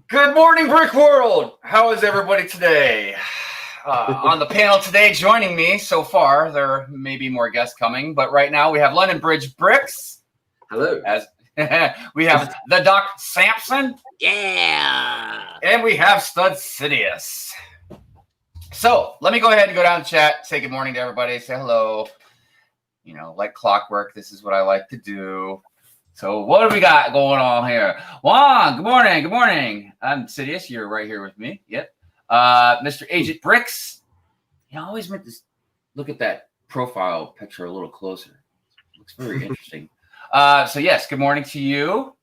Good morning, Brick World. How is everybody today? On the panel today, joining me so far, there may be more guests coming, but right now we have London Bridge Bricks. Hello. As we have the Doc Sampson. Yeah. And we have Stud Sidious. So let me go ahead and go down the chat, say good morning to everybody, say hello. You know, like clockwork, this is what I like to do. So what do we got going on here? Juan, good morning. Good morning. I'm Sidious. You're right here with me. Yep. Mr. Agent Bricks. I always meant to look at that profile picture a little closer. Looks very interesting. So yes, good morning to you.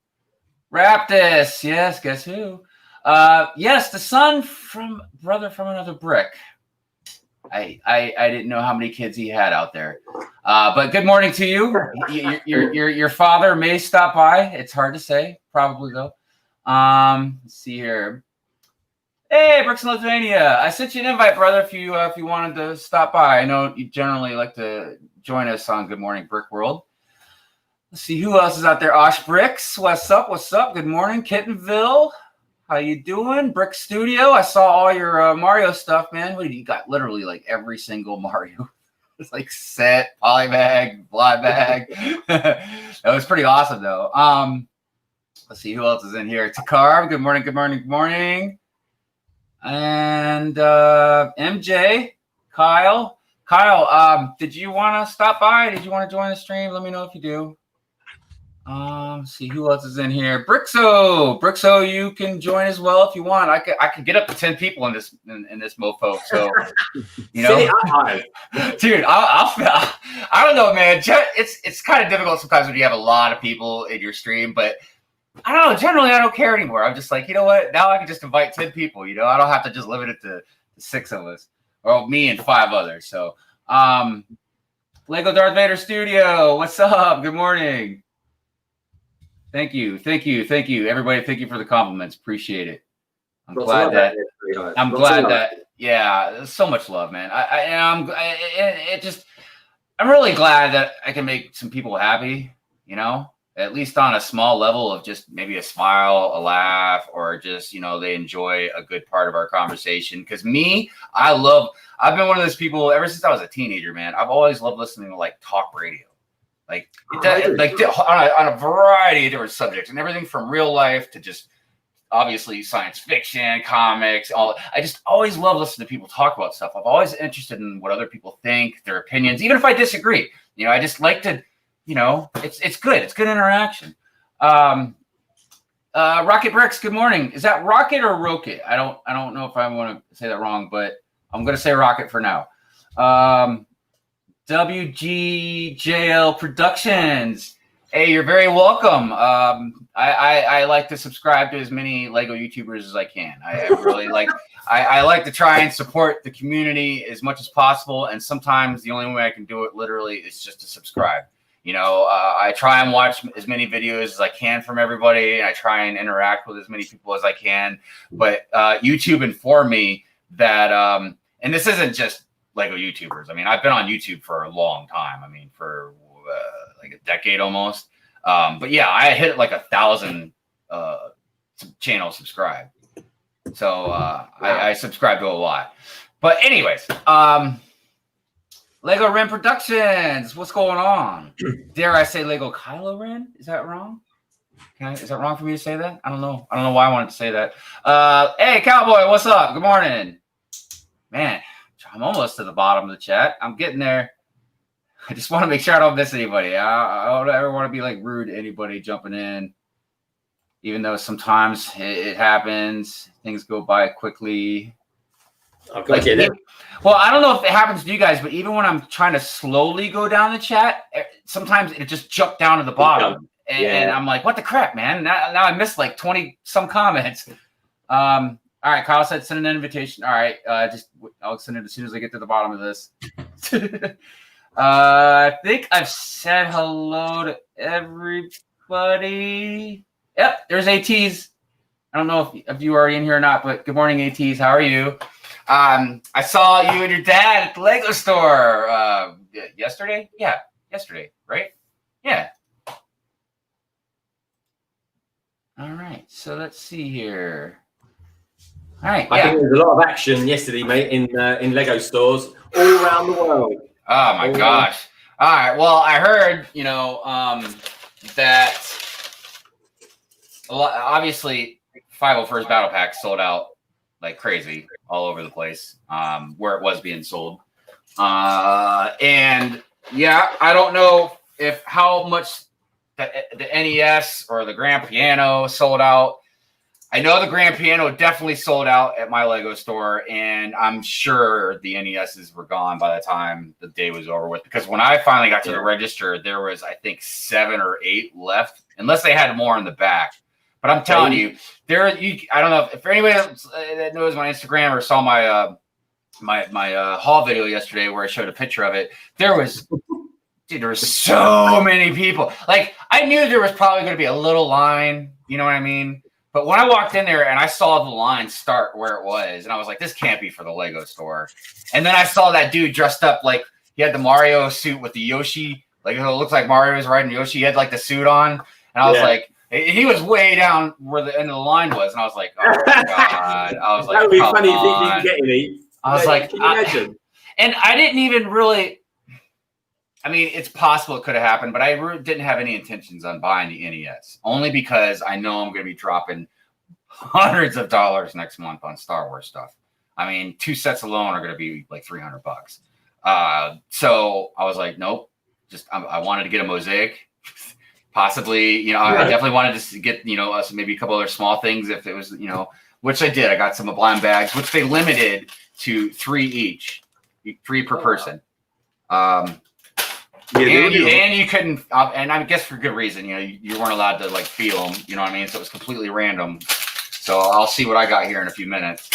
Raptus. Yes, guess who? Yes, the son from brother from another brick. I didn't know how many kids he had out there. But good morning to you. Your father may stop by. It's hard to say. Probably, though. Let's see here. Hey, Bricks in Lithuania. I sent you an invite, brother, if you wanted to stop by. I know you generally like to join us on Good Morning Brick World. Let's see who else is out there. Osh Bricks. What's up? What's up? Good morning. Kittenville. How you doing? Brick Studio. I saw all your Mario stuff, man. What, you got literally like every single Mario. It's like set, polybag, fly bag. That was pretty awesome, though. Let's see who else is in here. Takar, good morning, good morning, good morning. And MJ, Kyle. Kyle, did you want to stop by? Did you want to join the stream? Let me know if you do. See who else is in here. Brixo, you can join as well if you want. I could get up to 10 people in this mofo. So you know, dude, I don't know, man. It's kind of difficult sometimes when you have a lot of people in your stream, but I don't know. Generally, I don't care anymore. I'm just like, you know what? Now I can just invite 10 people. You know, I don't have to just limit it to 6 of us, or me and 5 others. So, Lego Darth Vader Studio, what's up? Good morning. Thank you. Everybody, thank you for the compliments. Appreciate it. I'm glad that, yeah, there's so much love, man. I'm really glad that I can make some people happy, you know, at least on a small level of just maybe a smile, a laugh, or just, you know, they enjoy a good part of our conversation. Because I've been one of those people ever since I was a teenager, man. I've always loved listening to like talk radio. On a variety of different subjects and everything from real life to just obviously science fiction, comics, I just always love listening to people talk about stuff. I'm always interested in what other people think, their opinions, even if I disagree. You know, I just like to, you know, it's good. It's good interaction. Rocket Bricks, good morning. Is that Rocket or Rocket? I don't know if I want to say that wrong, but I'm going to say Rocket for now. WGJL Productions. Hey, you're very welcome. I like to subscribe to as many Lego YouTubers as I can. I really like. I like to try and support the community as much as possible, and sometimes the only way I can do it literally is just to subscribe. You know, I try and watch as many videos as I can from everybody, and I try and interact with as many people as I can. But YouTube informed me that, and this isn't just Lego YouTubers. I mean, I've been on YouTube for a long time. I mean, for like a decade almost. But yeah, I hit like 1,000 channels subscribed. So I subscribe to a lot. But anyways, Lego Ren Productions. What's going on? Dare I say Lego Kylo Ren? Is that wrong? Is that wrong for me to say that? I don't know. I don't know why I wanted to say that. Hey, Cowboy, what's up? Good morning. Man, I'm almost to the bottom of the chat. I'm getting there. I just want to make sure I don't miss anybody. I don't ever want to be like rude to anybody jumping in, even though sometimes it happens. Things go by quickly. Okay. Well, I don't know if it happens to you guys, but even when I'm trying to slowly go down the chat, sometimes it just jumped down to the bottom. And I'm like, what the crap, man? Now I missed like 20 some comments. All right, Kyle said send an invitation. All right, I'll send it as soon as I get to the bottom of this. I think I've said hello to everybody. Yep, there's ATs. I don't know if you are already in here or not, but good morning, ATs. How are you? I saw you and your dad at the Lego store yesterday. Yeah, yesterday, right? Yeah. All right. So let's see here. All right. I think there was a lot of action yesterday, mate, in Lego stores all around the world. Oh my gosh. All right. Well, I heard, that obviously 501st Battle Pack sold out like crazy all over the place, where it was being sold. And yeah, I don't know if how much the NES or the Grand Piano sold out. I know the Grand Piano definitely sold out at my Lego store, and I'm sure the NESs were gone by the time the day was over with. Because when I finally got to the register, there was, I think, 7 or 8 left, unless they had more in the back. But I'm telling you, I don't know if anybody that knows my Instagram or saw my my haul video yesterday where I showed a picture of it. There was so many people. Like, I knew there was probably going to be a little line. You know what I mean? But when I walked in there and I saw the line start where it was, and I was like, this can't be for the Lego store. And then I saw that dude dressed up like he had the Mario suit with the Yoshi. Like, it looked like Mario was riding Yoshi. He had like the suit on. And I was like, he was way down where the end of the line was. And I was like, oh my God. I was like, that would be funny if he didn't get any. I was like, can you imagine? And I didn't even really. I mean, it's possible it could have happened, but I really didn't have any intentions on buying the NES, only because I know I'm going to be dropping hundreds of dollars next month on Star Wars stuff. I mean, 2 sets alone are going to be like $300. So I was like, nope. I wanted to get a Mosaic, possibly. I definitely wanted to get maybe a couple other small things if it was which I did. I got some blind bags, which they limited to 3 each, 3 per person. And you couldn't, and I guess for good reason, you weren't allowed to like feel them, you know what I mean? So it was completely random. So I'll see what I got here in a few minutes.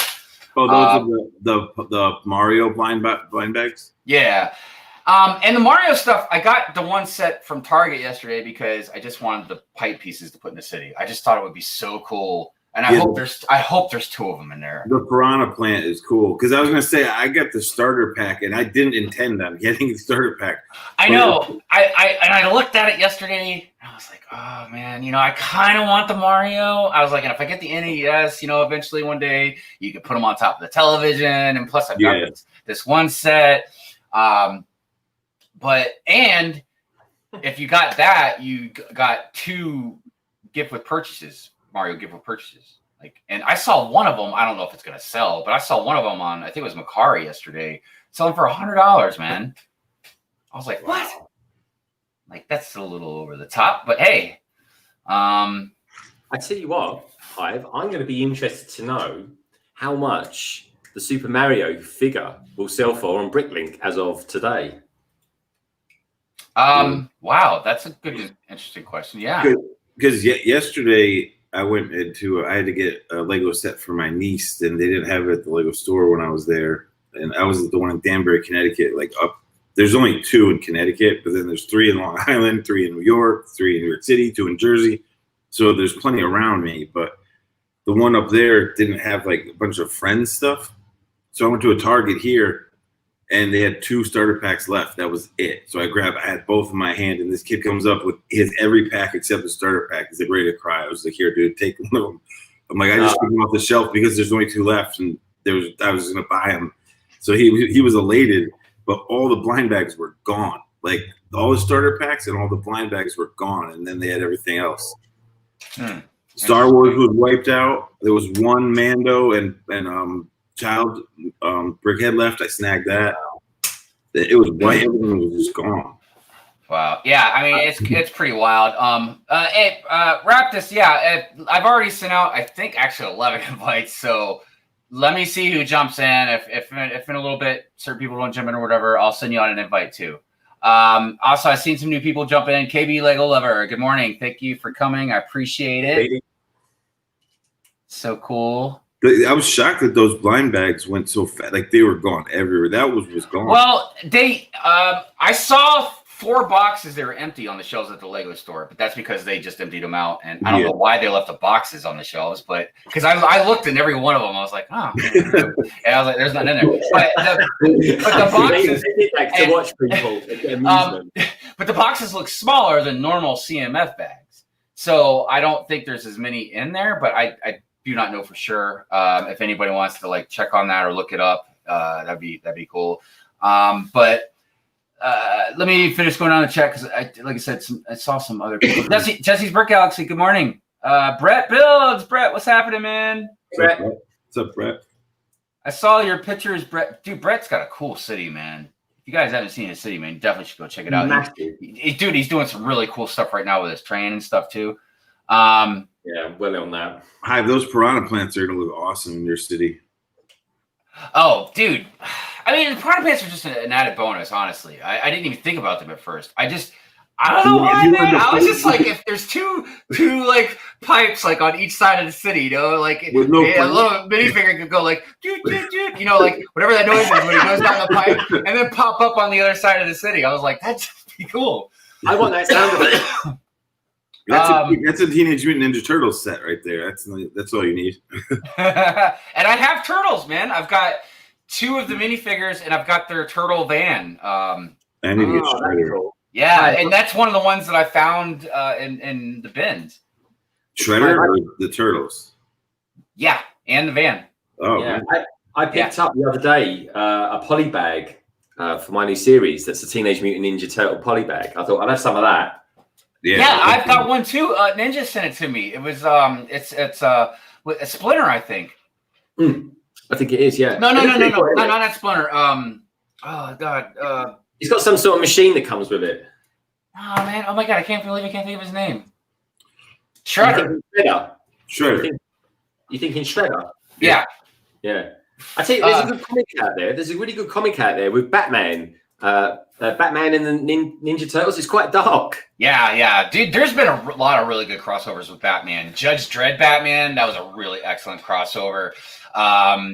Oh, those are the Mario blind bags? Yeah. And the Mario stuff, I got the one set from Target yesterday because I just wanted the pipe pieces to put in the city. I just thought it would be so cool. And I hope there's 2 of them in there. The Piranha Plant is cool because I was gonna say I got the starter pack and I didn't intend on getting the starter pack. I know. I looked at it yesterday and I was like, oh man, I kind of want the Mario. I was like, and if I get the NES, eventually one day you could put them on top of the television, and plus I've got this one set. But if you got that, you got 2 gift with purchases. Mario gift with purchases. And I saw one of them. I don't know if it's going to sell, but I saw one of them on, I think it was Macari yesterday, selling for $100, man. I was like, what? Like, that's a little over the top, but hey. I tell you what, Hive, I'm going to be interested to know how much the Super Mario figure will sell for on Bricklink as of today. Wow, that's a good, interesting question. Yeah. Because yesterday, I had to get a Lego set for my niece, and they didn't have it at the Lego store when I was there. And I was at the one in Danbury, Connecticut. There's only 2 in Connecticut, but then there's 3 in Long Island, 3 in New York, 3 in New York City, 2 in Jersey. So there's plenty around me. But the one up there didn't have like a bunch of Friends stuff. So I went to a Target here, and they had 2 starter packs left. That was it. So I had both in my hand, and this kid comes up with his every pack except the starter pack. He's like ready to cry. I was like, here, dude, take one of them. I'm like, I just took them off the shelf because there's only 2 left, and I was going to buy them. So he was elated, but all the blind bags were gone. Like, all the starter packs and all the blind bags were gone, and then they had everything else. Star Wars was wiped out. There was 1 Mando and Child Brickhead left. I snagged that. It was white. Everything was just gone. Wow. Yeah. I mean, it's pretty wild. Hey, Raptus. Yeah. I've already sent out, I think, actually 11 invites. So let me see who jumps in. If in a little bit certain people don't jump in or whatever, I'll send you out an invite too. Also, I've seen some new people jump in. KB Lego Lover. Good morning. Thank you for coming. I appreciate it. So cool. I was shocked that those blind bags went so fast. Like, they were gone everywhere. That was gone. Well, I saw 4 boxes that were empty on the shelves at the Lego store, but that's because they just emptied them out. And I don't know why they left the boxes on the shelves, but because I looked in every one of them, I was like, oh, and I was like, there's nothing in there. But the boxes, to watch people, but the boxes look smaller than normal CMF bags. So I don't think there's as many in there, but I do not know for sure. If anybody wants to like check on that or look it up, that'd be cool. But let me finish going down the chat because like I said, I saw some other people. Jesse's Brick Galaxy, good morning. Brett Builds, Brett, what's happening, man? Brett. What's up, Brett? I saw your pictures, Brett. Dude, Brett's got a cool city, man. If you guys haven't seen his city, man, you definitely should go check it out. Dude, he's doing some really cool stuff right now with his train and stuff too. Yeah, well on that. Hive, those piranha plants are gonna look awesome in your city. Oh, dude. I mean, the piranha plants are just an added bonus, honestly. I didn't even think about them at first. I don't know why, man. I was just like, if there's two like pipes like on each side of the city, you know, like a little minifinger could go like, doot, doot, doot, you know, like whatever that noise is when it goes down the pipe, and then pop up on the other side of the city. I was like, that's pretty cool. I want that sound of it. That's a Teenage Mutant Ninja Turtles set right there. That's all you need. And I have turtles, man. I've got 2 of the minifigures, and I've got their turtle van. I need to get Shredder. Cool. Yeah, and that's one of the ones that I found in the bins. Shredder or the turtles? Yeah, and the van. Oh, yeah. I picked up the other day a poly bag for my new series. That's a Teenage Mutant Ninja Turtle poly bag. I thought I'd have some of that. Yeah, I've got one too. Ninja sent it to me. It was it's a Splinter, I think. I think it is. Yeah. No, not that Splinter. Oh God. He's got some sort of machine that comes with it. Oh man! Oh my God! I can't believe I can't think of his name. Shredder. Shredder. You thinking Shredder? Yeah. Yeah. I tell you, there's a good comic out there. There's a really good comic out there with Batman. Batman and the Ninja Turtles is quite dark. Yeah, dude. There's been a lot of really good crossovers with Batman. Judge Dredd Batman, that was a really excellent crossover.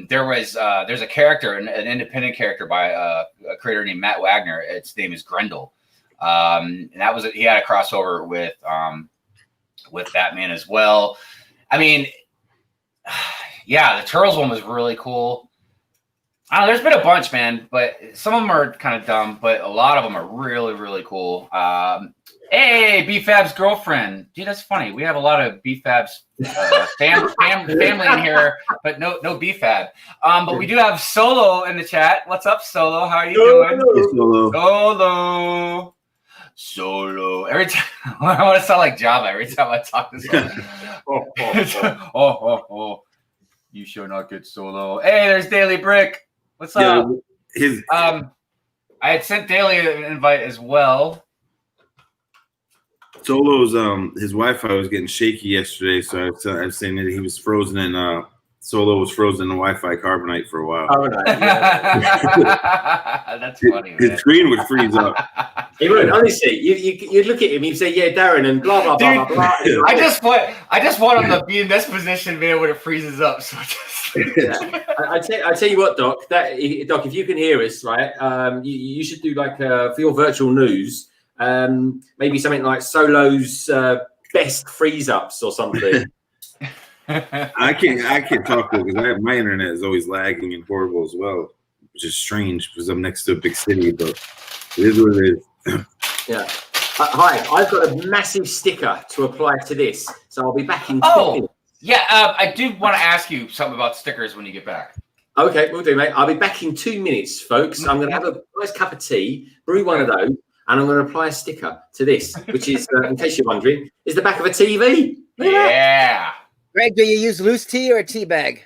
There's a character, an independent character by a creator named Matt Wagner. Its name is Grendel, and he had a crossover with Batman as well. I mean, yeah, the Turtles one was really cool. I don't know, there's been a bunch, man, but some of them are kind of dumb, but a lot of them are really, really cool. Hey, BFAB's girlfriend. Dude, that's funny. We have a lot of BFAB's family in here, but no BFAB. But we do have Solo in the chat. What's up, Solo? How are you doing? Solo. Every time I want to sound like Java every time I talk to Solo. Oh. You shall not get Solo. Hey, there's Daily Brick. What's up? I had sent Daily an invite as well. Solo's his Wi-Fi was getting shaky yesterday, so I was saying that he was frozen in Solo was frozen in Wi-Fi carbonite for a while. That's funny. His screen would freeze up. He would, honestly. You'd look at him, you'd say, "Yeah, Darren," and blah blah blah blah blah. I just want him to be in this position, man, when it freezes up. So I tell you what, Doc. Doc, if you can hear us, right? You should do like for your virtual news, maybe something like Solo's best freeze ups or something. I can't talk to it because my internet is always lagging and horrible as well, which is strange because I'm next to a big city, but it is what it is. Yeah. Hi, I've got a massive sticker to apply to this, so I'll be back in 2 minutes. Yeah, I do want to ask you something about stickers when you get back. Okay, we'll do, mate. I'll be back in 2 minutes, folks. I'm going to have a nice cup of tea, brew one of those, and I'm going to apply a sticker to this, which is, in case you're wondering, is the back of a TV. Yeah. Greg, do you use loose tea or a tea bag?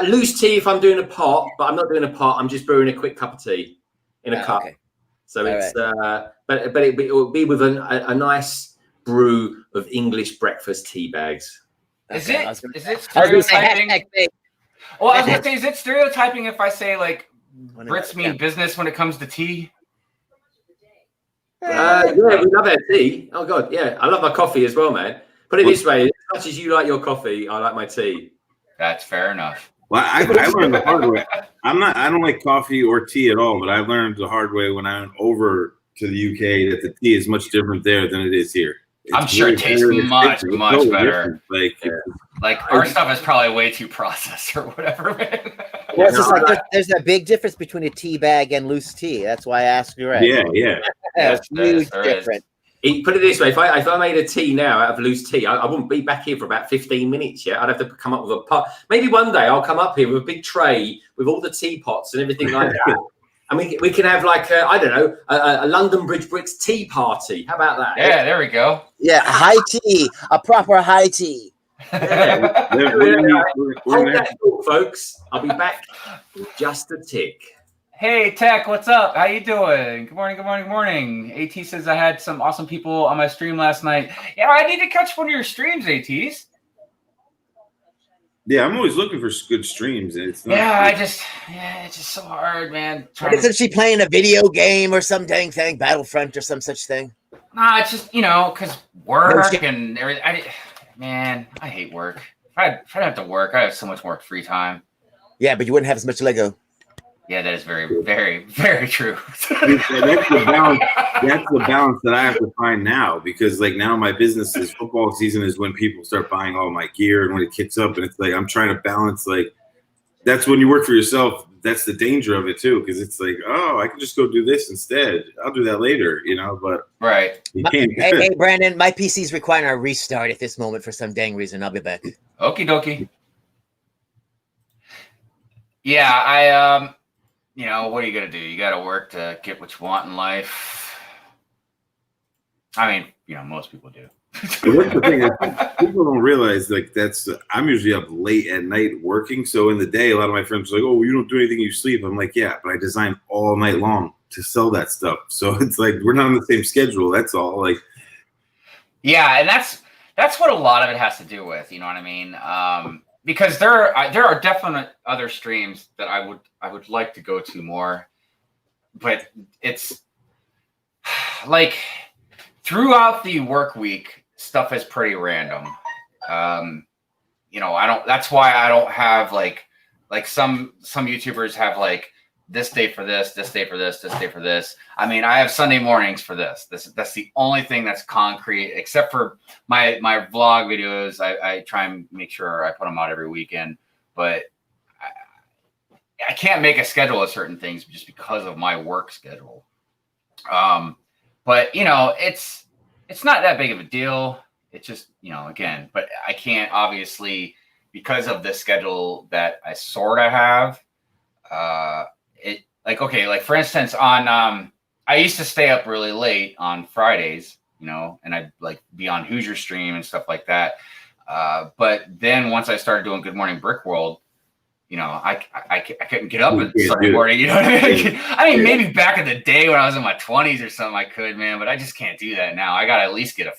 Loose tea if I'm doing a pot, but I'm not doing a pot. I'm just brewing a quick cup of tea in a cup. Okay. So it's, but it will be with a nice brew of English breakfast tea bags. Is it stereotyping? Well, I was gonna say, is it stereotyping if I say like Brits mean business when it comes to tea? Yeah, we love our tea. Oh God, yeah, I love my coffee as well, man. Put it this way: as much as you like your coffee, I like my tea. That's fair enough. Well, I learned the hard way. I don't like coffee or tea at all, but I learned the hard way when I went over to the UK that the tea is much different there than it is here. I'm sure it tastes much better. Like our stuff is probably way too processed or whatever. Well, it's just like there's a big difference between a tea bag and loose tea. That's why I asked you. Right? Yeah. Huge difference. Put it this way: if I made a tea now out of loose tea, I wouldn't be back here for about 15 minutes. Yeah, I'd have to come up with a pot. Maybe one day I'll come up here with a big tray with all the teapots and everything like that, and we can have like a London Bridge Bricks tea party. How about that? Yeah, there we go. Yeah, high tea, a proper high tea. Yeah. Hold that thought, folks. I'll be back in just a tick. Hey, Tech, what's up? How you doing? Good morning, good morning, good morning. AT says I had some awesome people on my stream last night. Yeah, I need to catch one of your streams, ATs. Yeah, I'm always looking for good streams. And it's not it's just so hard, man. Isn't she playing a video game or some dang thing, Battlefront or some such thing? Nah, it's just, because work and everything. Man, I hate work. If I didn't have to work, I have so much more free time. Yeah, but you wouldn't have as much Lego. Yeah, that is very, very, very true. That's the balance that I have to find now, because like now my business is football season is when people start buying all my gear and when it kicks up, and it's like I'm trying to balance. Like that's when you work for yourself. That's the danger of it too, because it's like, oh, I can just go do this instead. I'll do that later, but right. You can't. Hey, Brandon, my PC's requiring a restart at this moment for some dang reason. I'll be back. Okie dokie. Yeah, what are you gonna do? You got to work to get what you want in life. I mean, most people do. But that's the thing. People don't realize I'm usually up late at night working. So in the day, a lot of my friends are like, "Oh, you don't do anything, you sleep." I'm like, "Yeah, but I design all night long to sell that stuff." So it's like we're not on the same schedule. That's all. Like, yeah, and that's what a lot of it has to do with. You know what I mean? Because there are definite other streams that I would like to go to more, but it's like throughout the work week, stuff is pretty random. That's why I don't have like some YouTubers have like this day for this day for this day for this. I mean, I have Sunday mornings for this. That's the only thing that's concrete, except for my vlog videos. I try and make sure I put them out every weekend, but I can't make a schedule of certain things just because of my work schedule. But it's not that big of a deal. It's just, again, but I can't obviously, because of the schedule that I sort of have, for instance, on, I used to stay up really late on Fridays, and I'd like be on Hoosier stream and stuff like that. But then once I started doing Good Morning Brick World, I couldn't get up at Sunday morning. You know what I mean? I mean, maybe back in the day when I was in my 20s or something, I could, man, but I just can't do that now. I got to at least get a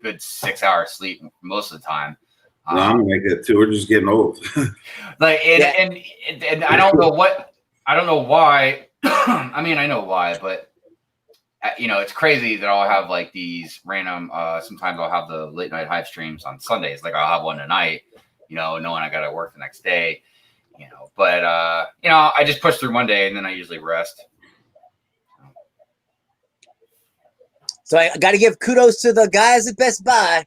good 6 hours sleep most of the time. No, I'm like that too. We're just getting old. And I don't know why. I mean, I know why, but it's crazy that I'll have like these random. Sometimes I'll have the late night Hive streams on Sundays. Like I'll have one tonight, knowing I got to work the next day. But I just push through Monday and then I usually rest. So I got to give kudos to the guys at Best Buy.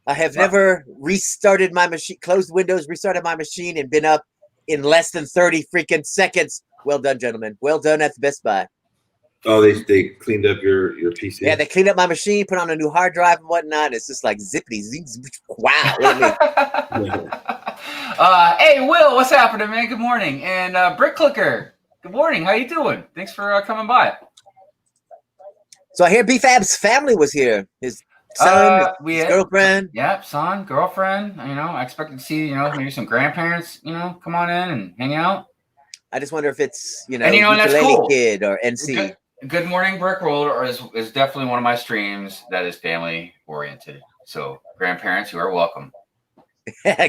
I have never restarted my machine, closed Windows, restarted my machine, and been up in less than 30 freaking seconds. Well done, gentlemen. Well done at the Best Buy. Oh, they cleaned up your PC. Yeah, they cleaned up my machine, put on a new hard drive and whatnot. It's just like zippity. Wow. Hey, Will, what's happening, man? Good morning. And Brick Clicker, good morning. How you doing? Thanks for coming by. So I hear B-Fab's family was here. His son, his girlfriend. Yep, son, girlfriend. I expected to see, maybe some grandparents, come on in and hang out. I just wonder if it's, and that's cool. Kid or NC. Good Morning Brick World is definitely one of my streams that is family oriented. So grandparents, you are welcome.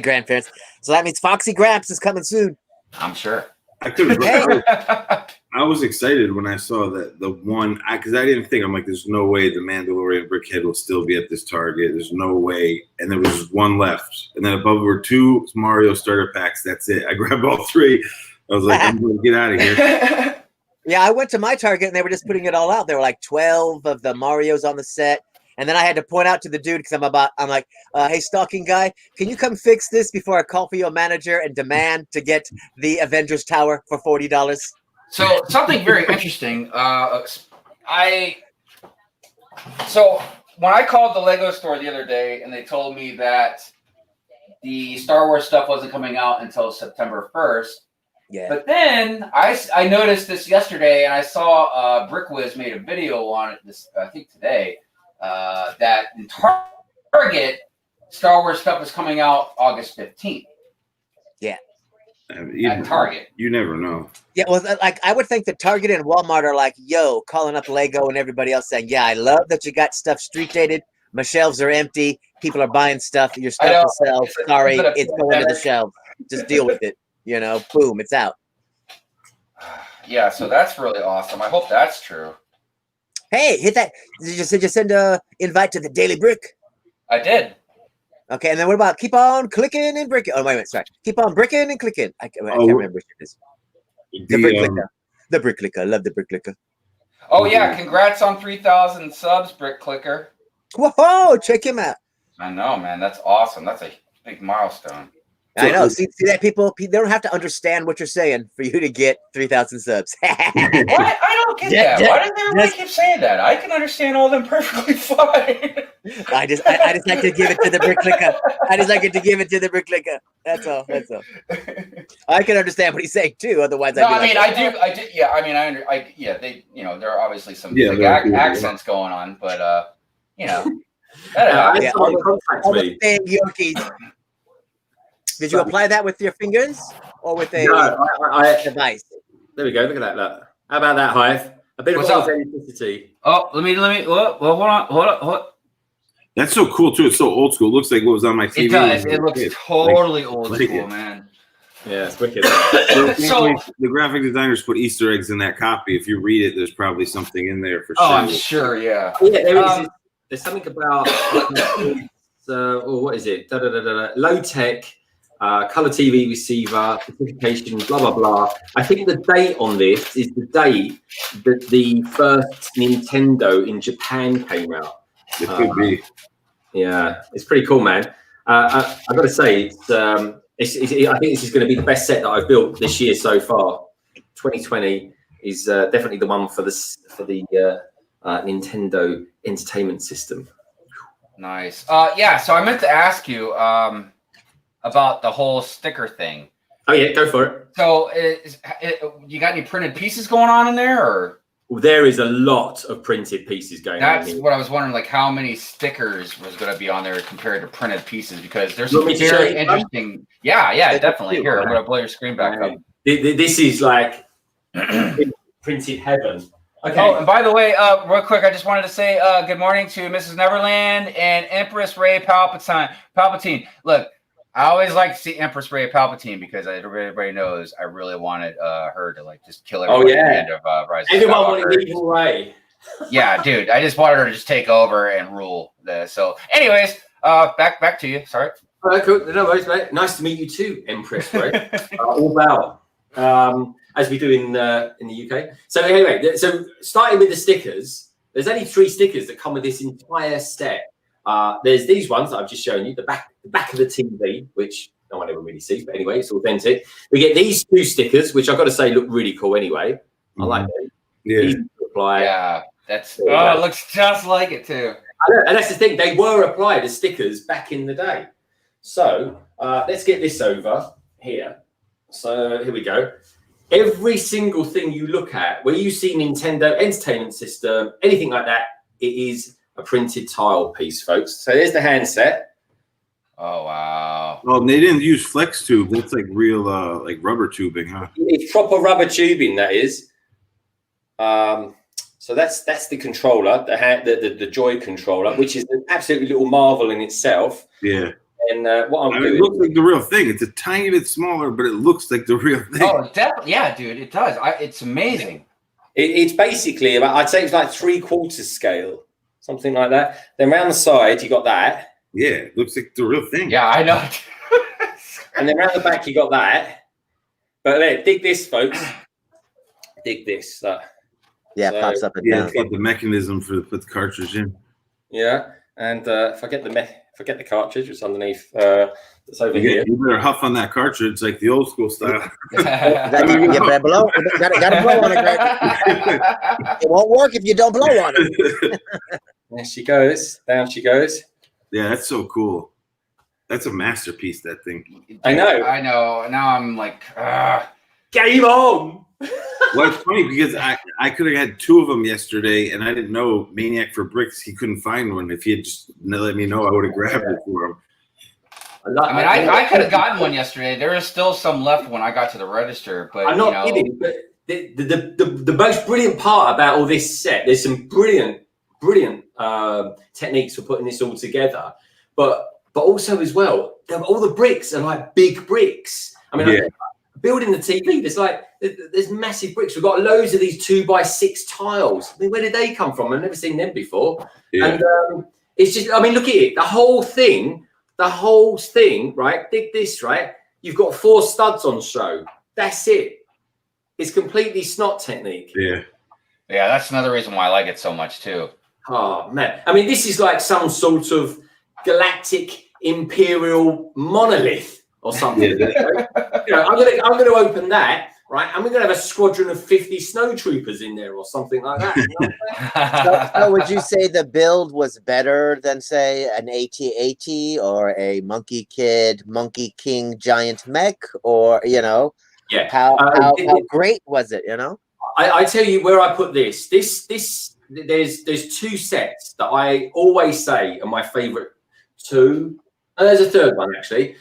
Grandparents. So that means Foxy Gramps is coming soon. I'm sure. I was excited when I saw that the one, because I didn't think, I'm like, there's no way the Mandalorian Brickhead will still be at this Target. There's no way. And there was one left. And then above were 2 Mario starter packs. That's it. I grabbed all 3. I was like, I'm going to get out of here. Yeah, I went to my Target and they were just putting it all out. There were like 12 of the Marios on the set. And then I had to point out to the dude because I'm like, hey, stalking guy, can you come fix this before I call for your manager and demand to get the Avengers Tower for $40? So something very interesting. So when I called the Lego store the other day and they told me that the Star Wars stuff wasn't coming out until September 1st. Yeah. But then I noticed this yesterday, and I saw BrickWiz made a video on it this I think today that in Target Star Wars stuff is coming out August 15th. At Target. You never know. Yeah, well, like I would think that Target and Walmart are like, yo, calling up Lego and everybody else saying, yeah, I love that you got stuff street dated. My shelves are empty. People are buying stuff. Your stuff will sell. Sorry, it's going to the shelves. Just deal with it. You know, boom, it's out. Yeah, so that's really awesome. I hope that's true. Hey, hit that. Did you send a invite to the Daily Brick? I did. Okay, and then what about keep on clicking and bricking? Oh, wait a minute, sorry. Keep on bricking and clicking. I can't remember which it is. The Brick Clicker. The Brick Clicker. I love the Brick Clicker. Oh, yeah. Congrats on 3,000 subs, Brick Clicker. Whoa, check him out. I know, man. That's awesome. That's a big milestone. I know. See that people, they don't have to understand what you're saying for you to get 3,000 subs. What? I don't get that. Why does everybody keep saying that? I can understand all them perfectly fine. I just like to give it to the Brick Clicker. I just like it to give it to the Brick Clicker. That's all. That's all. I can understand what he's saying too. Otherwise, no, I mean, I do. Yeah, I mean, yeah, they, there are obviously some big accents going on, but that yeah, all the same Yorkies. Did you apply that with your fingers or with a device? There we go. Look at that. Look. How about that, Hive? A bit of authenticity. Oh, let me. Well, hold on. That's so cool too. It's so old school. It looks like what was on my TV. It does. It looks totally old school, man. Yeah, it's wicked. So the graphic designers put Easter eggs in that copy. If you read it, there's probably something in there for sure. Oh, I'm sure. Yeah. Yeah, there is. There's something about. What is it? Low tech. Color TV receiver, certification, blah, blah, blah. I think the date on this is the date that the first Nintendo in Japan came out. It could be. Yeah, it's pretty cool, man. I've got to say, I think this is going to be the best set that I've built this year so far. 2020 is definitely the one for the Nintendo Entertainment System. Nice. Yeah, so I meant to ask you about the whole sticker thing. Oh yeah, go for it. So, you got any printed pieces going on in there, or? Well, there is a lot of printed pieces going on. That's what I was wondering, like how many stickers was going to be on there compared to printed pieces, because there's some very interesting. Yeah, definitely. Here, I'm going to blow your screen back up. This is like printed heaven. Okay. Oh, and by the way, real quick, I just wanted to say good morning to Mrs. Neverland and Empress Ray Palpatine. Look, I always like to see Empress Ray Palpatine because everybody knows I really wanted her to like just kill everybody at the end of Rise of Skywalker. Everyone wanted Evil Ray. Yeah, dude, I just wanted her to just take over and rule. So, anyways, back to you. Sorry. All right, cool. No worries, mate. Nice to meet you too, Empress Ray. All bow, as we do in the UK. So anyway, so starting with the stickers, there's only 3 stickers that come with this entire set. There's these ones that I've just shown you, the back of the TV, which no one ever really sees, but anyway, it's authentic. We get these 2 stickers, which I've got to say look really cool anyway. Mm-hmm. I like them. Yeah. Yeah, it looks just like it too. And that's the thing, they were applied as stickers back in the day. So let's get this over here. So here we go. Every single thing you look at, where you see Nintendo Entertainment System, anything like that, it is a printed tile piece, folks. So there's the handset. Oh wow! Well, they didn't use flex tube. That's like real, like rubber tubing, huh? It's proper rubber tubing. That is. So that's the controller, the Joy controller, which is an absolutely little marvel in itself. Yeah. And what I'm doing, it looks like the real thing. It's a tiny bit smaller, but it looks like the real thing. Oh, definitely, yeah, dude, it does. It's amazing. It's basically about, I'd say it's like 3/4 scale. Something like that. Then around the side, you got that. Yeah, it looks like the real thing. Yeah, I know. And then around the back, you got that. But dig this, folks. Dig this. Yeah, so, pops up and down. It's got the mechanism for to put the cartridge in. Yeah, and forget the cartridge. It's underneath. It's over here. You better huff on that cartridge, like the old school style. You better blow. Gotta blow on it, Greg. It won't work if you don't blow on it. There she goes. Down she goes. Yeah, that's so cool. That's a masterpiece, that thing. Dude, I know. I know. Now I'm like, Game on. Well, it's funny because I could have had 2 of them yesterday, and I didn't know Maniac for Bricks. He couldn't find one. If he had just let me know, I would have grabbed it for him. I could have gotten one yesterday. There is still some left when I got to the register, but I'm not kidding. But the most brilliant part about all this set, there's some brilliant techniques for putting this all together, but also as well, all the bricks are like big bricks. I mean, like, building the TV, there's massive bricks. We've got loads of these 2x6 tiles. I mean, where did they come from? I've never seen them before. Yeah. And it's just, I mean, look at it. The whole thing, right? Dig this, right? You've got 4 studs on show. That's it. It's completely snot technique. Yeah. Yeah, that's another reason why I like it so much too. Oh man. I mean, this is like some sort of galactic imperial monolith or something. Yeah. I'm gonna open that, right? And we're gonna have a squadron of 50 snow troopers in there or something like that. You know so would you say the build was better than, say, an AT-AT or a Monkey Kid, Monkey King giant mech, or yeah? How great was it? I tell you where I put this. There's 2 sets that I always say are my favorite 2. And there's a 3rd one actually.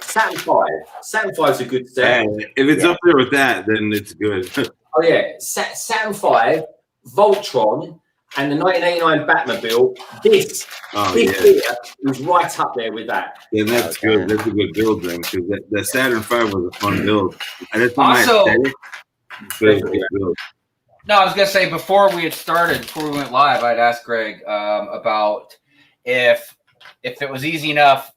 Saturn 5. Saturn 5 is a good set. If it's up there with that, then it's good. Oh yeah, Saturn 5, Voltron, and the 1989 Batmobile. This here is right up there with that. Yeah, that's good. That's a good build then, because the Saturn 5 was a fun build. And that's Also, build. No, I was gonna say before we went live, I'd asked Greg about if it was easy enough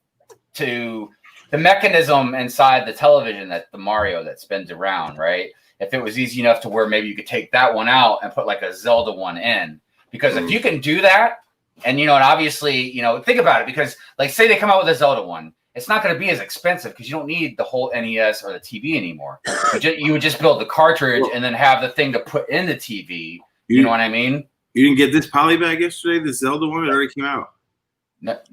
to the mechanism inside the television that the Mario that spins around, right? If it was easy enough to where maybe you could take that one out and put like a Zelda one in, because if you can do that, and and obviously think about it, because like say they come out with a Zelda one, it's not going to be as expensive because you don't need the whole NES or the TV anymore. You would just build the cartridge and then have the thing to put in the TV. You know what I mean? You didn't get this polybag yesterday? The Zelda one? It already came out. No. That's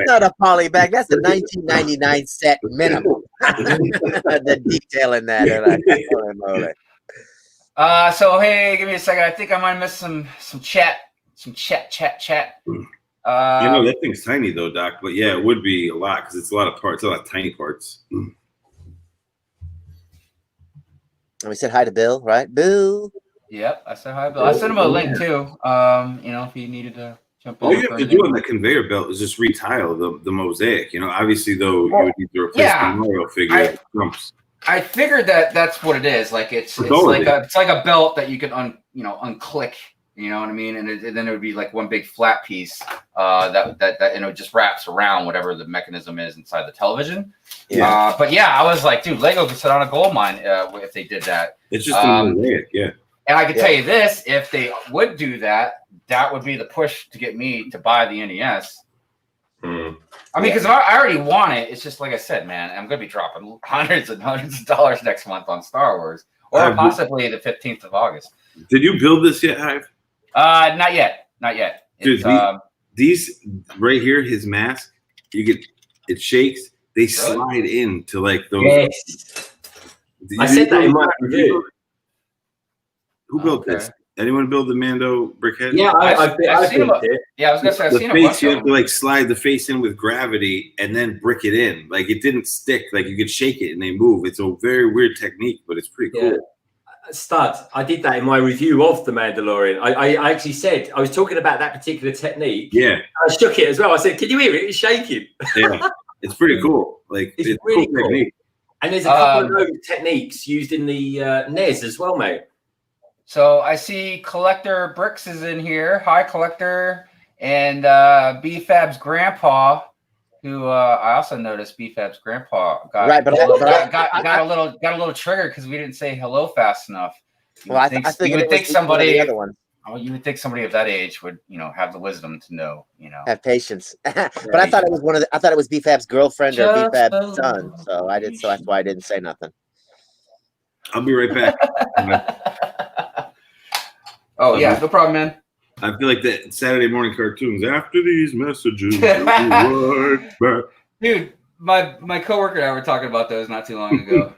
not a polybag. That's a 1999 set minimum. The detail in that. So hey, give me a second. I think I might miss some chat. That thing's tiny though, Doc. But yeah, it would be a lot because it's a lot of parts, a lot of tiny parts. And we said hi to Bill, right? Bill. Yep, I said hi, Bill. I sent him a link too. If he needed to jump in. All you have to do on the conveyor belt is just retile the mosaic. Obviously though, you would need to replace the Mario figure. I figured that's what it is. Like it's like a belt that you can unclick. You know what I mean? And then it would be like one big flat piece that it just wraps around whatever the mechanism is inside the television. Yeah. But yeah, I was like, dude, Lego could sit on a gold mine if they did that. It's just a mosaic, yeah. And I can tell you this: if they would do that, that would be the push to get me to buy the NES. I mean, because I already want it. It's just like I said, man, I'm going to be dropping hundreds and hundreds of dollars next month on Star Wars, or possibly the 15th of August. Did you build this yet, Hive? Not yet. Dude, these right here, his mask, it shakes. They slide into like those. Yes. I said that in my review. Who built this? Anyone build the Mando brickhead? Yeah, I built it. Yeah, I was gonna say I've seen the face. You have to like slide the face in with gravity and then brick it in. Like it didn't stick. Like you could shake it and they move. It's a very weird technique, but it's pretty cool. Stud, I did that in my review of The Mandalorian. I actually said, I was talking about that particular technique. Yeah. I shook it as well. I said, can you hear it? It's shaking. Yeah. It's pretty cool. Like it's really cool technique. And there's a couple of those techniques used in the NES as well, mate. So I see Collector Bricks is in here. Hi, Collector. And BFab's grandpa, who I also noticed BFab's grandpa got a little triggered because we didn't say hello fast enough. You would think somebody of that age would, have the wisdom to know, have patience. But I thought it was I thought it was BFab's girlfriend or BFab's son. So that's why I didn't say nothing. I'll be right back. Oh yeah, no problem, man. I feel like that Saturday morning cartoons. After these messages, right back. Dude, my coworker and I were talking about those not too long ago.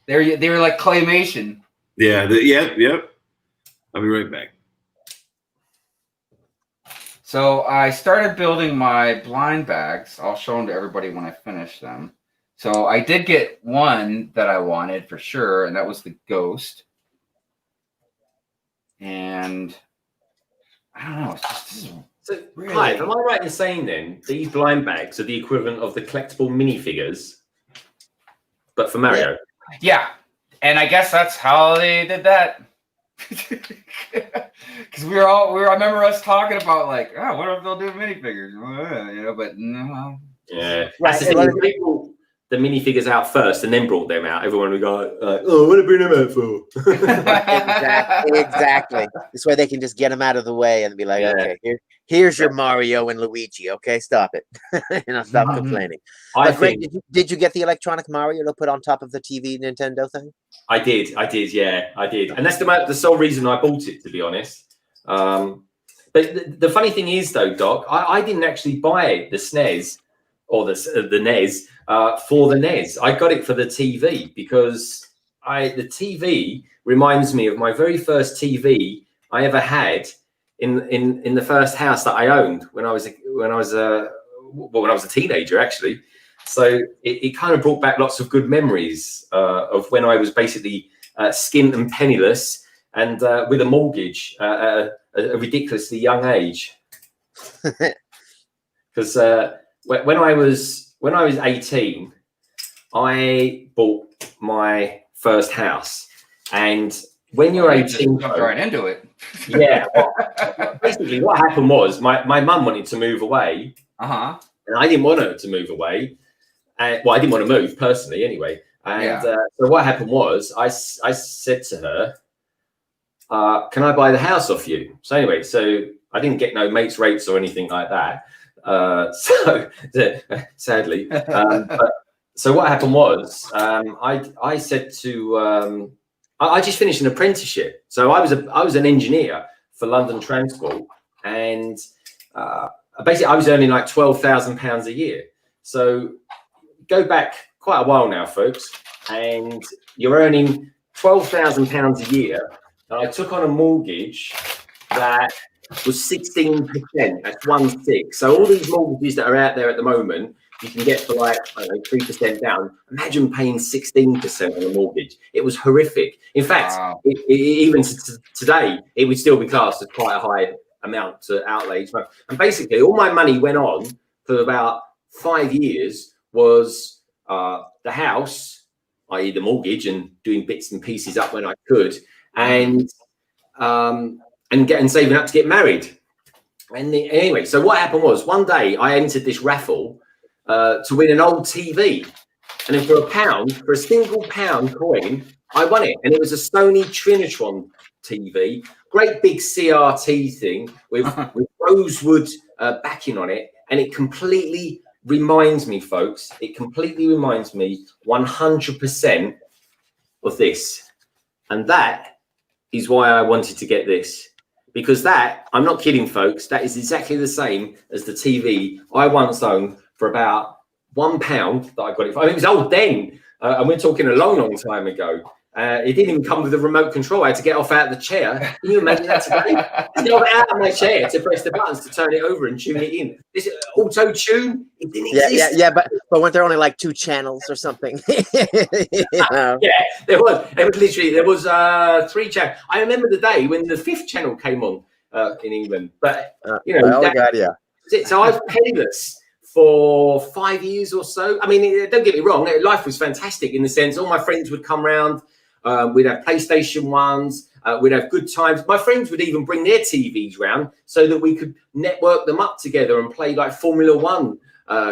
they were like claymation. Yeah. Yep. I'll be right back. So I started building my blind bags. I'll show them to everybody when I finish them. So I did get one that I wanted for sure, and that was the ghost. And I don't know. It's just So, really... Clive, am I right in saying then these blind bags are the equivalent of the collectible minifigures, but for Mario? Yeah, and I guess that's how they did that. Because I remember us talking about like, oh, what if they'll do minifigures? You know, but no. Yeah, Right. that's the thing. They brought the minifigures out first and then brought them out. Everyone would go, oh, what did they bring them out for? Exactly. This way they can just get them out of the way and be like, okay, here's your Mario and Luigi. Okay, stop it. Stop complaining. But Greg, did you get the electronic Mario to put on top of the TV Nintendo thing? I did. Yeah, I did. And that's the sole reason I bought it, to be honest. But the funny thing is, though, Doc, I didn't actually buy the SNES or the NES for the NES. I got it for the TV because the TV reminds me of my very first TV I ever had in the first house that I owned when I was a teenager, actually. So it kind of brought back lots of good memories of when I was basically skint and penniless and with a mortgage at a ridiculously young age. Because when I was 18, I bought my first house, and when you're 18, jumped right into it. Yeah. Well, basically, what happened was my mum wanted to move away, and I didn't want her to move away. Well, I didn't want to move personally, anyway. And so what happened was I said to her, "Can I buy the house off you?" So anyway, so I didn't get no mates rates or anything like that. So sadly, so what happened was I said to I just finished an apprenticeship, so I was an engineer for London Transport, and basically I was earning like £12,000 a year. So go back quite a while now, folks, and you're earning £12,000 a year, and I took on a mortgage that was 16%. That's 1/6. So all these mortgages that are out there at the moment, you can get for like, I don't know, 3% down. Imagine paying 16% on a mortgage. It was horrific. In fact, even today, it would still be classed as quite a high amount to outlay. And basically, all my money went on for about 5 years was the house, i.e. the mortgage, and doing bits and pieces up when I could, and saving up to get married. And anyway, so what happened was one day I entered this raffle to win an old TV, and then for a single £1 coin, I won it, and it was a Sony Trinitron TV, great big CRT thing with rosewood backing on it, and it completely reminds me, folks, 100% of this, and that is why I wanted to get this. Because that, I'm not kidding, folks, that is exactly the same as the TV I once owned for about £1 that I got it for. I mean, it was old then, and we're talking a long, long time ago. It didn't even come with a remote control. I had to get off out of the chair. Can you imagine that today? I had to get out of my chair to press the buttons to turn it over and tune it in. This auto-tune, it didn't exist. Yeah, but weren't there only like 2 channels or something? Yeah, there was. There was 3 channels. I remember the day when the 5th channel came on in England. But you know, so I was penniless for 5 years or so. I mean, don't get me wrong, life was fantastic in the sense all my friends would come round. We'd have PlayStation 1s. We'd have good times. My friends would even bring their TVs round so that we could network them up together and play like Formula 1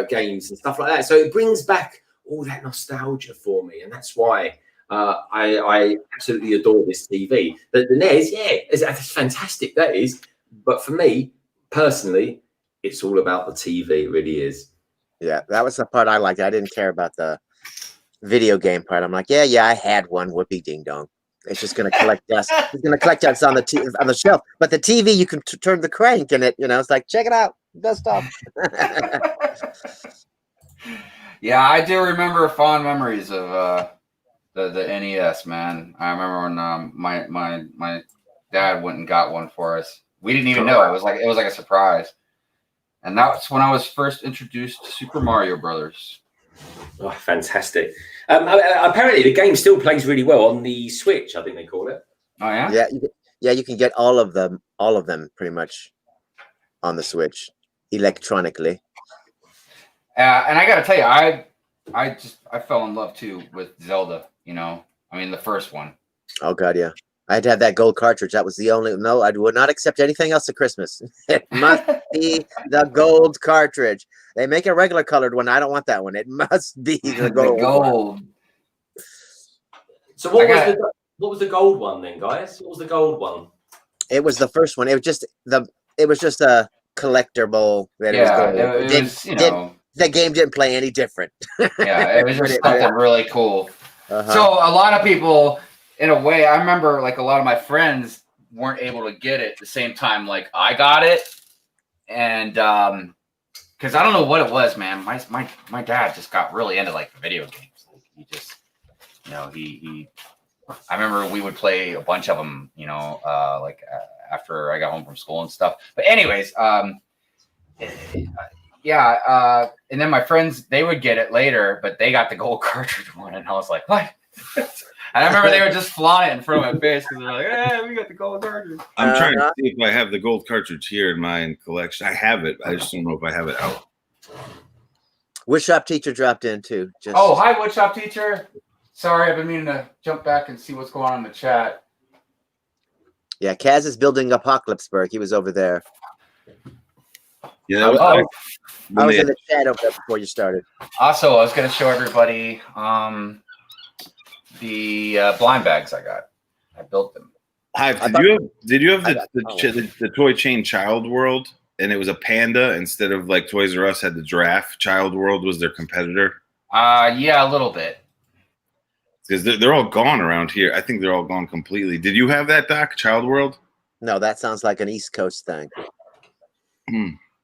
games and stuff like that. So it brings back all that nostalgia for me, and that's why I absolutely adore this TV. The NES, it's fantastic, that is. But for me personally, it's all about the TV. It really is. Yeah, that was the part I liked. I didn't care about the video game part. I'm like, yeah, I had one. Whoopee ding dong. It's just going to collect dust. It's going to collect dust on the shelf. But the TV, you can turn the crank in it. It's like, check it out, dust off. Yeah, I do remember fond memories of the NES, man. I remember when my dad went and got one for us. We didn't even know. It was like a surprise. And that's when I was first introduced to Super Mario Brothers. Oh, fantastic. Apparently, the game still plays really well on the Switch, I think they call it. Oh, yeah? Yeah, you can get all of them pretty much on the Switch electronically. And I got to tell you, I fell in love, too, with Zelda, the first one. Oh, God, yeah. I had to have that gold cartridge. That was the only. No, I would not accept anything else at Christmas. It must be the gold cartridge. They make a regular colored one. I don't want that one. It must be the gold. One. So what was the gold one then, guys? What was the gold one? It was the first one. It was just a collectible. The game didn't play any different. Yeah, it was just something really cool. So a lot of people. In a way, I remember like a lot of my friends weren't able to get it at the same time like I got it. And because I don't know what it was, man. My dad just got really into like video games. Like, he just, he I remember we would play a bunch of them, after I got home from school and stuff. But anyways, and then my friends, they would get it later, but they got the gold cartridge one. And I was like, what? And I remember they would just flaunt it in front of my face because they're like, "Hey, we got the gold cartridge." I'm trying to see if I have the gold cartridge here in my collection. I have it. I just don't know if I have it out. Woodshop Teacher dropped in too. Oh, hi, Woodshop Teacher. Sorry, I've been meaning to jump back and see what's going on in the chat. Yeah, Kaz is building Apocalypseburg. He was over there. Yeah, I was in the chat over there before you started. Also, I was going to show everybody the blind bags I got. I built them. Hive, did you have the toy chain Child World, and it was a panda instead of like Toys R Us had the giraffe? Child World was their competitor. Yeah, a little bit. Because they're all gone around here. I think they're all gone completely. Did you have that, Doc? Child World? No, that sounds like an East Coast thing.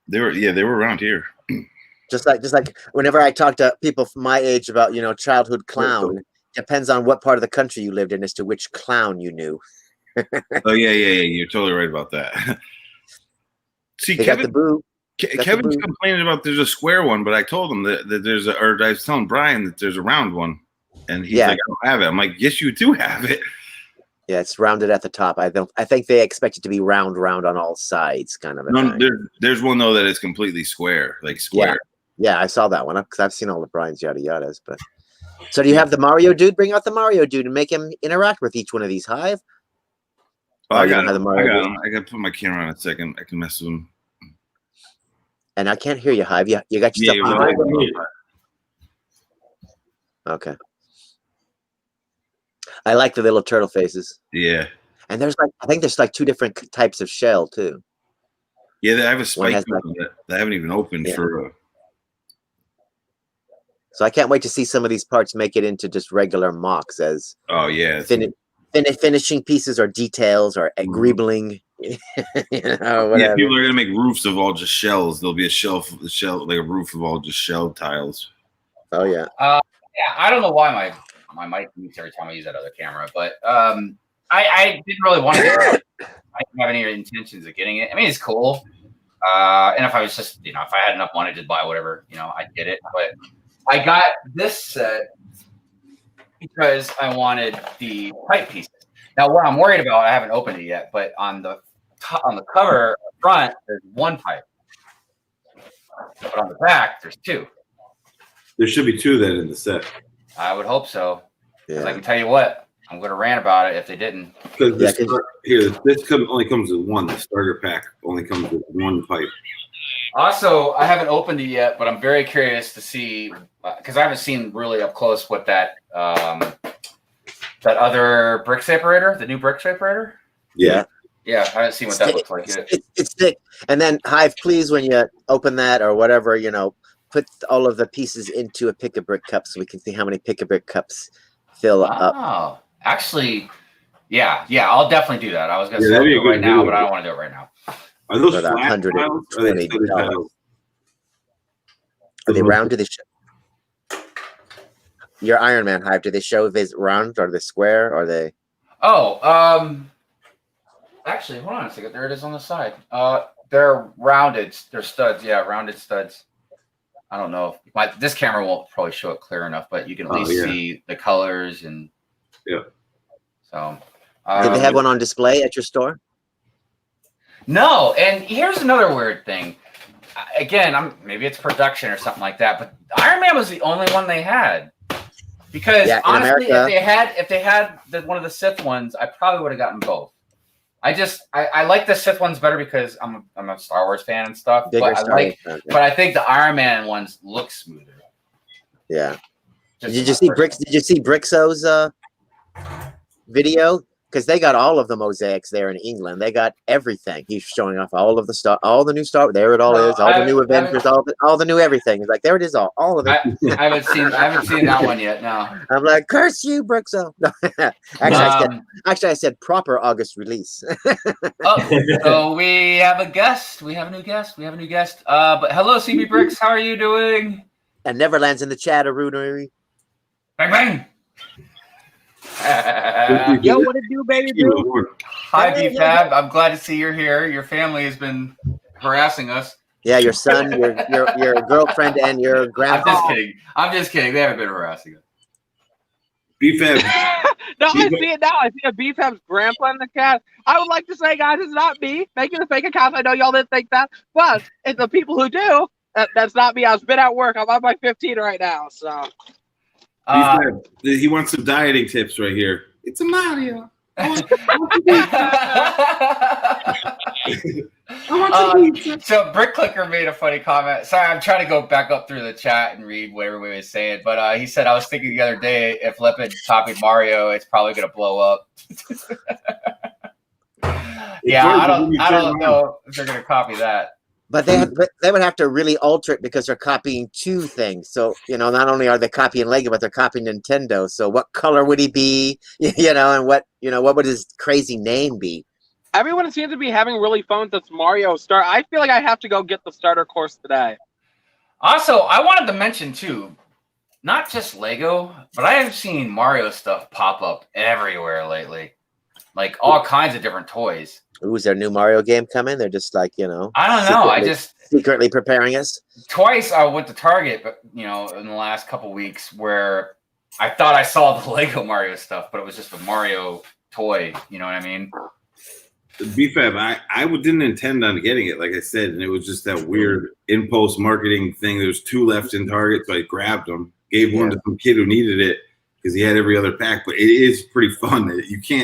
They were around here. Just like whenever I talk to people from my age about childhood clown. Depends on what part of the country you lived in as to which clown you knew. Oh yeah. You're totally right about that. See, Kevin's complaining about there's a square one, but I told him that there's I was telling Brian that there's a round one, and he's like, I don't have it. I'm like, yes, you do have it. Yeah, it's rounded at the top. I think they expect it to be round on all sides, kind of. There's one though that is completely square, like square. Yeah, I saw that one because I've seen all the Brian's yada yadas, but. So do you have the Mario dude? Bring out the Mario dude and make him interact with each one of these, Hive. Oh, I got him. I got to put my camera on a second. I can mess with him. And I can't hear you, Hive. You got your stuff on. Okay. I like the little turtle faces. Yeah. And I think there's like two different types of shell too. Yeah, they have a spike that I haven't even opened for. So I can't wait to see some of these parts make it into just regular mocks as finishing pieces or details or greebling. Whatever. Yeah, people are gonna make roofs of all just shells. There'll be a shell like a roof of all just shell tiles. Oh yeah. I don't know why my mic mutes every time I use that other camera, but I didn't really want to get it. I didn't have any intentions of getting it. I mean, it's cool. And if I was just, if I had enough money to buy whatever, I'd get it. But I got this set because I wanted the pipe pieces. Now, what I'm worried about, I haven't opened it yet, but on the cover front, there's one pipe. But on the back, there's two. There should be two then in the set. I would hope so. Because I can tell you what, I'm going to rant about it if they didn't. Because this only comes with one. The starter pack only comes with one pipe. Also, I haven't opened it yet, but I'm very curious to see because I haven't seen really up close what that other brick separator, the new brick separator. Yeah, I haven't seen what that looks like yet. It's thick. And then Hive, please, when you open that or whatever, put all of the pieces into a pick-a-brick cup so we can see how many pick-a-brick cups fill up. Actually, Yeah, I'll definitely do that. I was gonna Yeah, say that'd be a do it good right now, video. but I don't want to do it right now. Are those For that flat $120. tiles? Or are they studded tiles? Are they round? Do they your Iron Man hive? Do they show if it's round or the square or they? Oh, actually, hold on a second. There it is on the side. They're rounded. They're studs. Yeah, rounded studs. I don't know if this camera won't probably show it clear enough, but you can at least see the colors and. Yeah. So. Did they have one on display at your store? No, and here's another weird thing. Again, maybe it's production or something like that, but Iron Man was the only one they had. Because honestly, America, if they had one of the Sith ones, I probably would have gotten both. I like the Sith ones better because I'm a Star Wars fan and stuff. But I think the Iron Man ones look smoother. Yeah. Did you see Brixo's video? Because they got all of the mosaics there in England. They got everything. He's showing off all of the stuff, all the new Star. There it all is. All the new Avengers, all the new everything. It's like there it is, all of it. I haven't seen that one yet. No. I'm like, curse you, Brixo. Actually, I said proper August release. So we have a guest. We have a new guest. But hello, CB Bricks. How are you doing? And Neverland's in the chat, Arunari. Bang bang. Yo, what it do, baby? Hi, B-Fab. I'm glad to see you're here. Your family has been harassing us. Yeah, your son, your girlfriend, and your grandpa. I'm just kidding. They haven't been harassing us. B-Fab. No, I see it now. I see a B-Fab's grandpa in the chat. I would like to say, guys, it's not me making a fake account. I know y'all didn't think that, but it's the people who do. That's not me. I've been at work. I'm on my 15 right now, so. He wants some dieting tips right here. It's a Mario. So Brick Clicker made a funny comment. Sorry, I'm trying to go back up through the chat and read what everybody was saying. But he said, I was thinking the other day, if Lepid copied Mario, it's probably going to blow up. Yeah, I don't know if they're going to copy that. But they would have to really alter it because they're copying two things. So, not only are they copying Lego, but they're copying Nintendo. So what color would he be? And what would his crazy name be? Everyone seems to be having really fun with this Mario start. I feel like I have to go get the starter course today. Also, I wanted to mention too, not just Lego, but I have seen Mario stuff pop up everywhere lately. Like all kinds of different toys. Ooh, is there a new Mario game coming? They're just like, I don't know. Secretly preparing us. Twice I went to Target, but in the last couple weeks where I thought I saw the Lego Mario stuff, but it was just a Mario toy. You know what I mean? B-Fab, I didn't intend on getting it, like I said, and it was just that weird impulse marketing thing. There's 2 left in Target, so I grabbed them, gave one to some kid who needed it because he had every other pack. But it is pretty fun.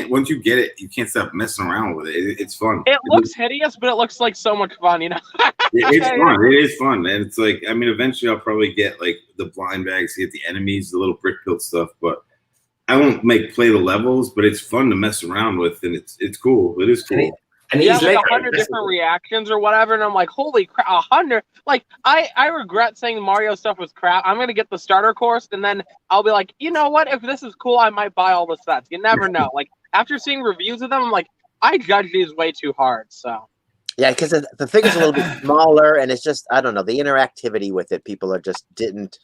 Once you get it, you can't stop messing around with it. It's fun. It looks hideous, but it looks like so much fun, It's fun. It is fun, and it's like, eventually I'll probably get like the blind bags to get the enemies, the little brick built stuff, but I won't play the levels, but it's fun to mess around with, and it's cool. It is cool. And he's like 100 different reactions or whatever, and I'm like, holy crap, 100! Like, I regret saying the Mario stuff was crap. I'm gonna get the starter course, and then I'll be like, you know what? If this is cool, I might buy all the sets. You never know. Like, after seeing reviews of them, I'm like, I judge these way too hard. So. Yeah, because the figure's a little bit smaller, and it's just, I don't know, the interactivity with it. People they just didn't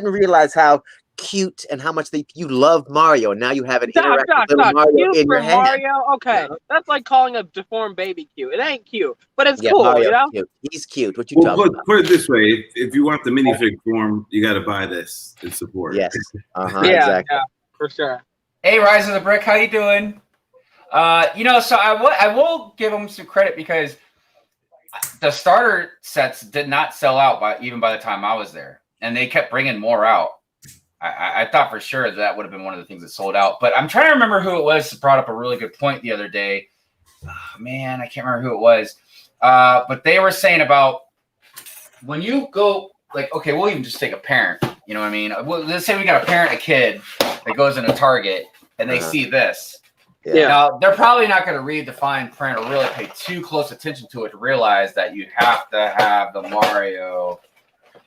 realize how cute and how much you love Mario, and now you have an interactive little Mario in your hand. Mario, okay, that's like calling a deformed baby cute. It ain't cute, but it's cool. Mario's cute. He's cute. What you talking about? Put it this way: if you want the minifig form, you got to buy this and support. Yes, exactly. Yeah, for sure. Hey, Rise of the Brick, how you doing? So I will give them some credit because the starter sets did not sell out even by the time I was there, and they kept bringing more out. I thought for sure that would have been one of the things that sold out, but I'm trying to remember who it was that brought up a really good point the other day. Oh, man, I can't remember who it was, but they were saying about when you go, like, okay, we'll even just take a parent. You know what I mean? Let's say we got a kid that goes into Target and they see this. Yeah. Now, they're probably not going to read the fine print or really pay too close attention to it to realize that you have to have the Mario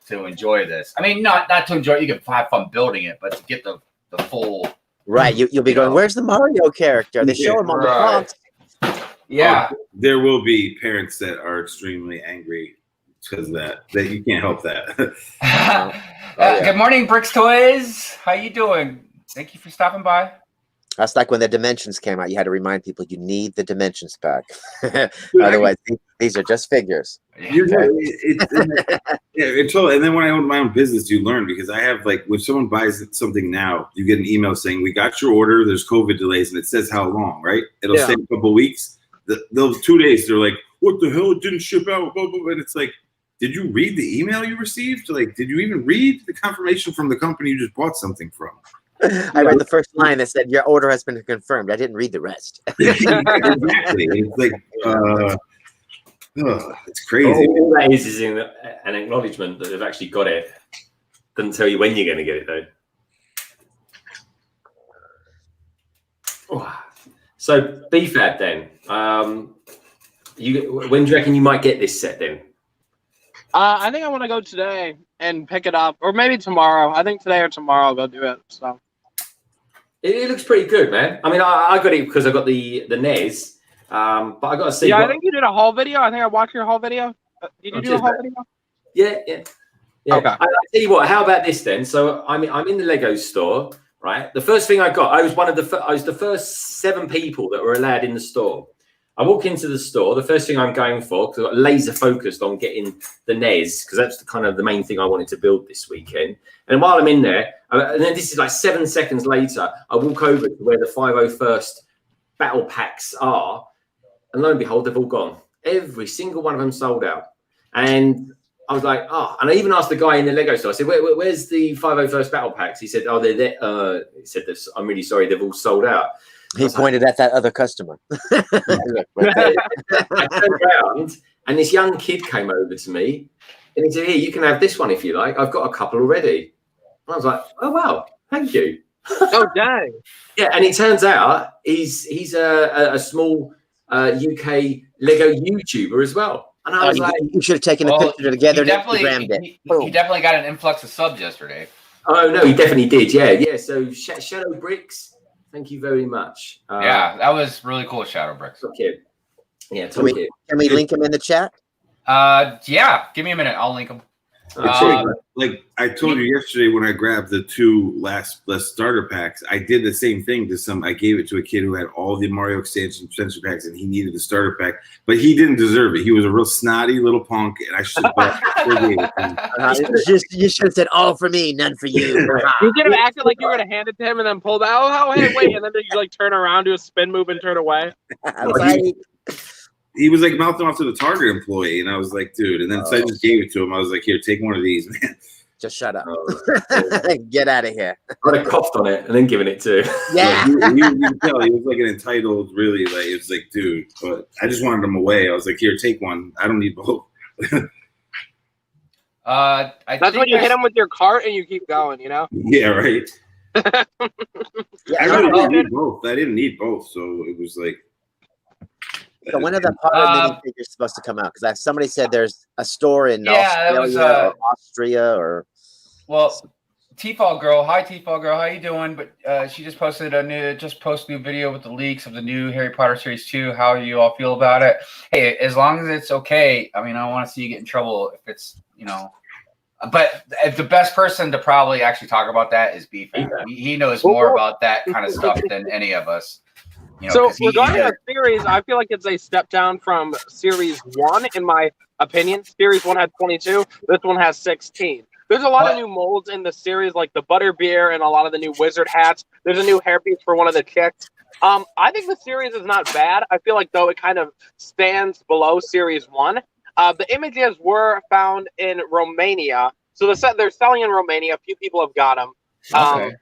to enjoy this. I mean, not to enjoy it. You can have fun building it, but to get the full Right. You'll be going, where's the Mario character? They show him on the box. Yeah. There will be parents that are extremely angry because of that you can't help that. Good morning, Bricks Toys. How you doing? Thank you for stopping by. That's like when the Dimensions came out. You had to remind people you need the Dimensions pack. Otherwise, these are just figures. And then when I owned my own business, you learn because I have like when someone buys something now, you get an email saying we got your order. There's COVID delays, and it says how long, right? It'll say a couple weeks. Those 2 days, they're like, what the hell? It didn't ship out. Blah, blah, blah. And it's like, did you read the email you received? Like, did you even read the confirmation from the company you just bought something from? I read the first line that said your order has been confirmed. I didn't read the rest. Exactly. It's like, it's crazy. All that is an acknowledgement that they've actually got it. Doesn't tell you when you're going to get it, though. Oh. So, BFAB then. When do you reckon you might get this set then? I think I want to go today and pick it up, or maybe tomorrow. I think today or tomorrow I'll go do it. So it looks pretty good, man. I mean, I got it because I got the NES, but I got to see. Yeah, I think you did a haul video. I think I watched your haul video. Did you do a haul video? Yeah. Okay. I tell you what. How about this then? So I'm in the Lego store, right? The first thing I got, I was the first 7 people that were allowed in the store. I walk into the store. The first thing I'm going for, because I got laser focused on getting the NES, because that's the main thing I wanted to build this weekend. And while I'm in there, and then this is like 7 seconds later, I walk over to where the 501st battle packs are, and lo and behold, they've all gone. Every single one of them sold out. And I was like, and I even asked the guy in the Lego store. I said, "Where's the 501st battle packs?" He said, "Oh, they're there." He said, "I'm really sorry, they've all sold out." He pointed at that other customer. I turned around and this young kid came over to me and he said, "Here, you can have this one if you like. I've got a couple already." And I was like, "Oh, wow. Thank you." Oh, dang. Yeah, and it turns out he's a small UK Lego YouTuber as well. And I was like, you should have taken a picture together and Instagrammed it. He definitely got an influx of subs yesterday. Oh, no, he definitely did. Yeah. So Shadow Bricks, thank you very much. Yeah, that was really cool, Shadow Bricks. Okay. Yeah, can we link him in the chat? Yeah, give me a minute. I'll link him. Like I told you yesterday when I grabbed the 2 last starter packs, I did the same thing to some. I gave it to a kid who had all the Mario expansion packs, and he needed the starter pack, but he didn't deserve it. He was a real snotty little punk, and I should have you should have said, "All for me, none for you." You could have acted like you were going to hand it to him and then pulled out. Oh, hey, wait. And then you like turn around, do a spin move, and turn away. He was like mouthing off to the Target employee, and I was like, dude. And then so I just gave it to him. I was like, here, take one of these, man. Just shut up. Get out of here. I'd have coughed on it and then given it to him. Yeah. You could tell he was like an entitled, really, like, it was like, dude. But I just wanted him away. I was like, here, take one. I don't need both. That's when you hit him with your cart and you keep going, you know? Yeah, right. I really didn't need both. I didn't need both, so it was like. So when are the Potter minifigures supposed to come out? Because somebody said there's a store in Australia or Austria or. Well, T-Fall Girl, hi T-Fall Girl, how you doing? But she just posted a new video with the leaks of the new Harry Potter Series 2. How you all feel about it? Hey, as long as it's okay. I mean, I don't want to see you get in trouble if it's But the best person to probably actually talk about that is BFAB. He knows more about that kind of stuff than any of us. So regarding the series, I feel like it's a step down from Series 1, in my opinion. Series 1 had 22. This one has 16. There's a lot of new molds in the series, like the Butterbeer and a lot of the new wizard hats. There's a new hairpiece for one of the chicks. I think the series is not bad. I feel like, though, it kind of stands below Series 1. The images were found in Romania. So they're selling in Romania. A few people have got them. Okay.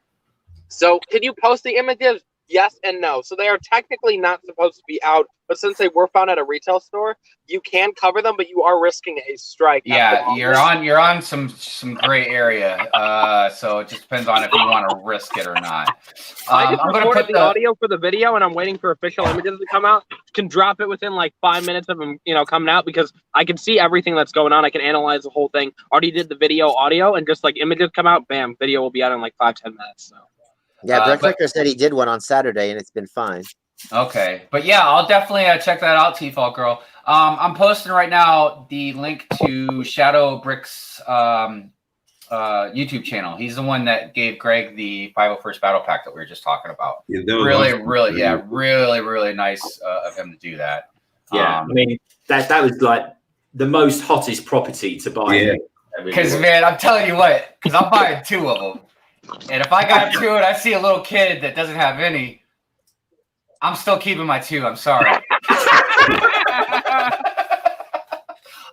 So can you post the images? Yes and no. So they are technically not supposed to be out, but since they were found at a retail store, you can cover them, but you are risking a strike. Yeah, you're on some gray area. So it just depends on if you want to risk it or not. I just recorded the audio for the video, and I'm waiting for official images to come out. Can drop it within like 5 minutes of them, coming out, because I can see everything that's going on. I can analyze the whole thing. Already did the video, audio, and just like images come out, bam, video will be out in like 5-10 minutes. So. Yeah, Brent but- Clicker said he did one on Saturday, and it's been fine. Okay, but yeah, I'll definitely check that out, T-Fault Girl. I'm posting right now the link to Shadow Brick's YouTube channel. He's the one that gave Greg the 501st Battle Pack that we were just talking about. Yeah, that was Really, awesome. really, yeah, really nice of him to do that. Yeah, I mean that was like the most hottest property to buy. Yeah. Because man, I'm telling you what, because I'm buying 2 of them, and if I got 2 and I see a little kid that doesn't have any, I'm still keeping my 2. I'm sorry.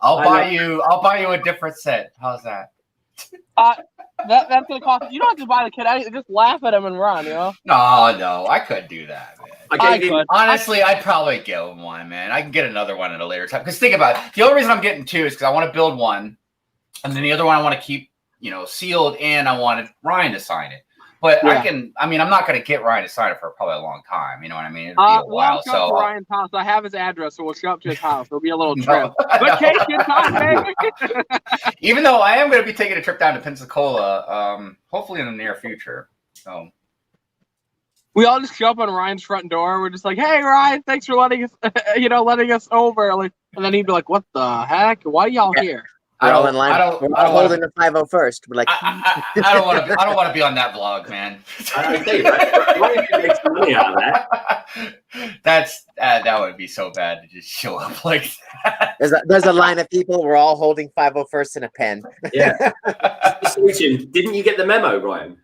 I'll buy you a different set. How's that? That's gonna cost. You don't have to buy the kid anything. Just laugh at him and run. You know. No, I couldn't do that, man. I gave him, Honestly, I'd probably give him one, man. I can get another one at a later time. Because think about it. The only reason I'm getting 2 is because I want to build one, and then the other one I want to keep, sealed, and I wanted Ryan to sign it. But Yeah. I'm not going to get Ryan to sign it for probably a long time. You know what I mean? It'll be a while. We'll show up to Ryan's house. I have his address, so we'll show up to his house. It'll be a little trip. Vacation time, baby. Even though I am going to be taking a trip down to Pensacola, hopefully in the near future. So. We all just show up on Ryan's front door. We're just like, "Hey, Ryan, thanks for letting us, letting us over." Like, and then he'd be like, "What the heck? Why are y'all here?" We're all in line. We're all holding the 501st. We're like, I don't want to. I don't want to be on that vlog, man. I tell you, Ryan can make some money out of that. That would be so bad to just show up like that. there's a line of people. We're all holding 501st in a pen. Yeah. Solution. Didn't you get the memo, Ryan?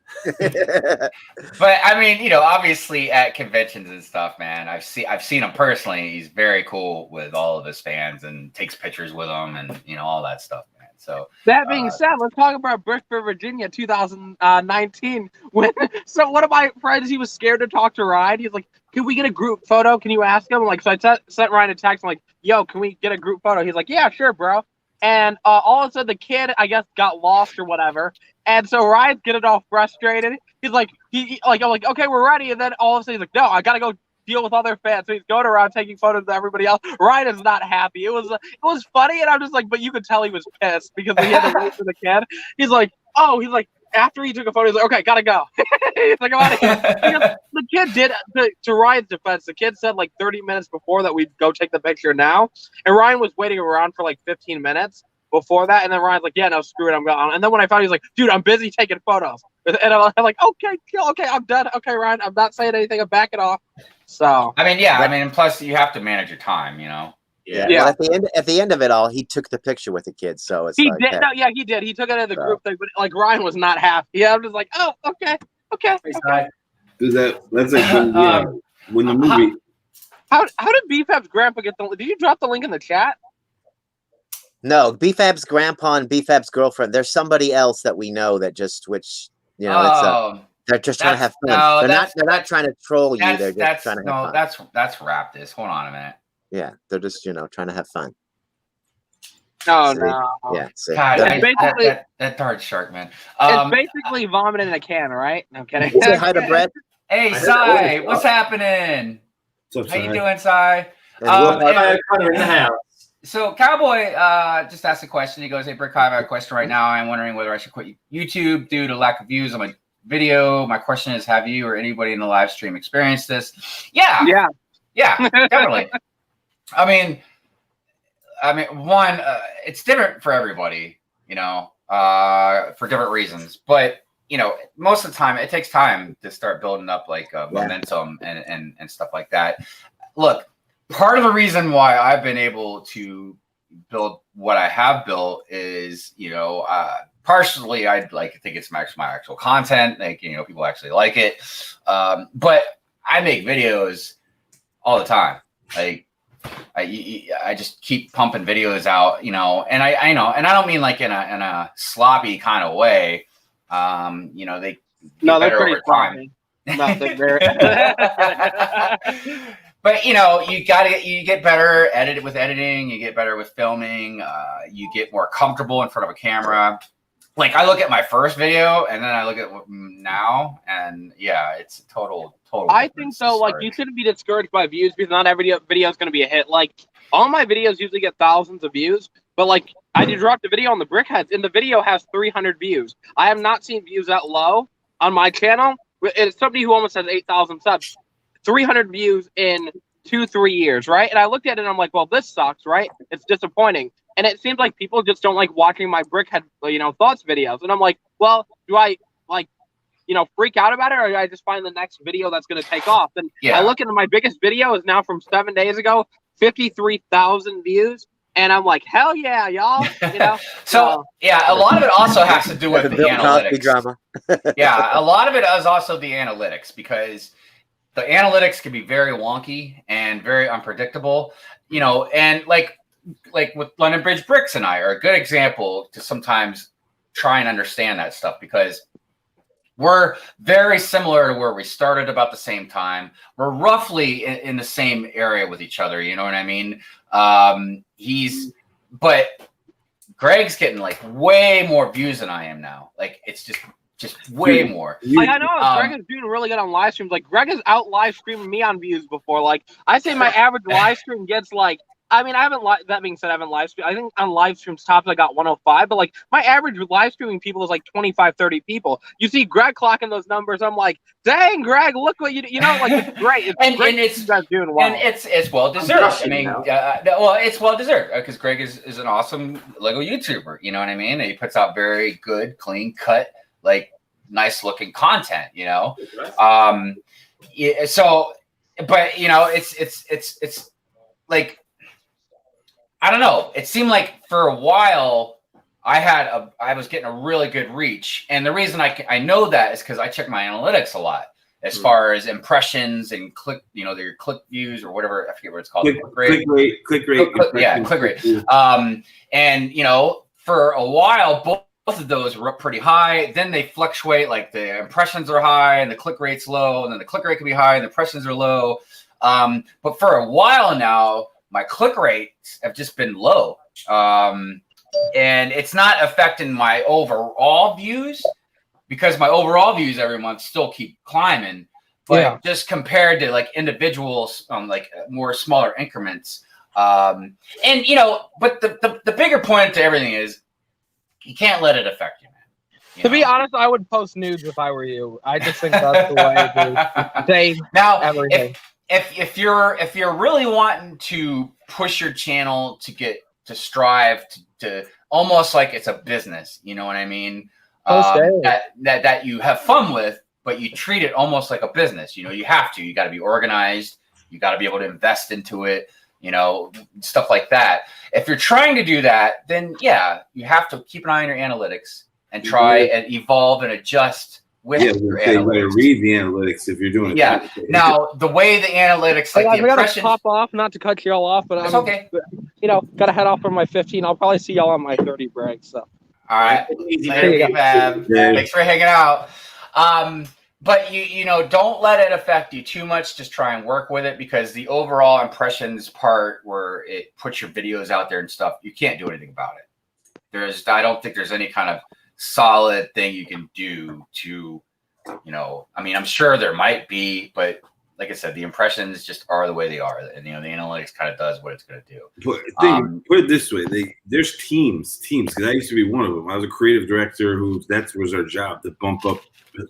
But I mean, obviously at conventions and stuff, man, I've seen him personally. He's very cool with all of his fans and takes pictures with them and all that stuff, man. So that being said, let's talk about Brickford, Virginia, 2019. So one of my friends, he was scared to talk to Ryan. He's like, "Can we get a group photo? Can you ask him?" So I sent Ryan a text. I'm like, "Yo, can we get a group photo?" He's like, "Yeah, sure, bro." And all of a sudden, the kid, I guess, got lost or whatever. And so Ryan's getting all frustrated. He's like, I'm like, "Okay, we're ready." And then all of a sudden, he's like, "No, I gotta go deal with other fans." So he's going around taking photos of everybody else. Ryan is not happy. It was funny, and I'm just like, but you could tell he was pissed because he had to wait for the kid. He's like, after he took a photo, he's like, "Okay, gotta go." He's like, "I'm out of here." Because the kid did, to Ryan's defense, the kid said like 30 minutes before that we'd go take the picture now. And Ryan was waiting around for like 15 minutes before that. And then Ryan's like, "Yeah, no, screw it, I'm going." And then when I found, he's like, "Dude, I'm busy taking photos." And I'm like, "Okay, I'm done. Okay, Ryan, I'm not saying anything. I'm backing off." So I mean, plus you have to manage your time, Yeah. Yeah. Well, at the end of it all, he took the picture with the kids, so it's he like, did. hey. No, yeah, he did. He took it in the group thing, but like Ryan was not happy. Yeah, I'm just like, "Oh, okay." Dude, that's like when the movie. How did BFAB's grandpa get the? Did you drop the link in the chat? No, BFAB's grandpa and BFAB's girlfriend. There's somebody else that we know that just switched. They're just trying to have fun. They're not trying to troll you. They're just trying to have fun. That's Raptus. Hold on a minute. Yeah, they're just trying to have fun. Oh See? no. Yeah. See. God, Basically- that dart shark, man. It's basically vomiting in a can, right? No, I'm kidding. Say hi to Brett. Hey, Cy, what's happening? What's up, How you Cy? doing, Cy? And we'll have- In the house. So Cowboy just asked a question. He goes, "Hey, Brick Hive, I have a question right now. I'm wondering whether I should quit YouTube due to lack of views on my video. My question is, have you or anybody in the live stream experienced this?" Yeah, definitely. I mean, one, it's different for everybody, for different reasons. But most of the time, it takes time to start building up like momentum and stuff like that. Look. Part of the reason why I've been able to build what I have built is, partially I'd like to think it's my actual content, like, people actually like it. But I make videos all the time. Like I just keep pumping videos out, and I know, and I don't mean like in a sloppy kind of way. They they're pretty funny. No, they're very. But you get better with editing, you get better with filming, you get more comfortable in front of a camera. Like I look at my first video and then I look at now, and yeah, it's a total. I think so. Like you shouldn't be discouraged by views because not every video is going to be a hit. Like all my videos usually get thousands of views, but like I just dropped a video on the Brickheads, and the video has 300 views. I have not seen views that low on my channel it's somebody who almost has 8,000 subs, 300 views in 2-3 years, right? And I looked at it and I'm like, well, this sucks, right? It's disappointing. And it seems like people just don't like watching my Brickhead, thoughts videos. And I'm like, well, do I freak out about it, or do I just find the next video that's going to take off? And I look into my biggest video is now from 7 days ago, 53,000 views. And I'm like, hell yeah, y'all. So a lot of it also has to do with the analytics. Drama. Yeah, a lot of it is also the analytics, because the analytics can be very wonky and very unpredictable. And like with London Bridge Bricks and I are a good example to sometimes try and understand that stuff, because we're very similar to where we started about the same time. We're roughly in the same area with each other. You know what I mean? But Greg's getting like way more views than I am now. Like it's just way more. Like I know Greg is doing really good on live streams. Like Greg is out live streaming me on views before. Like I say my average live stream gets like, I mean, that being said, I haven't live streamed. I think on live streams tops I got 105, but like my average live streaming people is like 25, 30 people. You see Greg clocking those numbers. I'm like, dang, Greg, look what like it's great. It's great. And it's you guys doing well. And it's well deserved. I mean, it's well deserved because Greg is an awesome Lego YouTuber. You know what I mean? And he puts out very good, clean cut, like nice looking content. So, but it's like, I don't know. It seemed like for a while I was getting a really good reach, and the reason I know that is because I check my analytics a lot as far as impressions and click, their click views or whatever. I forget what it's called. Click rate. Click rate. And for a while, both of those were up pretty high. Then they fluctuate. Like the impressions are high and the click rate's low, and then the click rate can be high and the impressions are low. But for a while now, my click rates have just been low. And it's not affecting my overall views, because my overall views every month still keep climbing. But just compared to like individuals, like more smaller increments. But the bigger point to everything is you can't let it affect you, man. To be honest, I would post nudes if I were you. I just think that's the way to say everything. If you're really wanting to push your channel to strive to almost like it's a business, you know what I mean? That you have fun with, but you treat it almost like a business. You have to. You got to be organized. You got to be able to invest into it. Stuff like that. If you're trying to do that, then you have to keep an eye on your analytics and try and evolve and adjust. With your analytics. Read the analytics if you're doing it. Yeah. Now the way the analytics, like the impressions. I gotta pop off, not to cut you all off, but it's okay. Gotta head off for my 15. I'll probably see y'all on my 30 break. So. All right. Thanks for hanging out. But don't let it affect you too much. Just try and work with it, because the overall impressions part, where it puts your videos out there and stuff, you can't do anything about it. I don't think there's any kind of solid thing you can do to, I mean, I'm sure there might be, but like I said, the impressions just are the way they are, and the analytics kind of does what it's going to do. Put it this way: there's teams. Because I used to be one of them. I was a creative director that was our job, to bump up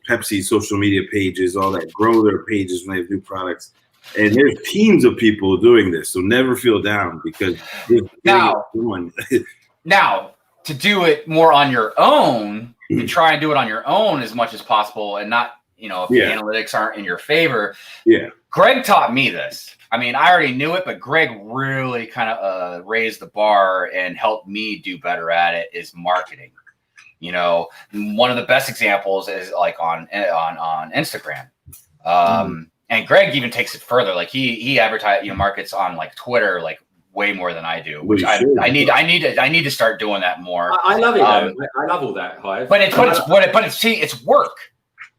Pepsi's social media pages, all that, grow their pages when they have new products. And there's teams of people doing this, so never feel down, because now. To do it more on your own, you try and do it on your own as much as possible, and not, if the analytics aren't in your favor. Yeah. Greg taught me this. I mean, I already knew it, but Greg really kind of raised the bar and helped me do better at it, is marketing. One of the best examples is like on Instagram. And Greg even takes it further. Like he markets on like Twitter, like way more than I do, which I need to start doing that more. I love it. I love all that, Hive. But it's work.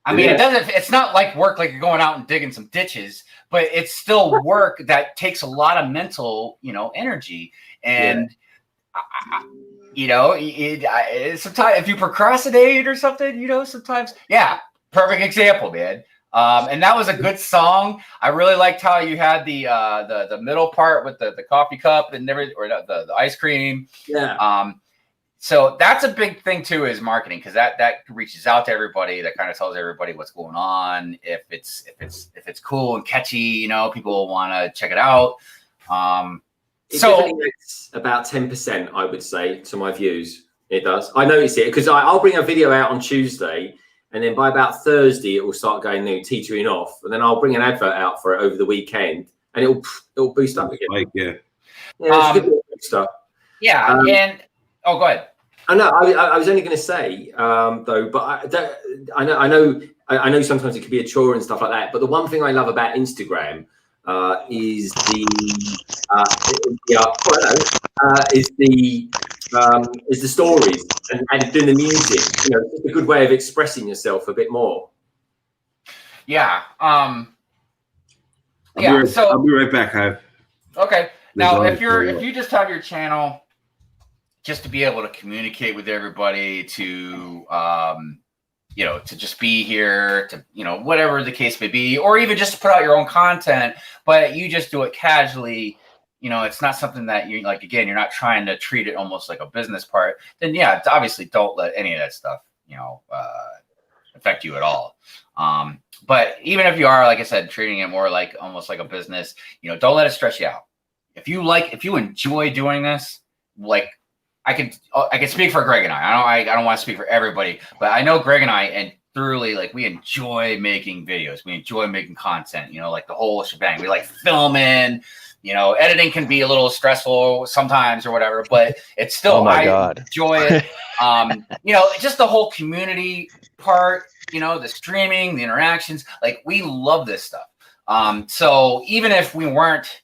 I mean, it's not like work like you're going out and digging some ditches, but it's still work that takes a lot of mental, energy. And sometimes if you procrastinate or something, sometimes, perfect example, man. And that was a good song. I really liked how you had the middle part with the coffee cup and the ice cream. Yeah. So that's a big thing too, is marketing, because that reaches out to everybody. That kind of tells everybody what's going on. If it's cool and catchy, you know, people will want to check it out. It So definitely gets about 10%, I would say, to my views. It does. I notice it because I'll bring a video out on Tuesday, and then by about Thursday it will start going new, teetering off, and then I'll bring an advert out for it over the weekend, and it'll boost up again. Like, yeah, it's a good booster. yeah, and go ahead. I know. I was only going to say though, but I know sometimes it can be a chore and stuff like that. But the one thing I love about Instagram is the stories and doing the music. You know, it's a good way of expressing yourself a bit more. Yeah. I'll be right back. Okay. Now, if you just have your channel just to be able to communicate with everybody, to you know, to just be here, to, you know, whatever the case may be, or even just to put out your own content, but you just do it casually, you know, it's not something that you like, again, you're not trying to treat it almost like a business part, then yeah, obviously don't let any of that stuff, you know, affect you at all. But even if you are, like I said, treating it more like almost like a business, you know, don't let it stress you out. If you enjoy doing this, like, I can speak for Greg and I don't want to speak for everybody, but I know Greg and I, and thoroughly, like, we enjoy making videos. We enjoy making content, you know, like the whole shebang. We like filming, you know, editing can be a little stressful sometimes or whatever, but it's still, enjoy it. You know, just the whole community part, you know, the streaming, the interactions, like, we love this stuff. So even if we weren't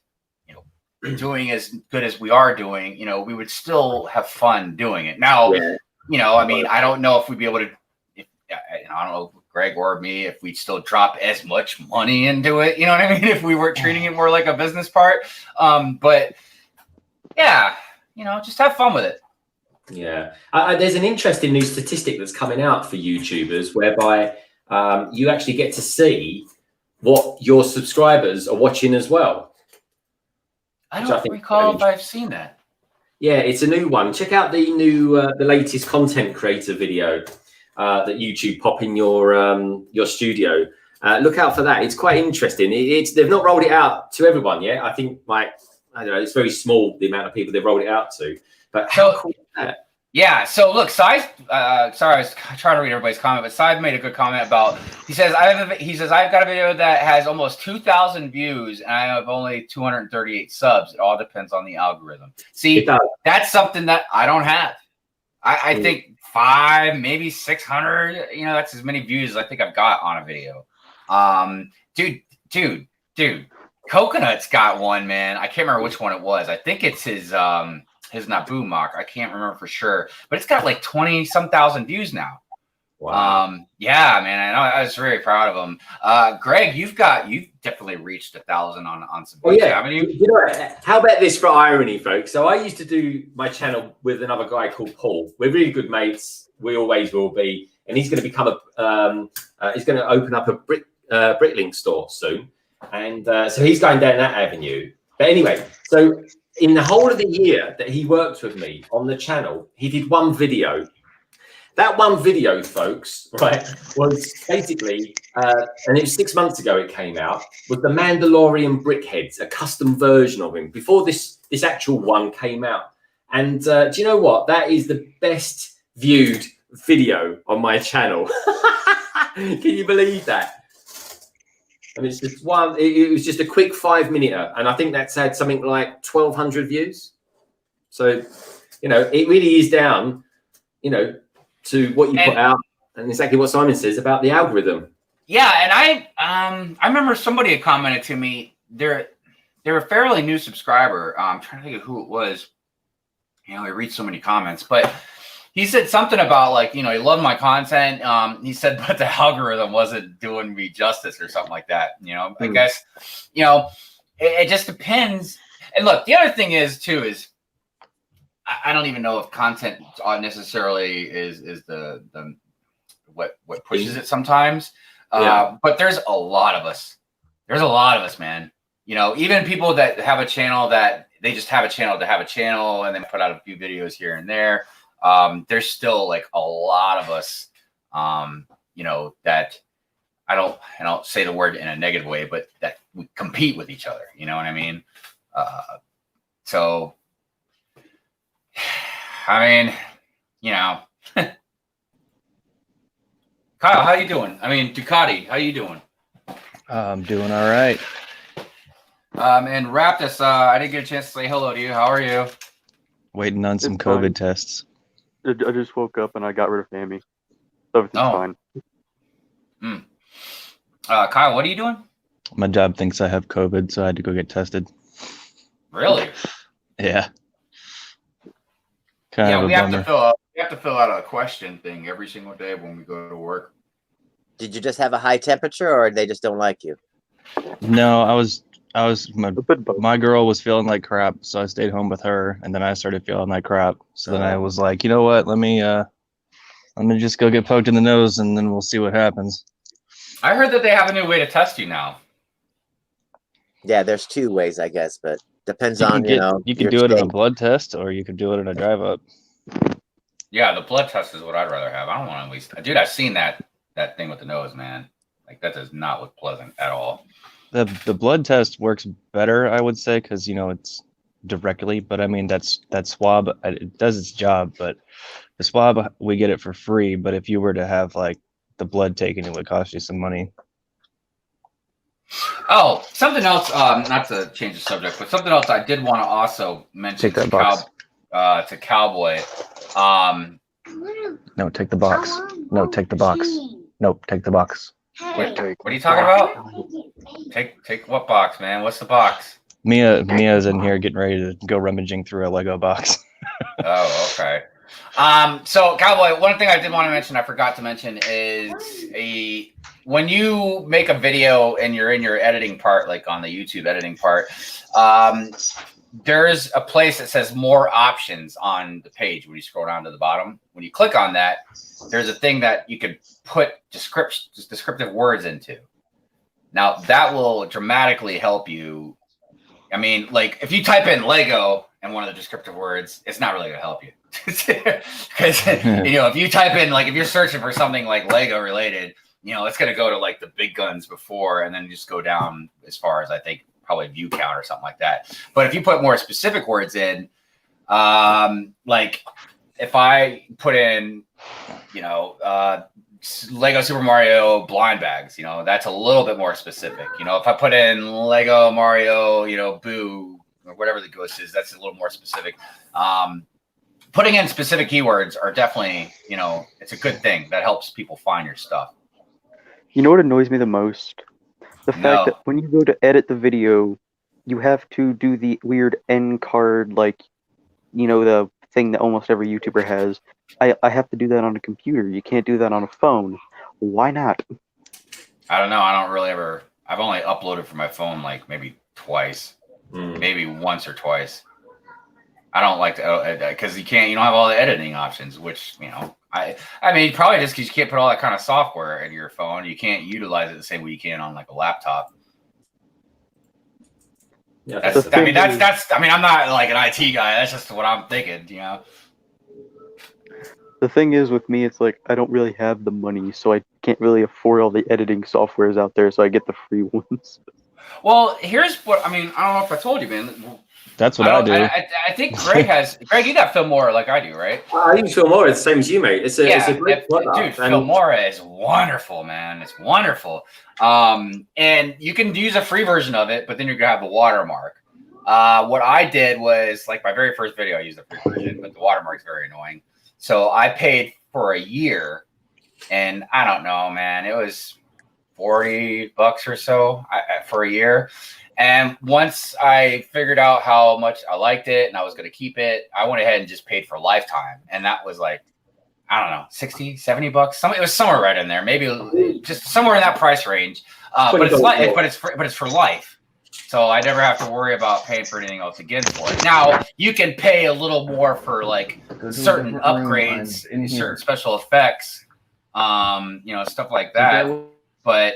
doing as good as we are doing, you know, we would still have fun doing it. Now, you know, I mean, I don't know if we'd be able to, I don't know, Greg or me, if we'd still drop as much money into it, you know what I mean? If we were treating it more like a business part. But yeah, you know, just have fun with it. Yeah. There's an interesting new statistic that's coming out for YouTubers whereby you actually get to see what your subscribers are watching as well. I don't recall if I've seen that. Yeah, it's a new one. Check out the new, the latest content creator video that YouTube pop in your studio. Look out for that. It's quite interesting. They've not rolled it out to everyone yet. I think, like, I don't know, it's very small, the amount of people they've rolled it out to. But how cool is that? Yeah, so look, Sai, sorry, I was trying to read everybody's comment, but Sai made a good comment about, he says, I've got a video that has almost 2,000 views and I have only 238 subs. It all depends on the algorithm. See, that's something that I don't have. I think 5, maybe 600, you know, that's as many views as I think I've got on a video. Dude, Coconut's got one, man. I can't remember which one it was. I think it's his Naboo mock. I can't remember for sure, but it's got like 20-some thousand views now. Wow. Yeah, man. I know. I was very proud of him. Greg, you've definitely reached 1,000 on some. Oh yeah. Haven't you? You know, how about this for irony, folks? So I used to do my channel with another guy called Paul. We're really good mates. We always will be. And he's going to become he's going to open up a Bricklink store soon. And so he's going down that avenue. But anyway, so in the whole of the year that he worked with me on the channel, he did one video. That one video, folks, right, was basically, and it was 6 months ago it came out, was the Mandalorian Brickheads, a custom version of him, before this actual one came out. And do you know what? That is the best viewed video on my channel. Can you believe that? And it's just one, it was just a quick 5-minute, and I think that's had something like 1,200 views. So, you know, it really is down, you know, to what you put out, and exactly what Simon says about the algorithm. Yeah, and I remember somebody had commented to me, they're a fairly new subscriber. I'm trying to think of who it was. You know, I read so many comments, but he said something about, like, you know, he loved my content. He said, but the algorithm wasn't doing me justice or something like that. You know, I guess, you know, it just depends. And look, the other thing is too, is I don't even know if content necessarily is the what pushes it sometimes. But there's a lot of us. There's a lot of us, man. You know, even people that have a channel that they just have a channel to have a channel and then put out a few videos here and there. there's still like a lot of us, you know, that I don't say the word in a negative way, but that we compete with each other. You know what I mean? So, I mean, you know, Kyle, how you doing? I mean, Ducati, how you doing? I'm doing all right. And Raptus, I didn't get a chance to say hello to you. How are you? Waiting on some It's COVID fine. tests. I just woke up and I got rid of Hammy. Everything's fine. Kyle, what are you doing? My job thinks I have COVID, so I had to go get tested. Really? Yeah. Kind of a we have bummer. to fill out a question thing every single day when we go to work. Did you just have a high temperature, or they just don't like you? No, A bit both. my girl was feeling like crap, so I stayed home with her, and then I started feeling like crap. So then I was like, you know what? Let me just go get poked in the nose, and then we'll see what happens. I heard that they have a new way to test you now. Yeah, there's two ways, I guess, but depends You on can your do it in a state. blood test, or you could do it in a drive up. Yeah, the blood test is what I'd rather have. I don't want to waste. Dude, I've seen that thing with the nose, man. Like that does not look pleasant at all. The blood test works better, I would say, because it's directly. But I mean, that swab, it does its job. But the swab, we get it for free. But if you were to have like the blood taken, it would cost you some money. Oh, something else. Not to change the subject, but something else I did want to also mention Take that box. to Cowboy. No, take the box. No, take the box. No, take the box. What are you talking about? Take what box, man? What's the box? Mia's in here getting ready to go rummaging through a Lego box. Oh, okay. So Cowboy, one thing I did want to mention, I forgot to mention, is when you make a video and you're in your editing part, like on the YouTube editing part, there's a place that says more options on the page when you scroll down to the bottom. When you click on that, there's a thing that you could put descriptive words into. Now that will dramatically help you. I mean, like if you type in Lego and one of the descriptive words, it's not really going to help you. Because, if you type in, like if you're searching for something like Lego related, it's going to go to like the big guns before and then just go down as far as I think probably view count or something like that. But if you put more specific words in, like if I put in, Lego Super Mario blind bags, that's a little bit more specific. If I put in Lego Mario, Boo, or whatever the ghost is, that's a little more specific. Putting in specific keywords are definitely, it's a good thing that helps people find your stuff. You know what annoys me the most? The fact that when you go to edit the video, you have to do the weird end card, like, the thing that almost every YouTuber has. I have to do that on a computer. You can't do that on a phone. Why not? I don't know. I don't really ever. I've only uploaded from my phone like maybe twice, maybe once or twice. I don't like to because you don't have all the editing options, which I mean probably just because you can't put all that kind of software in your phone, you can't utilize it the same way you can on like a laptop. Yeah, That's I'm not like an IT guy. That's just what I'm thinking. The thing is with me, it's like I don't really have the money, so I can't really afford all the editing softwares out there, so I get the free ones. Well, here's what I mean. I don't know if I told you, man. That's what I do. I think Greg you got Filmora like I do, right? I use Filmora the same as you, mate. It's a great product. Dude, Filmora is wonderful, man. It's wonderful. And you can use a free version of it, but then you're gonna have the watermark. What I did was like my very first video, I used the free version, but the watermark's very annoying. So I paid for a year, and I don't know, man. It was $40 or so for a year. And once I figured out how much I liked it and I was going to keep it, I went ahead and just paid for lifetime. And that was like, I don't know, $60, $70. It was somewhere right in there, maybe just somewhere in that price range. But it's for life. So I never have to worry about paying for anything else again for it. Now you can pay a little more for like certain upgrades and certain special effects, stuff like that. But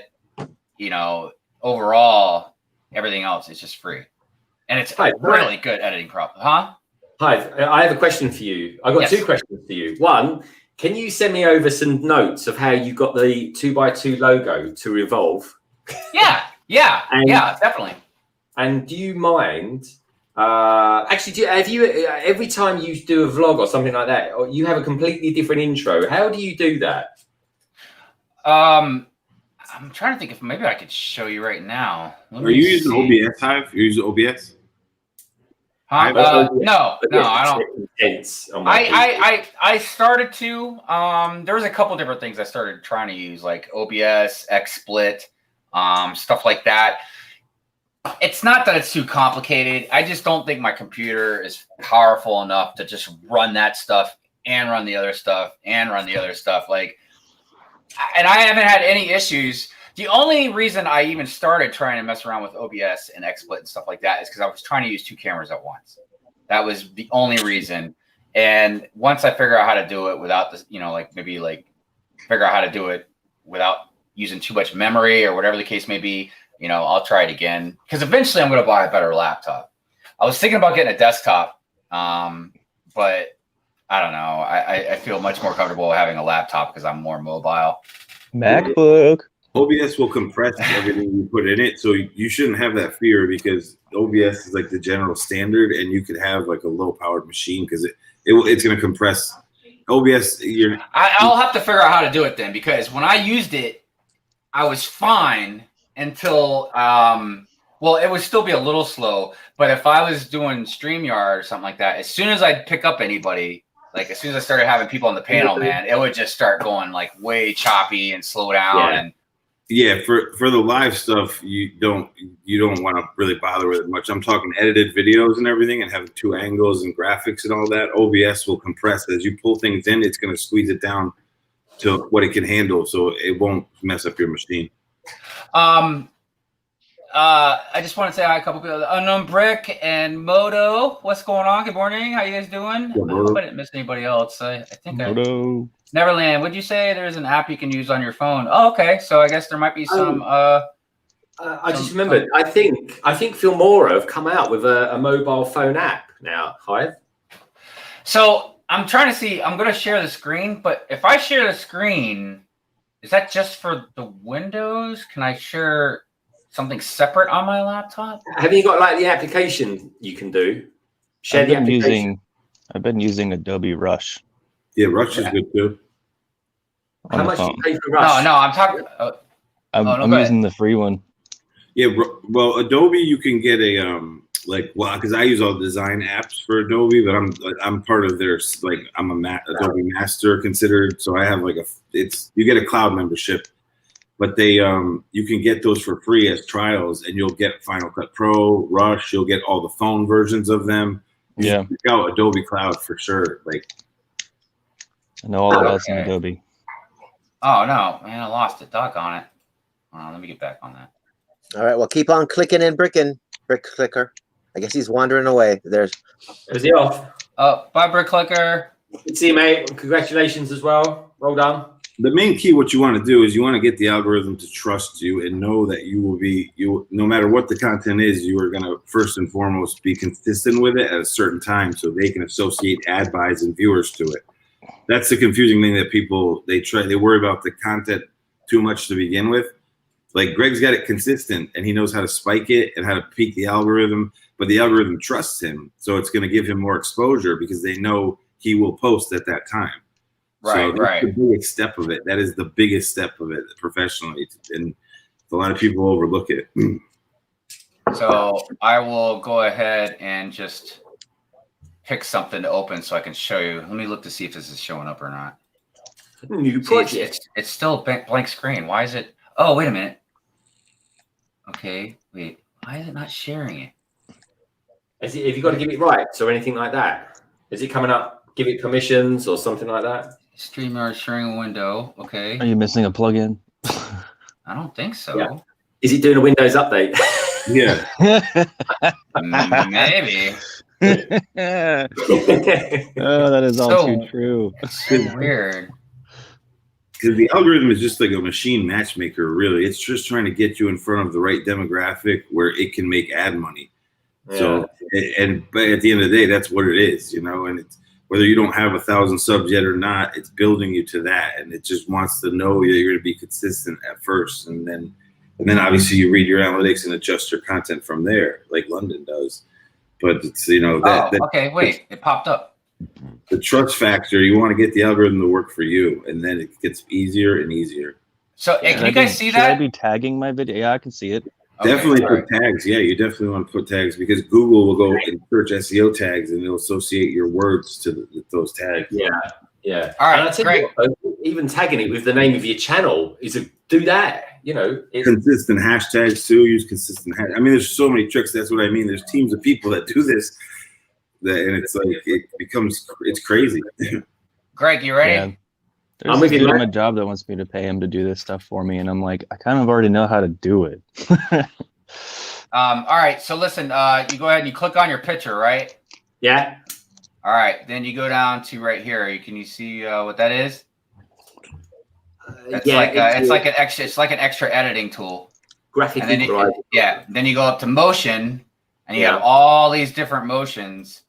overall, everything else is just free, and it's a really good editing problem, huh? Hi, I have a question for you. I've got two questions for you. One, can you send me over some notes of how you got the 2x2 logo to revolve? Yeah, definitely. And do you mind? Actually, have you every time you do a vlog or something like that, or you have a completely different intro? How do you do that? I'm trying to think if maybe I could show you right now. Are you using OBS, Hive? You using OBS? Huh? No, I don't. Intense. I started to. There was a couple different things I started trying to use, like OBS, XSplit, stuff like that. It's not that it's too complicated. I just don't think my computer is powerful enough to just run that stuff and run the other stuff and run the other stuff. Like, and I haven't had any issues. The only reason I even started trying to mess around with OBS and XSplit and stuff like that is because I was trying to use two cameras at once. That was the only reason. And once I figure out how to do it without this, figure out how to do it without using too much memory or whatever the case may be, I'll try it again. Because eventually I'm going to buy a better laptop. I was thinking about getting a desktop, but I don't know. I feel much more comfortable having a laptop because I'm more mobile. MacBook. OBS will compress everything you put in it, so you shouldn't have that fear because OBS is like the general standard, and you could have like a low-powered machine because it's going to compress. OBS, I'll have to figure out how to do it then, because when I used it, I was fine until it would still be a little slow. But if I was doing StreamYard or something like that, as soon as I'd pick up anybody, like as soon as I started having people on the panel, man, it would just start going like way choppy and slow down. Yeah, for the live stuff, you don't want to really bother with it much. I'm talking edited videos and everything, and having two angles and graphics and all that. OBS will compress as you pull things in. It's going to squeeze it down to what it can handle, so it won't mess up your machine. I just want to say hi, a couple people. Unknown Brick and Moto. What's going on? Good morning. How you guys doing? I hope I didn't miss anybody else. I think Moto. Neverland, would you say there's an app you can use on your phone? Oh, okay. So I guess there might be some. I just remembered. I think Filmora have come out with a mobile phone app now. Hive. So I'm trying to see. I'm going to share the screen, but if I share the screen, is that just for the Windows? Can I share something separate on my laptop? Have you got like the application you can do? Share the application. I've been using Adobe Rush. Yeah, Rush is good too. How much do you pay for Rush? No, I'm talking. I'm using the free one. Yeah, well, Adobe, you can get a because I use all the design apps for Adobe, but I'm part of their I'm a Adobe Master considered, so I have you get a cloud membership, but they you can get those for free as trials, and you'll get Final Cut Pro, Rush, you'll get all the phone versions of them. Yeah, check out Adobe Cloud for sure. I know all about some Adobe. Oh no, man, I lost it. Doggone it. Let me get back on that. All right, well, keep on clicking and bricking, Brick Clicker. I guess he's wandering away. There's he off. Bye, Brick Clicker. Good to see you, mate. Congratulations as well. Well done. The main key, what you want to do is you want to get the algorithm to trust you and know that you will be, no matter what the content is, you are going to first and foremost be consistent with it at a certain time so they can associate ad buys and viewers to it. That's the confusing thing that people, they worry about the content too much to begin with. Like Greg's got it consistent and he knows how to spike it and how to peak the algorithm, but the algorithm trusts him. So it's going to give him more exposure because they know he will post at that time. Right, so that's the biggest step of it. That is the biggest step of it professionally. And a lot of people overlook it. So I will go ahead and just pick something to open so I can show you. Let me look to see if this is showing up or not. New project. It's still a blank screen. Why is it? Oh, wait a minute. Okay, wait. Why is it not sharing it? Have you got to give it rights or anything like that? Is it coming up? Give it permissions or something like that? StreamYard sharing a window. Okay. Are you missing a plugin? I don't think so. Yeah. Is it doing a Windows update? Yeah. Maybe. Oh, that is all too true. It's so weird. Because the algorithm is just like a machine matchmaker, really. It's just trying to get you in front of the right demographic where it can make ad money. So, but at the end of the day, that's what it is, and it's whether you don't have 1,000 subs yet or not, it's building you to that. And it just wants to know that you're going to be consistent at first. And then obviously you read your analytics and adjust your content from there, like London does. But it's, okay, wait, it popped up. The trust factor, you want to get the algorithm to work for you, and then it gets easier and easier. So can you guys see that? Should I be tagging my video? Yeah, I can see it. Definitely put tags. Yeah, you definitely want to put tags because Google will go and search SEO tags and it'll associate your words to those tags. Yeah. All right, and I tell you what, even tagging it with the name of your channel do that. Consistent hashtags too. Use consistent hashtags. I mean, there's so many tricks. That's what I mean. There's teams of people that do this, and it's like it's crazy. Greg, you ready? Yeah. There's a dude at my job that wants me to pay him to do this stuff for me, and I'm like, I kind of already know how to do it. All right, so listen, you go ahead and you click on your picture, right? Yeah. All right, then you go down to right here. Can you see what that is? It's like an extra editing tool. Graphic. Then you go up to motion, and you have all these different motions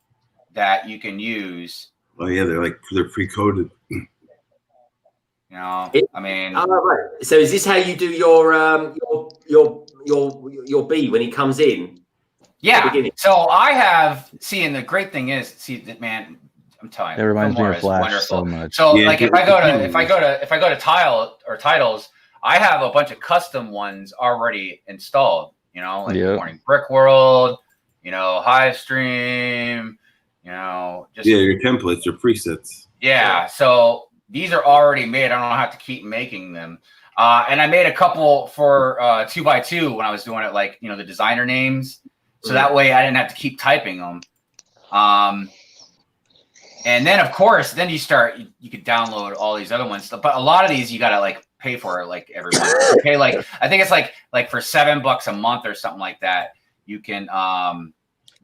that you can use. Oh yeah, they're pre-coded. I mean. Right. So is this how you do your B when he comes in? Yeah. So I have. And the great thing is, man, I'm telling you, it reminds me of Flash wonderful. so much. So like if I go to tile or titles, I have a bunch of custom ones already installed. Like Morning Brick World, Hive Stream, just your templates, your presets. Yeah. So these are already made. I don't have to keep making them. And I made a couple for 2x2 when I was doing it, like the designer names. So that way I didn't have to keep typing them. And then of course, then you could download all these other ones. But a lot of these you gotta like pay for like every month. Pay like I think it's like for $7 a month or something like that. You can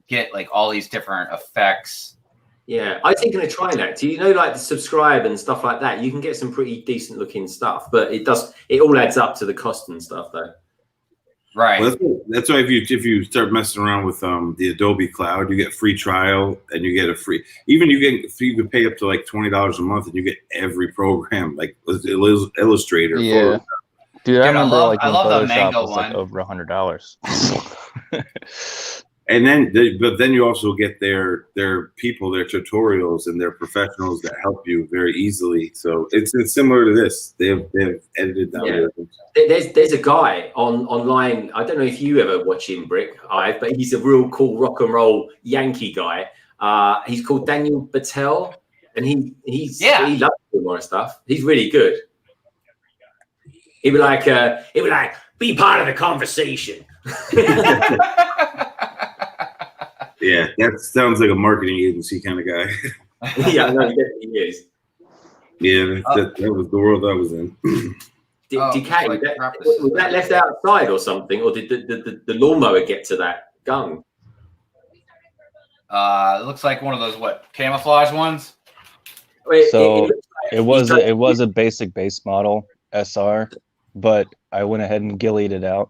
get like all these different effects. Yeah, I was thinking of trying that. Do you know, like the subscribe and stuff like that? You can get some pretty decent looking stuff, but it all adds up to the cost and stuff, though. Right. Well, that's why if you start messing around with the Adobe Cloud, you get free trial and you get a free. You can pay up to like $20 a month and you get every program like Illustrator. Yeah. Dude, I remember I love the Mango was like over $100. And then you also get their people, their tutorials, and their professionals that help you very easily. So it's similar to this. They've edited down. Yeah. There's a guy online. I don't know if you ever watch him, Brick, but he's a real cool rock and roll Yankee guy. He's called Daniel Battelle, and he loves doing more stuff. He's really good. He'd be like, be part of the conversation. Yeah, that sounds like a marketing agency kind of guy. Yeah, no, he definitely is. Yeah, that was the world I was in. Was that left outside or something, or did the lawnmower get to that gun? It looks like one of those camouflage ones. It was a basic base model SR, but I went ahead and ghillied it out.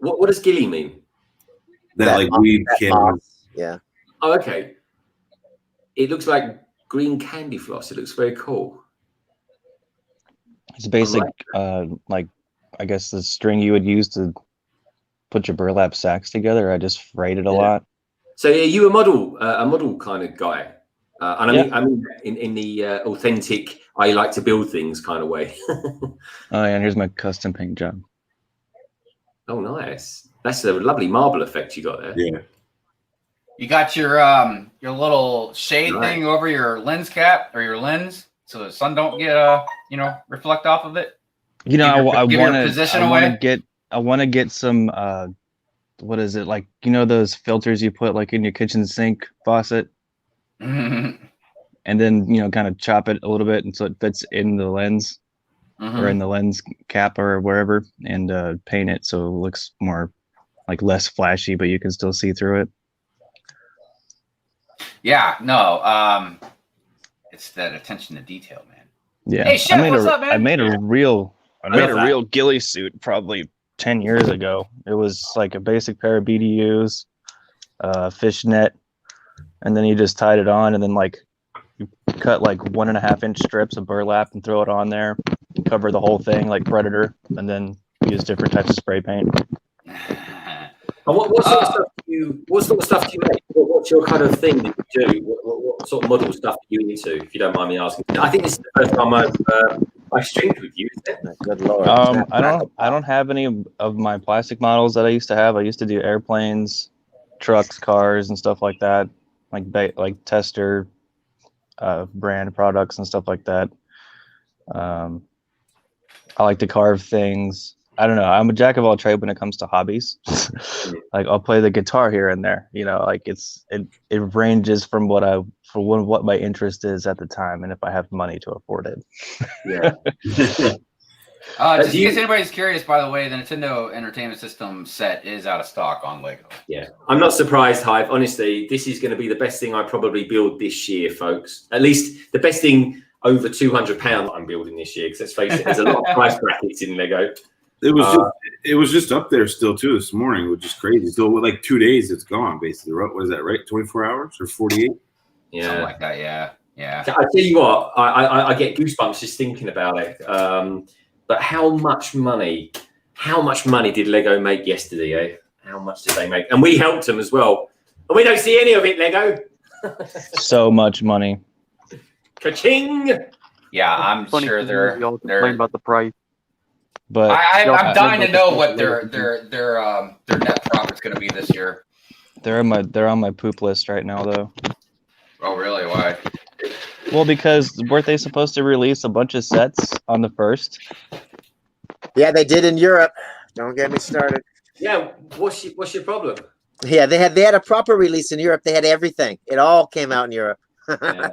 What does ghillie mean? That like weed cameras. Yeah. Oh, okay. It looks like green candy floss. It looks very cool. It's basic, like I guess the string you would use to put your burlap sacks together. I just frayed it a lot. So are you a model kind of guy? And I mean in the authentic, I like to build things kind of way. Oh yeah, and here's my custom paint job. Oh, nice. That's a lovely marble effect you got there. Yeah. You got your little shade thing over your lens cap or your lens, so the sun don't get reflect off of it. I want to get some what is it, like those filters you put like in your kitchen sink faucet, and then kind of chop it a little bit and so it fits in the lens or in the lens cap or wherever, and paint it so it looks more like less flashy, but you can still see through it. Yeah, no, it's that attention to detail, man. Yeah. Hey, Chef, what's up, man? I made a real ghillie suit probably 10 years ago. It was like a basic pair of BDUs, fish net, and then you just tied it on, and then like you cut like 1.5-inch strips of burlap and throw it on there, cover the whole thing like Predator, and then use different types of spray paint. And what sort of stuff do you make? What's your kind of thing that you do? What sort of model stuff are you into, if you don't mind me asking? I think this is the first time I've streamed with you, isn't it? Good lord. I don't have any of my plastic models that I used to have. I used to do airplanes, trucks, cars, and stuff like that, like tester brand products and stuff like that. I like to carve things. I don't know. I'm a jack of all trades when it comes to hobbies. Like I'll play the guitar here and there. You know, like it ranges from what my interest is at the time, and if I have money to afford it. Yeah. Just in case anybody's curious, by the way, the Nintendo Entertainment System set is out of stock on Lego. Yeah, I'm not surprised, Hive. Honestly, this is going to be the best thing I probably build this year, folks. At least the best thing over £200 that I'm building this year. Because let's face it, there's a lot of price brackets in Lego. It was just up there still too this morning, which is crazy. So with like 2 days, it's gone basically. What is that, right? 24 hours or 48? Yeah, Something like that. Yeah. I tell you what, I get goosebumps just thinking about it. But how much money did Lego make yesterday? Eh? How much did they make? And we helped them as well. And we don't see any of it, Lego. So much money. Ka-ching! Yeah, I'm sure they're complain about the price. But I'm dying to know what their net profit's going to be this year. they're on my poop list right now, though. Oh, really? Why? Well, because weren't they supposed to release a bunch of sets on the 1st? Yeah, they did in Europe. Don't get me started. Yeah, what's your problem? Yeah, they had a proper release in Europe. They had everything. It all came out in Europe. Yeah.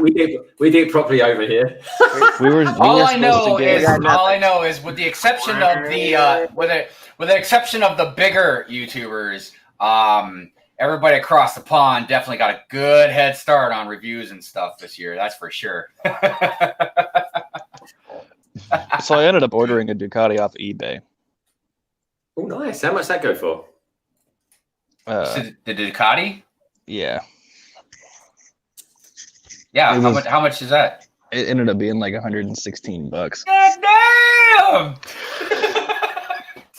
We did properly over here. All I know is, with the exception of the with the exception of the bigger YouTubers, everybody across the pond definitely got a good head start on reviews and stuff this year. That's for sure. So I ended up ordering a Ducati off of eBay. Oh, nice. How much that go for? The Ducati? Yeah. Yeah. How much is that? It ended up being like $116. God damn!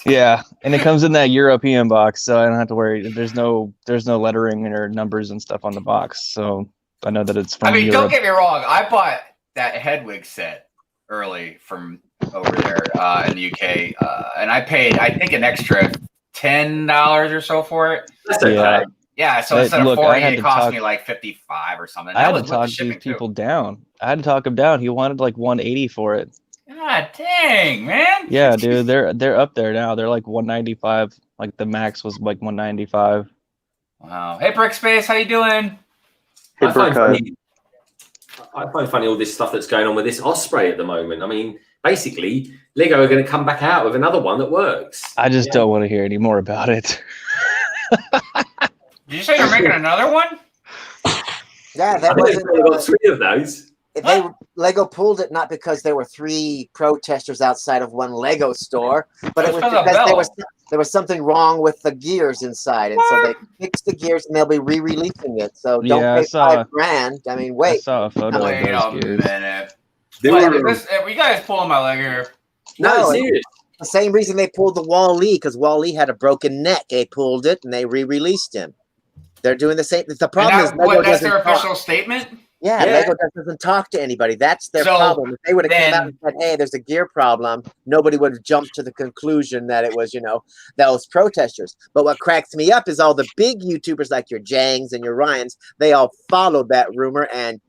Yeah, and it comes in that European box, so I don't have to worry. There's no lettering or numbers and stuff on the box, so I know that it's from Europe. Don't get me wrong. I bought that Hedwig set early from over there in the UK, and I paid, I think, an extra $10 or so for it. That's okay. Yeah, so instead of 40, it cost me like 55 or something. I had to talk these people down. I had to talk him down. He wanted like 180 for it. God dang, man. Yeah, dude, they're up there now. They're like 195. Like the max was like 195. Wow. Hey, Brickspace, how you doing? Hey, I find funny all this stuff that's going on with this Osprey at the moment. I mean, basically, Lego are going to come back out with another one that works. I just don't want to hear any more about it. Did you say you're making another one? Yeah, that I think wasn't. they've got 3 of those. Lego pulled it not because there were 3 protesters outside of one Lego store, but it was because there was something wrong with the gears inside, and so they fixed the gears and they'll be re-releasing it. So don't pay $5,000. I mean, wait. I saw a photo Wait of those a gears. minute. Were you guys pulling my leg here? No, serious. The same reason they pulled the Wall-E, because Wall-E had a broken neck. They pulled it and they re-released him. They're doing the same. The problem is Lego that's their doesn't official statement? Yeah, Lego doesn't talk to anybody. That's their problem. If they would have come out and said, hey, there's a gear problem, nobody would have jumped to the conclusion that it was, those protesters. But what cracks me up is all the big YouTubers like your Jangs and your Ryans, they all followed that rumor and,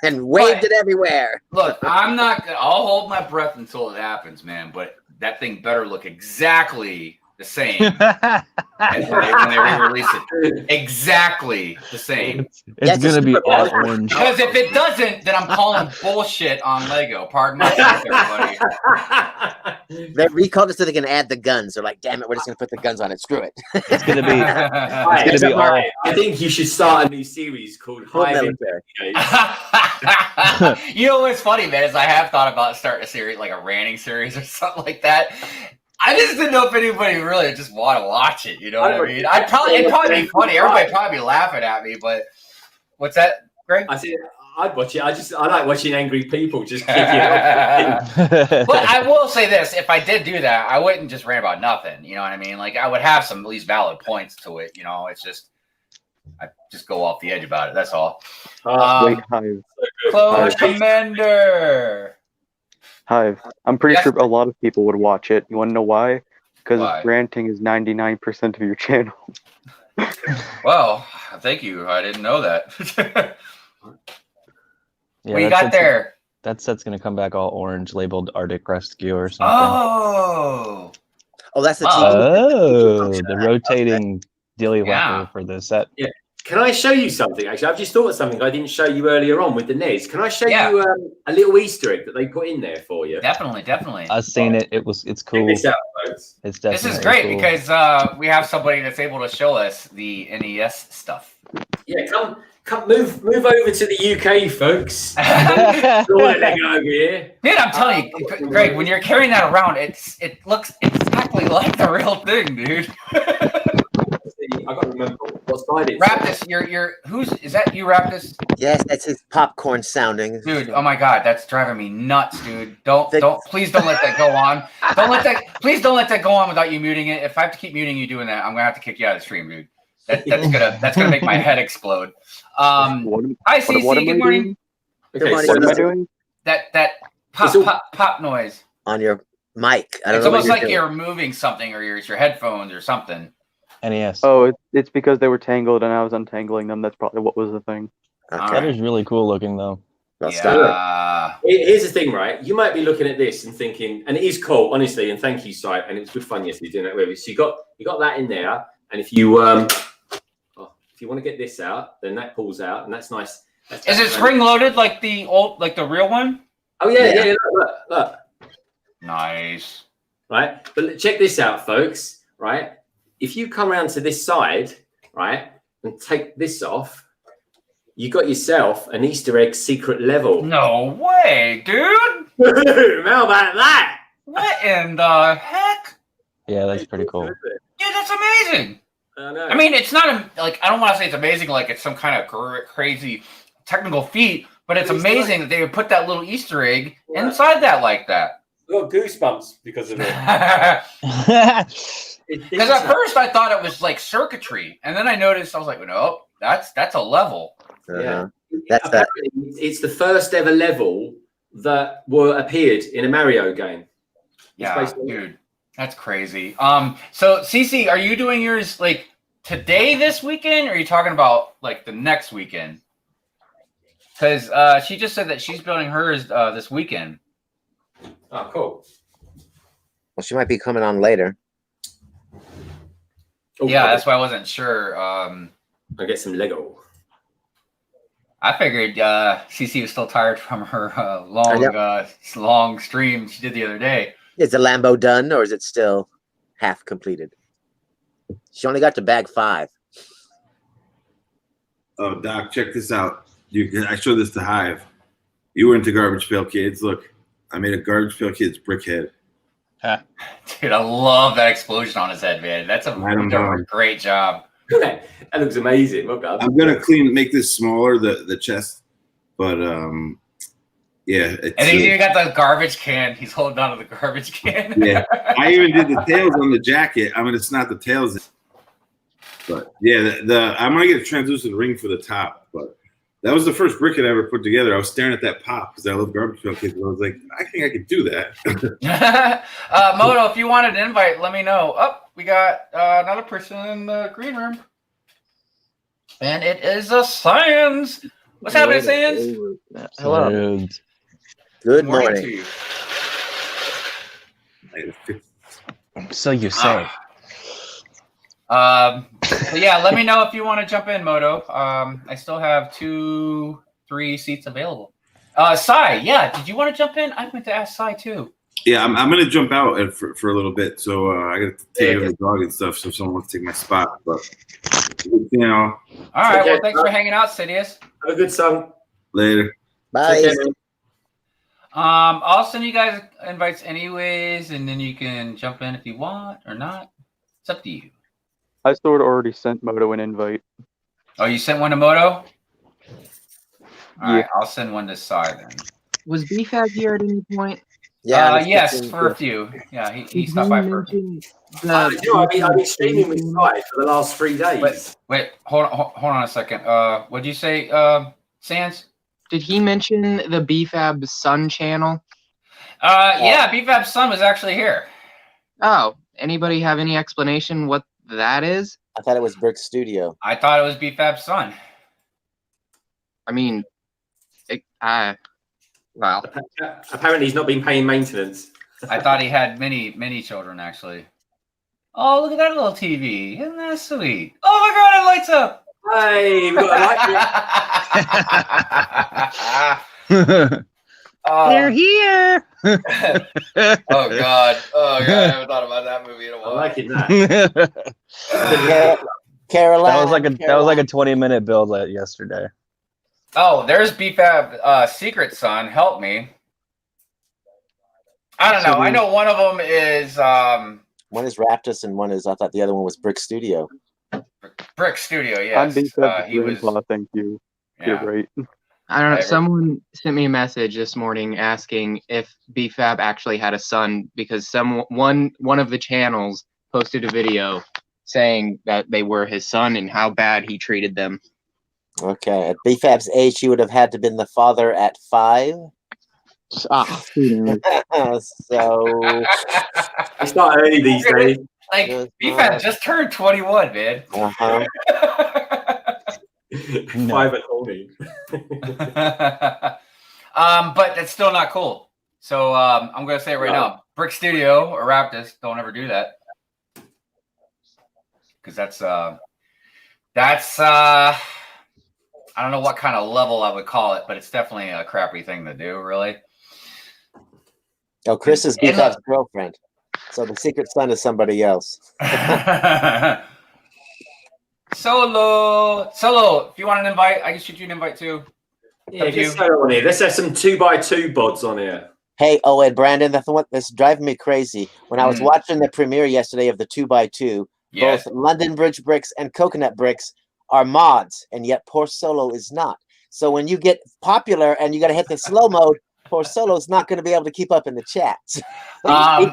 and waved it everywhere. Look, I'll hold my breath until it happens, man, but that thing better look exactly the same when they re-release it. Exactly the same. It's gonna be all orange. Because if it doesn't, then I'm calling bullshit on Lego. Pardon my French, everybody. They recalled it so they can add the guns. They're like, damn it, we're just gonna put the guns on it. Screw it. It's gonna be. I think you should start a new series called Hive. You know what's funny, man, is I have thought about starting a series, like a ranting series or something like that. I just didn't know if anybody really just want to watch it. You know what I mean? It'd probably be funny. Everybody'd probably be laughing at me. But what's that, Greg? I said I'd watch it. I like watching angry people just kicking it. But I will say this: if I did do that, I wouldn't just rant about nothing. You know what I mean? Like I would have some at least valid points to it. You know, it's just I just go off the edge about it. That's all. Wait, Hive. Close Commander. Hive. I'm pretty sure a lot of people would watch it. You want to know why? Because ranting is 99% of your channel. Well, thank you. I didn't know that. Yeah, what you got there? That set's gonna come back all orange, labeled Arctic Rescue or something. Oh, that's the the rotating dilly for the set. Yeah. Can I show you something? Actually, I've just thought of something I didn't show you earlier on with the NES. Can I show you a little Easter egg that they put in there for you? Definitely. I've seen it. It's cool. Check this out, folks. It's definitely this is great cool. because we have somebody that's able to show us the NES stuff. Yeah, come, move over to the UK, folks. Over here. Dude, I'm telling you, Greg, when you're carrying that around, it looks exactly like the real thing, dude. I got to remember what side it's. Raptus, is that you, Raptus? Yes, that's his popcorn sounding. Dude, oh my god, that's driving me nuts, dude. Please don't let that go on. Please don't let that go on without you muting it. If I have to keep muting you doing that, I'm gonna have to kick you out of the stream, dude. That's gonna make my head explode. Hi, CC. Good morning. Okay, what am I doing? That pop noise on your mic. I don't it's know almost what like doing. you're moving something, or it's your headphones or something. NES. Oh, it's because they were tangled and I was untangling them. That's probably what was the thing. Okay. That is really cool looking, though. Well, stop Here's the thing, right? You might be looking at this and thinking, and it is cool, honestly, and thank you, Sight, and it's good fun yesterday doing that with you. So you got that in there, and if you want to get this out, then that pulls out, and that's nice. Is it spring loaded like the real one? Oh yeah. Look. Nice. Right, but check this out, folks. Right, if you come around to this side, right, and take this off, you got yourself an Easter egg secret level. No way, dude. How about that? What in the heck? Yeah, that's pretty cool. Dude, that's amazing. I know. I mean, it's not like I don't want to say it's amazing like it's some kind of crazy technical feat, but it's amazing that they would put that little Easter egg inside that like that. I got goosebumps because of it. Because at first I thought it was like circuitry, and then I noticed I was like, no, that's a level. Yeah, that's that. It's the first ever level that appeared in a Mario game. Yeah, dude, that's crazy. So CC, are you doing yours like today, this weekend, or are you talking about like the next weekend? Because she just said that she's building hers this weekend. Oh, cool. Well, she might be coming on later. Yeah, that's why I wasn't sure. I'll get some Lego. I figured CC was still tired from her long stream she did the other day. Is the Lambo done, or is it still half completed? She only got to bag 5. Oh, Doc, check this out. I showed this to Hive. You were into Garbage Pail Kids. Look, I made a Garbage Pail Kids brick head. Dude, I love that explosion on his head, man. That's a great job. That looks amazing. Look, I'm gonna make this smaller, the chest, but yeah. And he's even got the garbage can. He's holding on to the garbage can. Yeah, I even did the tails on the jacket. I'm gonna snap the tails in. But yeah, I'm gonna get a translucent ring for the top. But that was the first brick I ever put together. I was staring at that pop because I love Garbage Pail Kids. I was like, I think I could do that. Moto, if you wanted an invite, let me know. Oh, we got another person in the green room. And it is a Science. What's happening, Science? Hello. Good morning. To you. So you say. But yeah, let me know if you want to jump in, Moto. I still have 2-3 seats available. Sai, yeah, did you want to jump in? I meant to ask Sai too. Yeah, I'm gonna jump out for a little bit, so I got to take care of the dog and stuff. So if someone wants to take my spot, but you know. All right, well, thanks for hanging out, Sidious. Have a good song. Later. Bye. I'll send you guys invites anyways, and then you can jump in if you want or not. It's up to you. I sort of already sent Moto an invite. Oh, you sent one to Moto? All Yeah. right, I'll send one to Sai then. Was BFAB here at any point? Yes, for a few. Yeah, he stopped by for. I've been streaming with Sai for the last 3 days. Wait, hold on a second. What did you say, Sans? Did he mention the BFAB Sun channel? Yeah, BFAB's son was actually here. Oh, anybody have any explanation what that is? I thought it was Brick Studio. I thought it was BFAB's son. I mean, wow. Apparently, he's not been paying maintenance. I thought he had many children actually. Oh, look at that little TV! Isn't that sweet? Oh my God, it lights up! Hey, we've got a light. They're here. Oh God! I haven't thought about that movie in a while. I'm liking that. Caroline. That was like a 20-minute build yesterday. Oh, there's BFAB Secret Son. Help me. I don't know. I know one of them is one is Raptus and one is, I thought the other one was Brick Studio. Brick Studio, yes. I'm BFAB Grandpa, thank you. Yeah. You're right. I don't know. Someone sent me a message this morning asking if BFAB actually had a son because one of the channels posted a video saying that they were his son and how bad he treated them. Okay, at BFAB's age, he would have had to been the father at 5. Ah, so it's not early these days. Like BFAB just turned 21, man. Uh-huh. 5 at only. But that's still not cool. So I'm gonna say it right now. Brick Studio or Raptus, don't ever do that. Because that's I don't know what kind of level I would call it, but it's definitely a crappy thing to do, really. Oh, Chris is BFAB's girlfriend. So the Secret Son is somebody else. Solo, if you want an invite, I can shoot you an invite too. Yeah, get Solo on here. Let's have some 2x2 bods on here. Hey, and Brandon, that's driving me crazy. When I was watching the premiere yesterday of the 2x2, both London Bridge Bricks and Coconut Bricks are mods, and yet poor Solo is not. So when you get popular and you got to hit the slow mode, poor Solo's not going to be able to keep up in the chat. I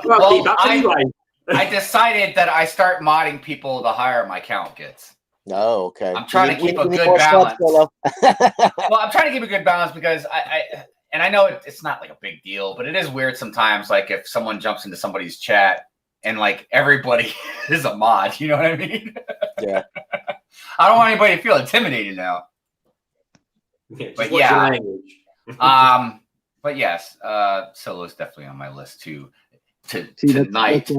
decided that I start modding people the higher my count gets. Oh, okay. I'm trying to keep a good balance. Well, I'm trying to keep a good balance because I know it's not like a big deal, but it is weird sometimes. Like if someone jumps into somebody's chat and like everybody is a mod, you know what I mean? Yeah. I don't want anybody to feel intimidated now. But yeah. But yes, Solo is definitely on my list too. Tonight. That's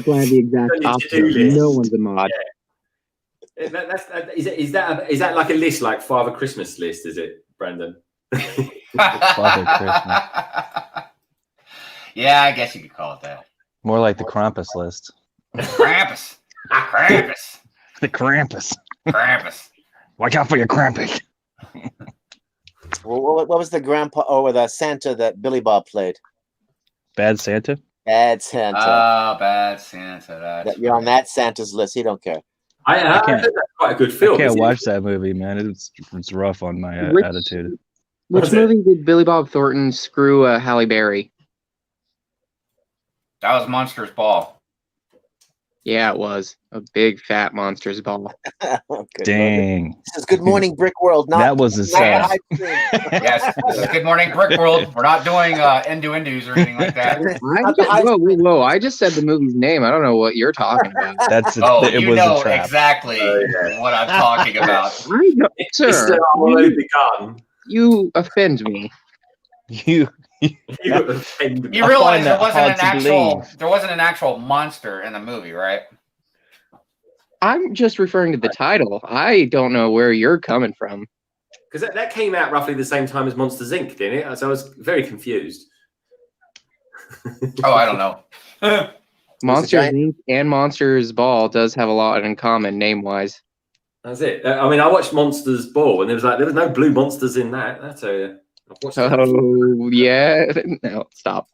why I have the exact opposite. No one's a mod. Yeah. Is that like a list, like Father Christmas list? Is it, Brandon? Father Christmas. Yeah, I guess you could call it that. More like the Krampus list. Krampus. The Krampus. Krampus. Watch out for your Krampus. Well, what was the grandpa or the Santa that Billy Bob played? Bad Santa? Bad Santa. Oh, Bad Santa. You're on that Santa's list. He don't care. I think that's quite a good film. I can't watch that movie, man. It's rough on my attitude. Which movie did Billy Bob Thornton screw Halle Berry? That was Monsters Ball. Yeah, it was a big fat Monsters Ball. Dang. This is Good Morning Brick World. That was a sad. Yes, this is Good Morning Brick World. We're not doing Endus or anything like that. Whoa! I just said the movie's name. I don't know what you're talking about. It was a trap. Exactly what I'm talking about. Sir, you offend me. You realize there wasn't an actual monster in the movie, right? I'm just referring to the title. I don't know where you're coming from. Because that came out roughly the same time as Monsters Inc., didn't it? So I was very confused. Oh, I don't know. Monsters Inc. and Monsters Ball does have a lot in common name-wise. That's it. I mean, I watched Monsters Ball, and there was no blue monsters in that. That's a Oh yeah. No, stop.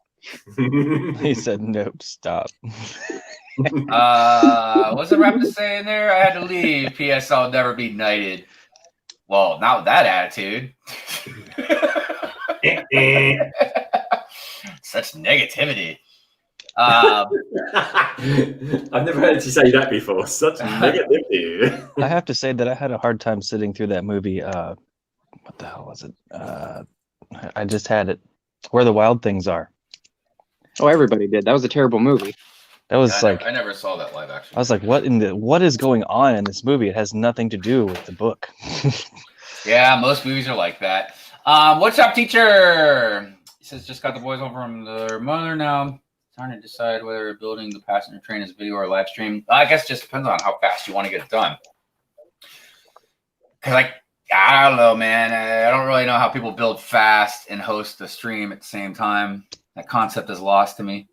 He said, "Nope, stop." What's the rap to say in there? I had to leave. P.S. I'll never be knighted. Well, not with that attitude. Such negativity. I've never heard you say that before. Such negativity. I have to say that I had a hard time sitting through that movie. What the hell was it? I just had it. Where the Wild Things Are. Oh, everybody did. That was a terrible movie. That was I never saw that live action. I was like, what is going on in this movie? It has nothing to do with the book. Yeah, most movies are like that. What's up, teacher? He says, just got the boys home from their mother now. Trying to decide whether building the passenger train is video or live stream. I guess it just depends on how fast you want to get it done. Because, I don't know, man. I don't really know how people build fast and host the stream at the same time. That concept is lost to me.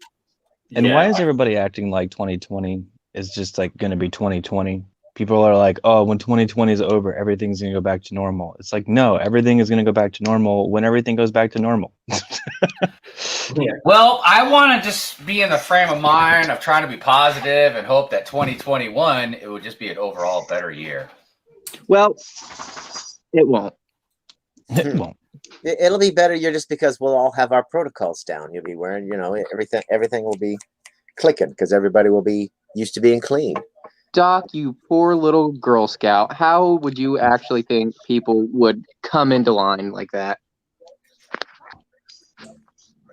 And why is everybody acting like 2020 is just like going to be 2020? People are like, oh, when 2020 is over, everything's going to go back to normal. It's like, no, everything is going to go back to normal when everything goes back to normal. Yeah. Well, I want to just be in the frame of mind of trying to be positive and hope that 2021, it would just be an overall better year. Well, it won't. It won't. It'll be better year just because we'll all have our protocols down. You'll be wearing, everything will be clicking because everybody will be used to being clean. Doc, you poor little Girl Scout. How would you actually think people would come into line like that?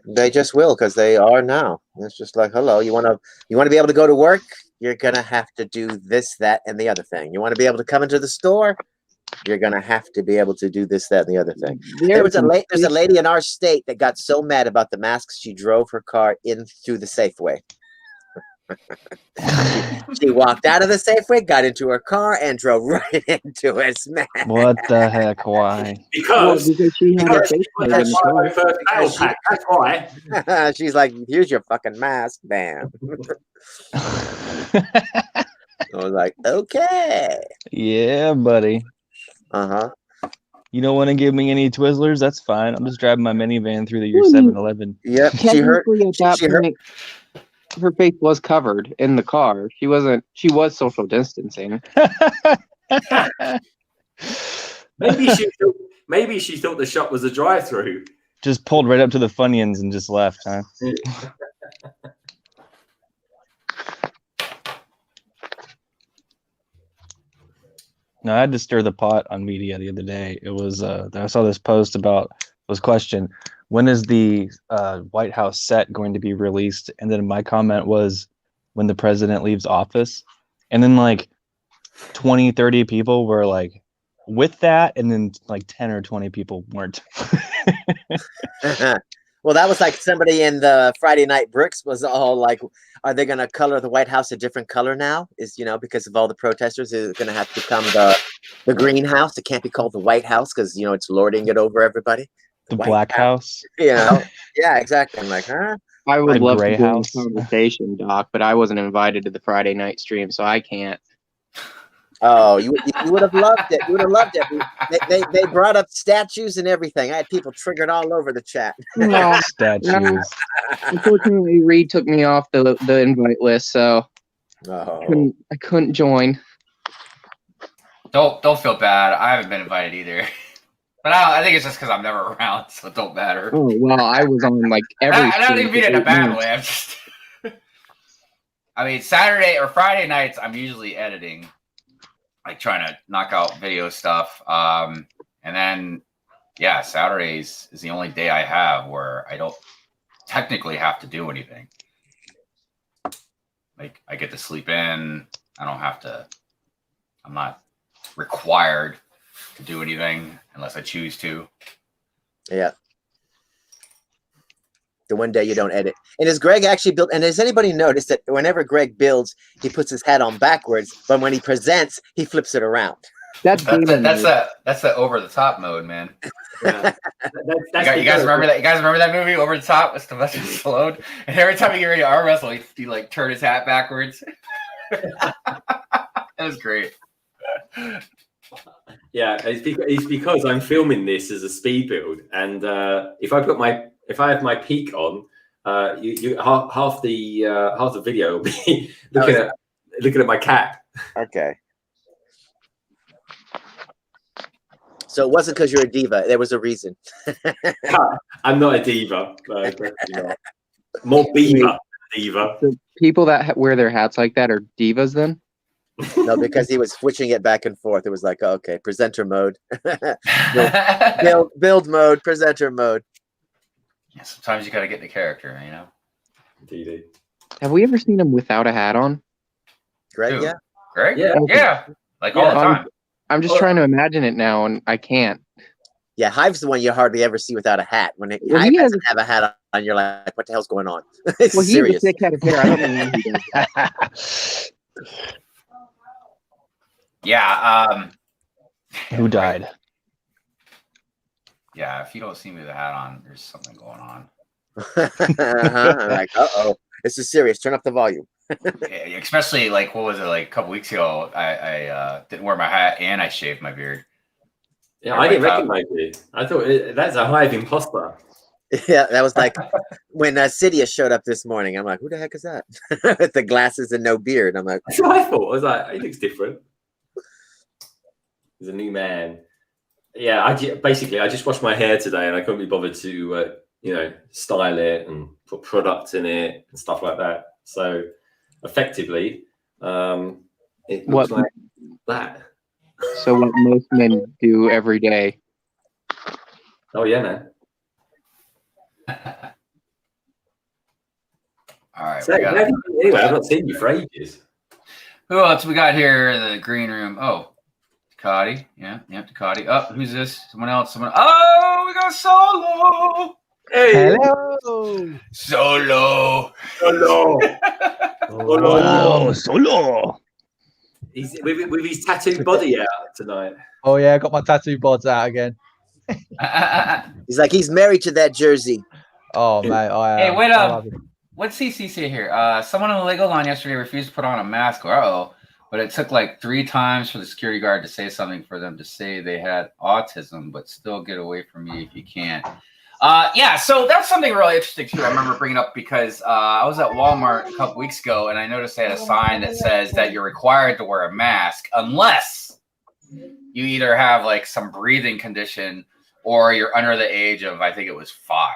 They just will because they are now. It's just like, hello, you want to be able to go to work? You're gonna have to do this, that, and the other thing. You want to be able to come into the store? You're gonna have to be able to do this, that, and the other thing. There's a lady in our state that got so mad about the masks, she drove her car in through the Safeway. She walked out of the Safeway, got into her car, and drove right into a smash. What the heck? Why? Because she had a face that's why. She's like, here's your fucking mask, bam. I was like, okay. Yeah, buddy. Uh-huh. You don't want to give me any Twizzlers? That's fine. I'm just driving my minivan through your 7-Eleven. Yep. She heard. Her face was covered in the car. She was social distancing. Maybe she thought the shop was a drive-through. Just pulled right up to the Funyuns and just left, huh? No, I had to stir the pot on media the other day. It was I saw this post about was question, when is the White House set going to be released? And then my comment was when the president leaves office. And then 20, 30 people were like with that, and then 10 or 20 people weren't. Well, that was like somebody in the Friday Night Bricks was all like, are they going to color the White House a different color now? Because of all the protesters, is it going to have to become the green house? It can't be called the White House because, it's lording it over everybody. The Black House. Yeah, exactly. I'm like, huh? I would love to Gray House. do a conversation, Doc, but I wasn't invited to the Friday night stream, so I can't. Oh, you would have loved it. You would have loved it. They brought up statues and everything. I had people triggered all over the chat. No, Statues. unfortunately, Reed took me off the invite list, so Oh. I couldn't join. Don't feel bad. I haven't been invited either. But I think it's just because I'm never around, so it don't matter. Oh, well, I was on every. I don't even mean it in a stream bad for way. I'm just. I mean, Saturday or Friday nights, I'm usually editing, trying to knock out video stuff. And then, Saturdays is the only day I have where I don't technically have to do anything. I get to sleep in. I don't have to. I'm not required to do anything unless I choose to. Yeah. The one day you don't edit. And has Greg actually built, and has anybody noticed that whenever Greg builds, he puts his hat on backwards, but when he presents, he flips it around? That's the over the top mode, man. Yeah. You guys remember that? You guys remember that movie, Over the Top, with Sylvester Stallone? And every time he get ready to arm wrestle, he turn his hat backwards. That was great. Yeah, it's because I'm filming this as a speed build, and if I have my peak on, half the video will be looking at my cat. Okay. So it wasn't because you're a diva. There was a reason. I'm not a diva. More beaver diva. The people that wear their hats like that are divas then? No, because he was switching it back and forth. It was like, okay, presenter mode, build mode, presenter mode. Yeah, sometimes you got to get the character, you know. Indeed. Have we ever seen him without a hat on? Greg, Who? yeah. Greg? Yeah. Yeah. Like all the time. I'm just trying to imagine it now, and I can't. Yeah, Hive's the one you hardly ever see without a hat. When Well, Hive he has- doesn't have a hat on, you're like, what the hell's going on? It's Well, he has a serious. thick head of hair. I don't know when he does that. Yeah. Who died? Yeah. If you don't see me with a hat on, there's something going on. I'm like, uh-oh, this is serious. Turn up the volume. Yeah, especially like what was it, like a couple weeks ago? I didn't wear my hat and I shaved my beard. Yeah, I didn't recognize you. I thought that's a Hive imposter. Yeah, that was like when Sidious showed up this morning. I'm like, who the heck is that? With the glasses and no beard. I'm like, That's what I thought. I was like, he looks different. He's a new man. Yeah, I just washed my hair today, and I couldn't be bothered to style it and put product in it and stuff like that. So effectively, it looks like that. So what most men do every day. Oh yeah, man. All right. So, anyway, I've not seen you for ages. Who else we got here in the green room? Oh, Ducati. Yeah, Ducati. Oh, who's this? Someone else. Oh, we got Solo. Hey, hello. Solo. Oh, Solo. He's with his tattooed body out tonight. Oh yeah, I got my tattoo boards out again. He's like, he's married to that jersey. Oh mate, Hey, wait up. What's CC say here? Someone on the Lego line yesterday refused to put on a mask. But it took like 3 times for the security guard to say something for them to say they had autism, but still get away from me if you can't. Yeah, so that's something really interesting too. I remember bringing up because I was at Walmart a couple weeks ago and I noticed they had a sign that says that you're required to wear a mask unless you either have like some breathing condition or you're under the age of, I think it was 5.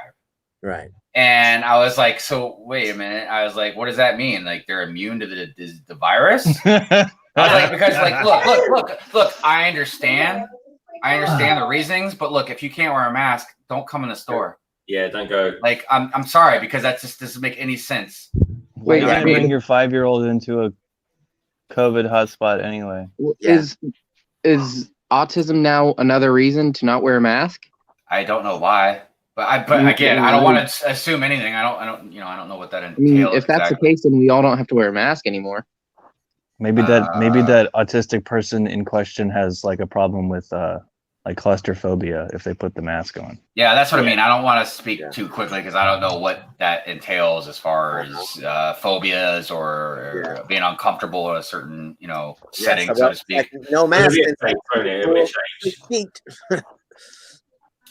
Right. And I was like, so wait a minute. I was like, what does that mean? Like they're immune to the virus? I was like, because like, look, I understand the reasonings, but look, if you can't wear a mask, don't come in the store. Yeah, don't go. Like, I'm sorry, because that just doesn't make any sense. Wait, you're bring your 5-year-old into a COVID hotspot anyway. Yeah. Is autism now another reason to not wear a mask? I don't know why, but again, I don't want to assume anything. I don't know what that entails. I mean, if that's the case, then we all don't have to wear a mask anymore. Maybe that autistic person in question has like a problem with like claustrophobia if they put the mask on. Yeah, that's what I mean. I don't want to speak too quickly because I don't know what that entails as far as phobias or being uncomfortable in a certain setting, so to speak. Like, no mask.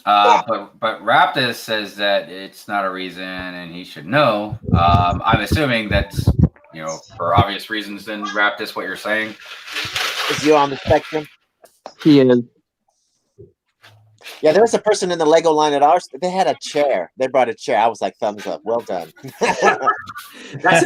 But Raptus says that it's not a reason and he should know. I'm assuming that's for obvious reasons. Then Raptus, what you're saying? Is you on the spectrum? He is. Yeah, there was a person in the Lego line at ours. They had a chair. They brought a chair. I was like, thumbs up. Well done. That's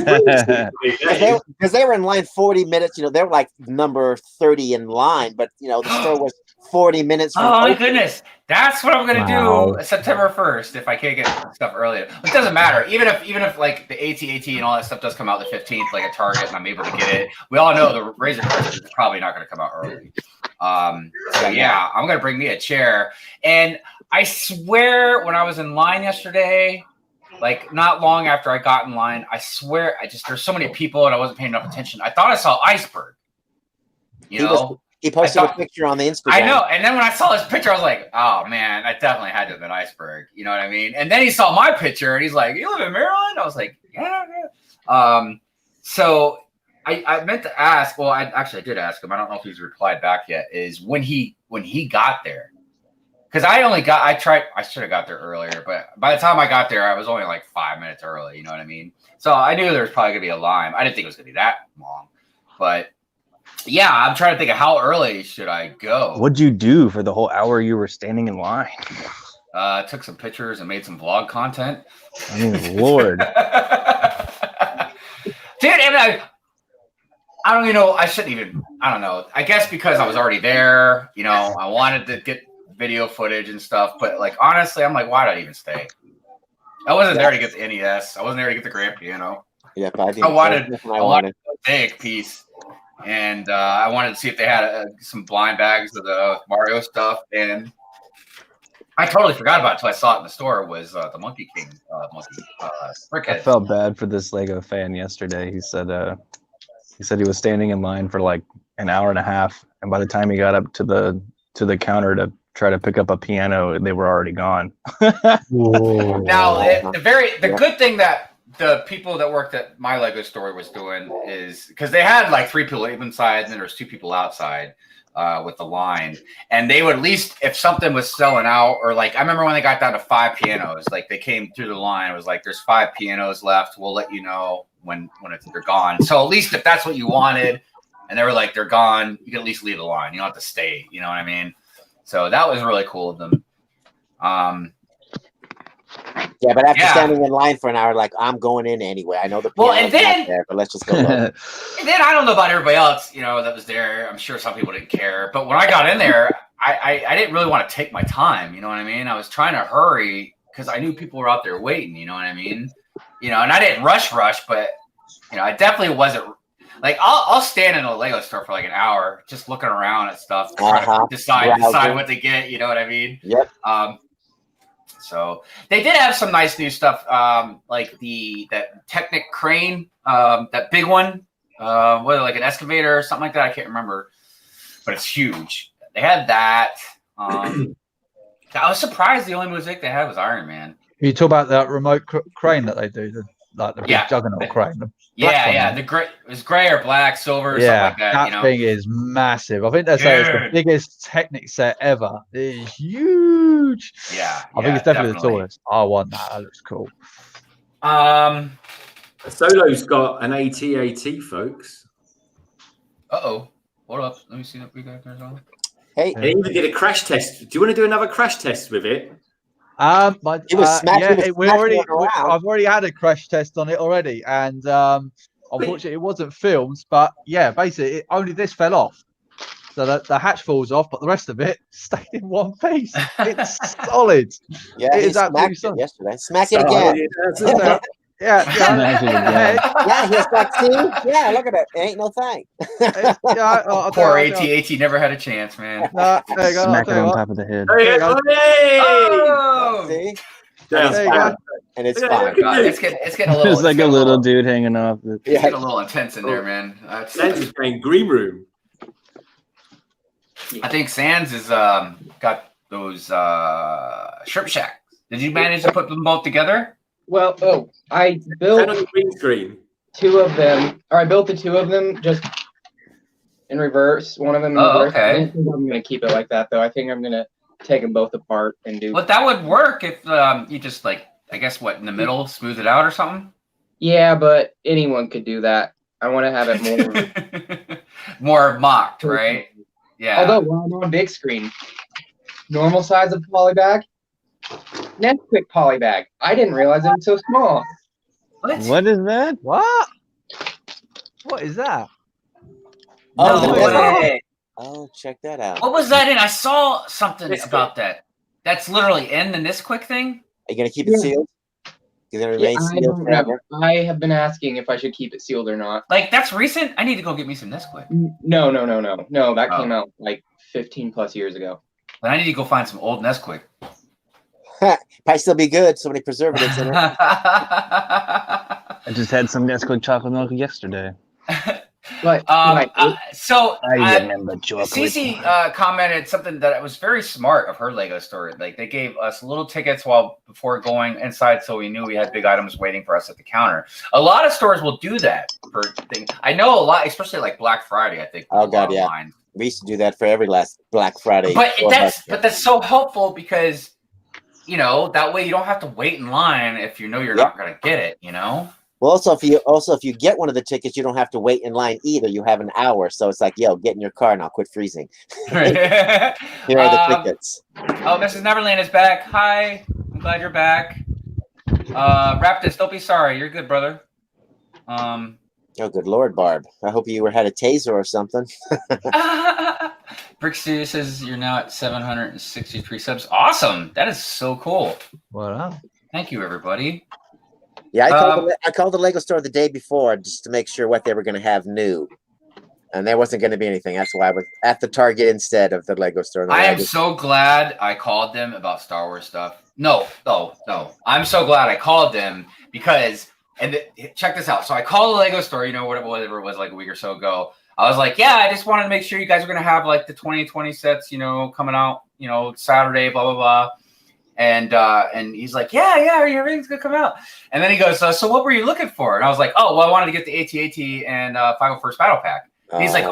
because they were in line 40 minutes. They were like number 30 in line, but the store was 40 minutes. From my goodness, that's what I'm gonna do September 1st if I can't get stuff earlier. It doesn't matter. Even if like the AT and all that stuff does come out the 15th, like a Target, and I'm able to get it. We all know the Razor Crest is probably not gonna come out early. So yeah, I'm gonna bring me a chair. And I swear, when I was in line yesterday, like not long after I got in line, I swear, there's so many people and I wasn't paying enough attention. I thought I saw Iceberg. He posted a picture on the Instagram. I know. And then when I saw his picture, I was like, oh man, I definitely had to have been Iceberg. You know what I mean? And then he saw my picture and he's like, you live in Maryland? I was like, yeah. So I meant to ask. Well, I did ask him. I don't know if he's replied back yet. Is when he got there, because I should have got there earlier, but by the time I got there, I was only like 5 minutes early. You know what I mean? So I knew there was probably gonna be a line. I didn't think it was gonna be that long, but yeah, I'm trying to think of how early should I go. What'd you do for the whole hour you were standing in line? Took some pictures and made some vlog content. I mean, Lord. Dude, I don't even know. I don't know. I guess because I was already there, you know, I wanted to get video footage and stuff. But like, honestly, I'm like, why did I even stay? I wasn't there to get the NES. I wasn't there to get the grand piano. Yeah, I wanted a big piece. And I wanted to see if they had some blind bags of the Mario stuff. And I totally forgot about it until I saw it in the store. It was the Monkey King I felt bad for this Lego fan yesterday. He said he was standing in line for like an hour and a half, and by the time he got up to the counter to try to pick up a piano, they were already gone. Now, the good thing that the people that worked at my Lego store was doing is because they had like 3 people inside, and then there was 2 people outside with the line, and they would at least, if something was selling out, or like I remember when they got down to 5 pianos, like they came through the line, it was like, there's 5 pianos left, we'll let you know when they're gone. So at least if that's what you wanted and they were like, they're gone, you can at least leave the line, you don't have to stay, you know what I mean? So that was really cool of them. Yeah, but after standing in line for an hour, like, I'm going in anyway. I know the piano's not there, but let's just go. And then I don't know about everybody else, you know, that was there. I'm sure some people didn't care. But when I got in there, I didn't really want to take my time. You know what I mean? I was trying to hurry because I knew people were out there waiting. You know what I mean? You know, and I didn't rush, but, you know, I definitely wasn't. Like, I'll stand in a Lego store for like an hour just looking around at stuff, trying to decide what to get. You know what I mean? Yep. So they did have some nice new stuff, like that Technic crane, that big one, whether like an excavator or something like that. I can't remember, but it's huge. They had that. I was surprised the only mosaic they had was Iron Man. You talk about that remote crane that they do, the big juggernaut crane. The gray, it was gray or black, silver, or something like that. That you know? thing is massive. I think they say it's the biggest Technic set ever. It's huge. Yeah, I think it's definitely the tallest. I want that. That looks cool. Solo's got an AT-AT, folks. Uh-oh. Hold up. Let me see that we got there on. Hey, they even did a crash test. Do you want to do another crash test with it? But I've already had a crash test on it already, and unfortunately it wasn't filmed. But yeah, basically only this fell off, so that the hatch falls off, but the rest of it stayed in one piece. It's solid. Yeah, it is absolutely solid. Yesterday, smack it again. Yeah, he's like, see, look at it. Ain't no thing. Poor AT never had a chance, man. There you go. Smack it on top of the head. See? And it's fine. It's getting a little. It's like a little dude hanging off. It's getting a little intense in there, man. Sands is playing Green Room. I think Sands has got those Shrimp Shacks. Did you manage to put them both together? Well, I built green screen. 2 of them, or I built the 2 of them just in reverse. One of them in reverse. Okay. I don't think I'm going to keep it like that, though. I think I'm going to take them both apart and do. But that would work if you just like, I guess, in the middle, smooth it out or something. Yeah, but anyone could do that. I want to have it more mocked, right? Yeah. Although while I'm on big screen, normal size of polybag. Nesquik polybag. I didn't realize it was so small. What is that? What is that? Oh, check that out. What was that in? I saw something about that. That's literally in the Nesquik thing? Are you going to keep it sealed? You're going to remain sealed forever? I have been asking if I should keep it sealed or not. Like, that's recent? I need to go get me some Nesquik. No. That came out like 15 plus years ago. Then I need to go find some old Nesquik. Probably still be good. So many preservatives in it. I just had some Nesquik chocolate milk yesterday. But so I remember Cece commented something that was very smart of her Lego store. Like they gave us little tickets before going inside, so we knew we had big items waiting for us at the counter. A lot of stores will do that for things. I know a lot, especially like Black Friday. I think. Oh God, yeah. We used to do that for every last Black Friday. But that's so helpful because that way you don't have to wait in line if you know you're not going to get it. Well, also if you get one of the tickets, you don't have to wait in line either. You have an hour, so it's like, yo, get in your car and I'll quit freezing. Here are the tickets. Oh, Mrs. Neverland is back. Hi, I'm glad you're back. Raptus, don't be sorry. You're good, brother. Oh, good Lord, Barb. I hope you had a taser or something. Brick Studio says you're now at 763 subs. Awesome. That is so cool. Wow. Thank you, everybody. Yeah, I called the Lego store the day before just to make sure what they were going to have new. And there wasn't going to be anything. That's why I was at the Target instead of the Lego store. I am so glad I called them about Star Wars stuff. No. I'm so glad I called them because, check this out. So I called the Lego store, whatever it was like a week or so ago. I was like, yeah, I just wanted to make sure you guys are going to have like the 2020 sets, coming out, Saturday, blah, blah, blah. And he's like, yeah, everything's gonna come out. And then he goes, so what were you looking for? And I was like, oh, well, I wanted to get the AT-AT and 501st Battle Pack. And he's like,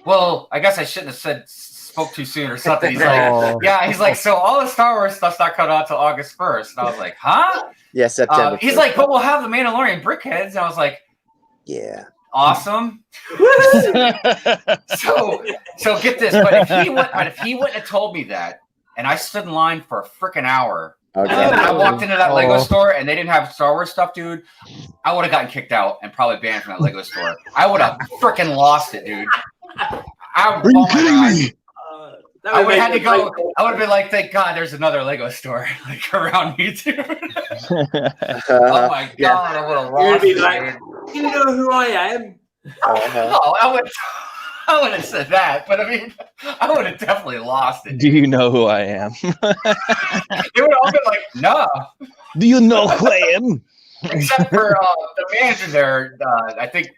well, I guess I shouldn't have spoke too soon or something. He's like, yeah, he's like, so all the Star Wars stuff's not coming out till August 1st. And I was like, huh? Yeah, September. He's like, but we'll have the Mandalorian brickheads. And I was like, yeah. Awesome. so get this, but if he wouldn't have told me that, and I stood in line for a freaking hour. Okay. And I walked into that Lego store and they didn't have Star Wars stuff, dude. I would have gotten kicked out and probably banned from that Lego store. I would have freaking lost it, dude. I would have had to go. I would have been like, thank God there's another Lego store like around me, too. Oh my God, I would have lost it. Like, you know who I am? Oh, I wouldn't have said that, but I mean, I would have definitely lost it. Do you know who I am? They would all been like, no. Do you know who I am? Except for the manager there, I think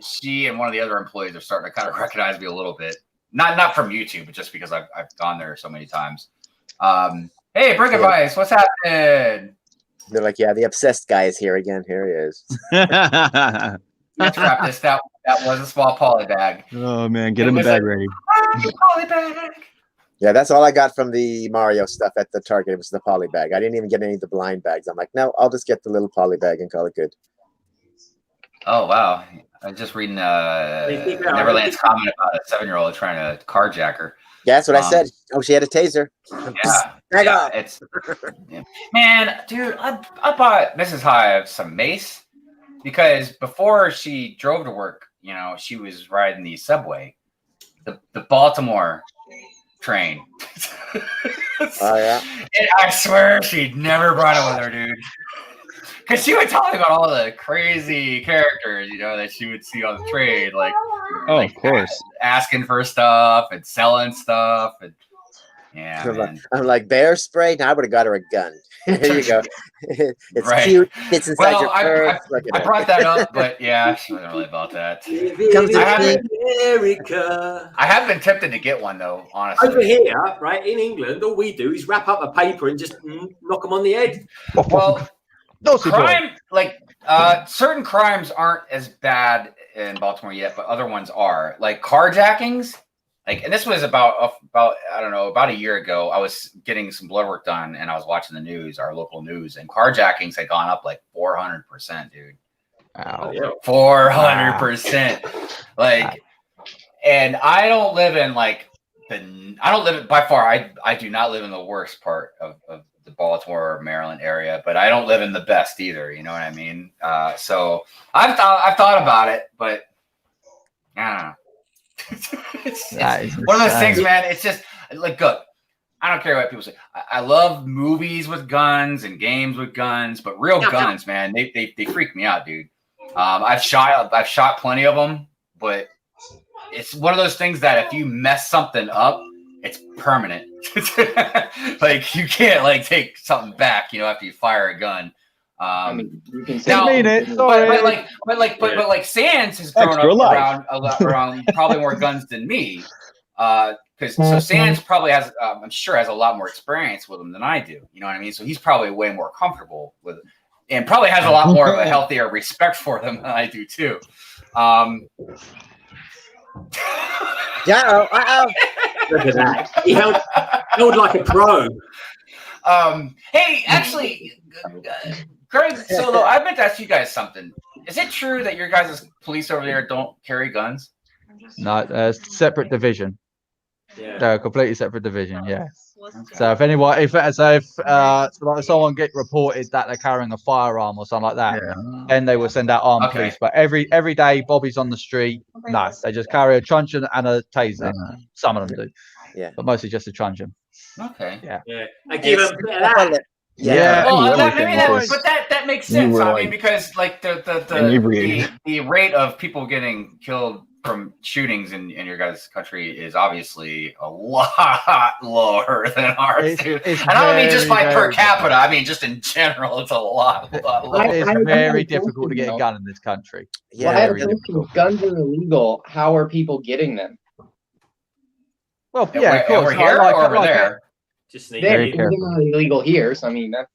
she and one of the other employees are starting to kind of recognize me a little bit. Not from YouTube, but just because I've gone there so many times. Hey, Brick Advice, what's happening? They're like, yeah, the obsessed guy is here again. Here he is. Let's wrap this. That was a small poly bag. Oh man, get him a bag ready. Poly bag. Yeah, that's all I got from the Mario stuff at the Target. It was the poly bag. I didn't even get any of the blind bags. I'm like, no, I'll just get the little poly bag and call it good. Oh wow! I'm just reading Neverland's comment about a 7-year-old trying to carjack her. Yeah, that's what I said. Oh, she had a taser. Yeah, man, dude. I bought Mrs. Hive some mace. Because before she drove to work, she was riding the subway, the Baltimore train. Oh, yeah. And I swear she'd never brought it with her, dude. Because she would tell me about all the crazy characters, that she would see on the train. Like, of course. Asking for stuff and selling stuff. And yeah, I'm like, bear spray? Now I would have got her a gun. Here you go. It's right. Cute. It's inside your purse. I brought that up, but yeah, she wasn't really about that. I have been tempted to get one, though, honestly. Over here, right, in England, all we do is wrap up a paper and just knock them on the head. Well, certain crimes aren't as bad in Baltimore yet, but other ones are. Like carjackings. And this was about a year ago. I was getting some blood work done, and I was watching the news, our local news, and carjackings had gone up like 400%, dude. Wow, 400%. And I don't live in by far. I do not live in the worst part of the Baltimore or Maryland area, but I don't live in the best either. You know what I mean? So I've thought about it, but I don't know. it's one of those things, man. It's just like, good. I don't care what people say. I love movies with guns and games with guns, but real guns, man, they freak me out, dude. I've shot plenty of them, but it's one of those things that if you mess something up, it's permanent. Like you can't take something back, after you fire a gun. I mean, you can now, mean it. Sorry. but like Sans has grown Extra up life. around probably more guns than me. Because so Sans probably has, I'm sure, has a lot more experience with them than I do. You know what I mean? So he's probably way more comfortable with it, and probably has a lot more of a healthier respect for them than I do too. Yeah. Look at that. He held like a pro. Hey, actually, Greg Solo, I meant to ask you guys something. Is it true that your guys' police over there don't carry guns? No, separate division. Yeah. They're a completely separate division. Yeah. Okay. So if someone get reported that they're carrying a firearm or something like that, then they will send out armed police. But every day Bobby's on the street, no, they just carry a truncheon and a taser. Some of them do. Yeah. But mostly just a truncheon. Okay. Yeah. I give him that. Yeah. Well, Everything but that makes sense. were I mean, like because like inebriated. the rate of people getting killed from shootings in your guys' country is obviously a lot lower than ours. It's and I don't mean just by very, per very capita. I mean just in general, it's a lot lower. It's very difficult to get a gun in this country. Yeah. I have a Very question. difficult. Guns are illegal. How are people getting them? Well, And yeah, of course. we're here or over there. Just need They're to not illegal here, so I mean that's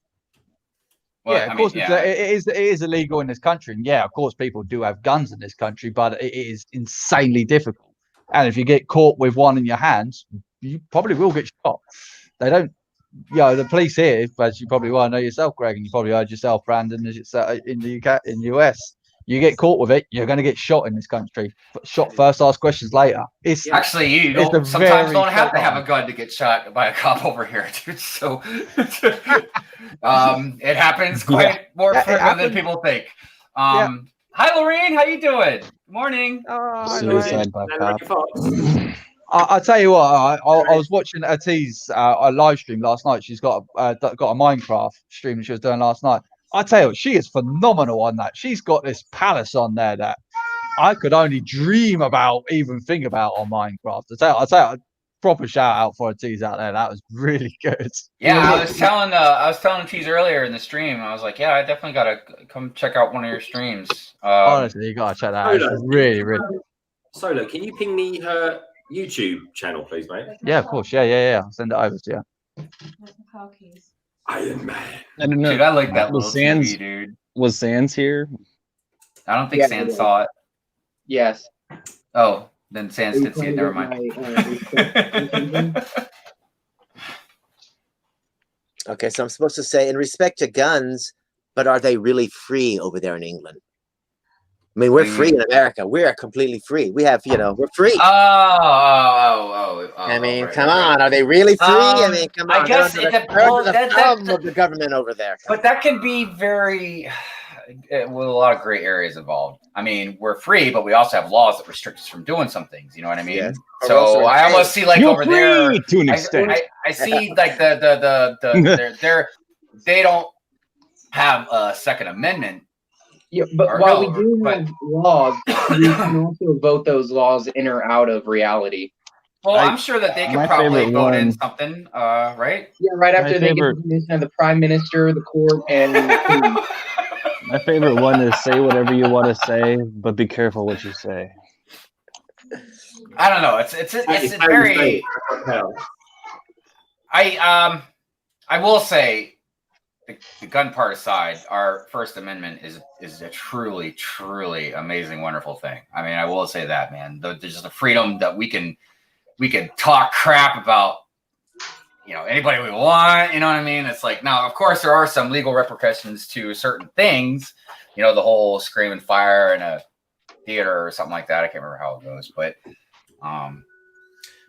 Well, Yeah, I of mean, course, it is illegal in this country, and yeah, of course, people do have guns in this country, but it is insanely difficult. And if you get caught with one in your hands, you probably will get shot. They don't, the police here, as you probably well know yourself, Greg, and you probably heard yourself, Brandon, in the UK, in the US. You get caught with it, you're going to get shot in this country. Shot first, ask questions later. It's actually you it's don't, a sometimes very don't have to have tough a gun to get shot by a cop over here, dude. So it happens quite more frequent than people think. Hi, Lorraine. How you doing? Good morning. Suicide by cop. I'll tell you what. I was watching Atti's a live stream last night. She's got a Minecraft stream she was doing last night. I tell you what, she is phenomenal on that. She's got this palace on there that I could only dream about, even think about on Minecraft. I tell you, proper shout out for Atti's out there. That was really good. Yeah, I was telling Cheese earlier in the stream. I was like, yeah, I definitely gotta come check out one of your streams. Honestly, you gotta check that out. It's really, really. Solo, can you ping me her YouTube channel, please, mate? Yeah, of course. Yeah. I'll send it over to you. Iron Man. I don't know. Dude, I like that Was little Sans, TV, dude. Was Sans here? I don't think Sans saw it. yes. Oh, then Sans did see it. Never mind. Okay, so I'm supposed to say, in respect to guns, but are they really free over there in England? I mean, we're free in America. We are completely free. We have, we're free. I mean, come on. Are they really free? I mean, come on. I guess it depends. Of the government over there. But that can be very, with a lot of gray areas involved. I mean, we're free, but we also have laws that restrict us from doing some things. You know what I mean? Yes. So I almost see like You're over there free to an extent. I see like they don't have a Second Amendment. Yeah, but while we do have laws, we can also vote those laws in or out of reality. Well, I'm sure that they can probably vote in something, right? Yeah, right after they get the permission of the prime minister, the court, and my favorite one is say whatever you want to say, but be careful what you say. I don't know. It's very. I will say, the gun part aside, our First Amendment is a truly, truly amazing, wonderful thing. I mean, I will say that, man. There's just the freedom that we can talk crap about, anybody we want. You know what I mean? It's like, now, of course, there are some legal repercussions to certain things. The whole scream and fire in a theater or something like that. I can't remember how it goes, but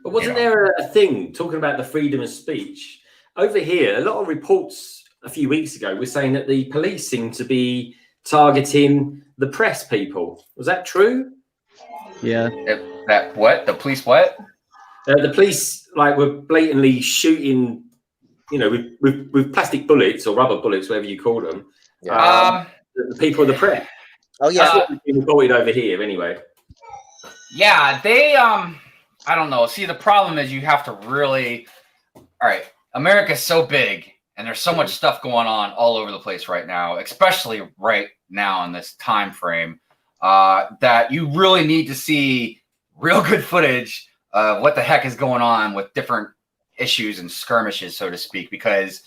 wasn't there a thing talking about the freedom of speech over here? A lot of reports a few weeks ago were saying that the police seem to be targeting the press people. Was that true? Yeah. That what? The police what? The police were blatantly shooting, with plastic bullets or rubber bullets, whatever you call them. Yeah. The people of the press. Oh yeah. That's what we've been reported over here, anyway. Yeah, they I don't know. See, the problem is you have to really. All right, America's so big, and there's so much stuff going on all over the place right now, especially right now in this time frame, that you really need to see real good footage of what the heck is going on with different issues and skirmishes, so to speak, because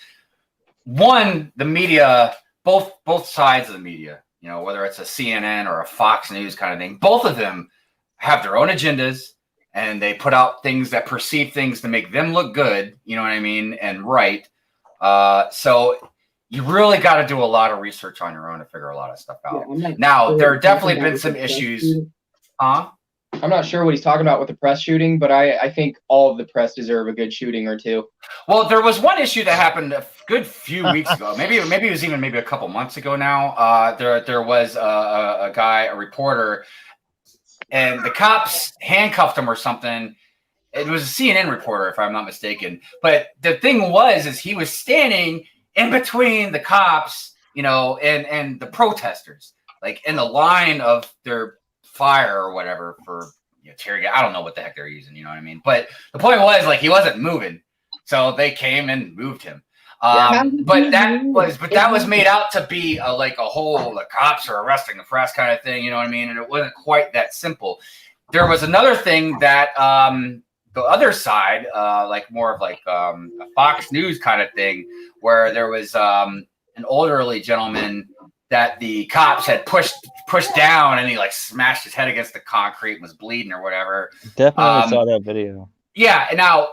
one, the media, both sides of the media, you know, whether it's a CNN or a Fox News kind of thing, both of them have their own agendas, and they put out things that perceive things to make them look good, you know what I mean, and right. So you really got to do a lot of research on your own to figure a lot of stuff out. Now, there have definitely been some issues. I'm not sure what he's talking about with the press shooting, but I think all of the press deserve a good shooting or two. Well, there was one issue that happened a good few weeks ago. Maybe it was even maybe a couple months ago now. There was a guy, a reporter, and the cops handcuffed him or something. It was a CNN reporter, if I'm not mistaken. But the thing is he was standing in between the cops, you know, and the protesters, like in the line of their fire or whatever for, you know, tear gas. I don't know what the heck they're using, you know what I mean? But the point was, like, he wasn't moving, so they came and moved him. But that was made out to be like a whole the cops are arresting the press kind of thing, you know what I mean? And it wasn't quite that simple. There was another thing that the other side, like more of like a Fox News kind of thing, where there was an elderly gentleman that the cops had pushed down, and he like smashed his head against the concrete and was bleeding or whatever. Definitely saw that video. Yeah. And now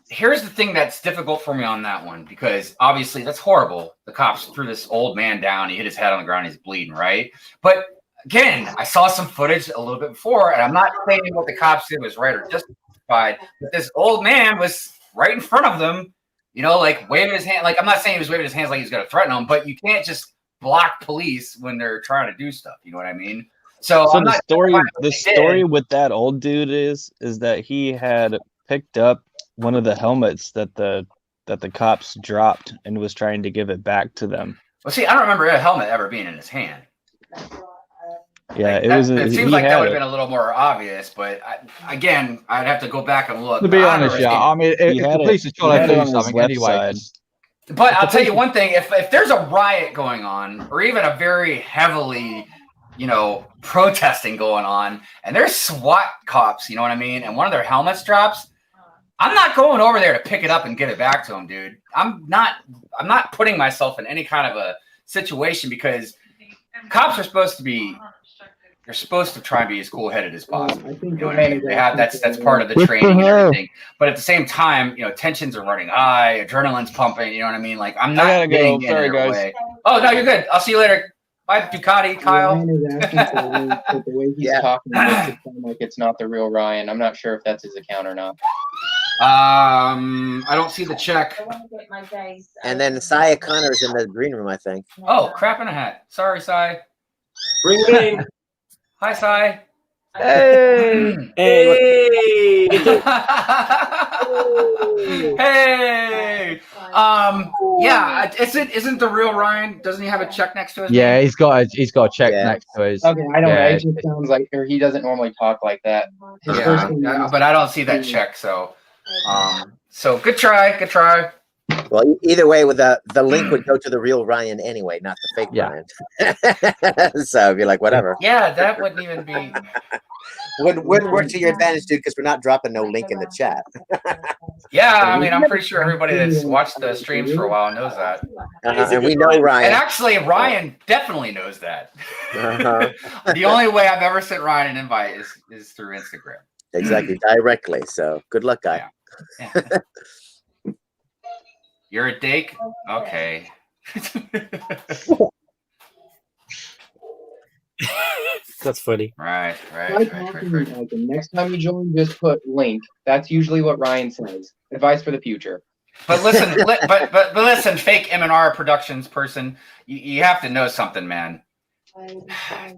here's the thing that's difficult for me on that one, because obviously that's horrible. The cops threw this old man down. He hit his head on the ground. He's bleeding, right? But again, I saw some footage a little bit before, and I'm not saying what the cops did was right or justified, but this old man was right in front of them, you know, like waving his hand. Like, I'm not saying he was waving his hands like he was going to threaten them, but you can't just block police when they're trying to do stuff. You know what I mean? So the story with that old dude is that he had picked up one of the helmets that the cops dropped and was trying to give it back to them. Well, see, I don't remember a helmet ever being in his hand. Yeah, like it seems like that would have been a little more obvious, but I'd have to go back and look. To be honest, yeah, I mean, if the police are trying to do something anyway. But I'll tell you one thing: if there's a riot going on, or even a very heavily, you know, protesting going on, and there's SWAT cops, you know what I mean, and one of their helmets drops, I'm not going over there to pick it up and get it back to them, dude. I'm not putting myself in any kind of a situation, because cops are supposed to be. They're supposed to try and be as cool-headed as possible. You know what I mean? They have that's part of the training and everything. But at the same time, you know, tensions are running high, adrenaline's pumping. You know what I mean? Like, I'm not getting in their way. Oh no, you're good. I'll see you later. Bye, Ducati, Kyle. The way he's talking makes it sound like it's not the real Ryan. I'm not sure if that's his account or not. I don't see the check. And then Saya Connor's in the green room, I think. Oh, crap in a hat. Sorry, Sai. Bring it in. Hi, Sai. Hey. Hey. Hey. Yeah. Isn't the real Ryan? Doesn't he have a check next to his Yeah, name? he's got a check next to his. Okay, I don't know. It just sounds like, or he doesn't normally talk like that. Yeah, but I don't see that check. So, so good try. Good try. Well, either way, with the link would go to the real Ryan anyway, not the fake Ryan. So if you're like, whatever. Yeah, that wouldn't even be. Wouldn't work to your advantage, dude, because we're not dropping no link in the chat. Yeah, I mean, I'm pretty sure everybody that's watched the streams for a while knows that. And we know Ryan. And actually, Ryan definitely knows that. The only way I've ever sent Ryan an invite is through Instagram. Exactly, directly. So good luck, guy. Yeah. You're a dake? Okay. That's funny. Right. Next time you join, just put link. That's usually what Ryan says. Advice for the future. But listen, but listen, fake M&R Productions person, you have to know something, man.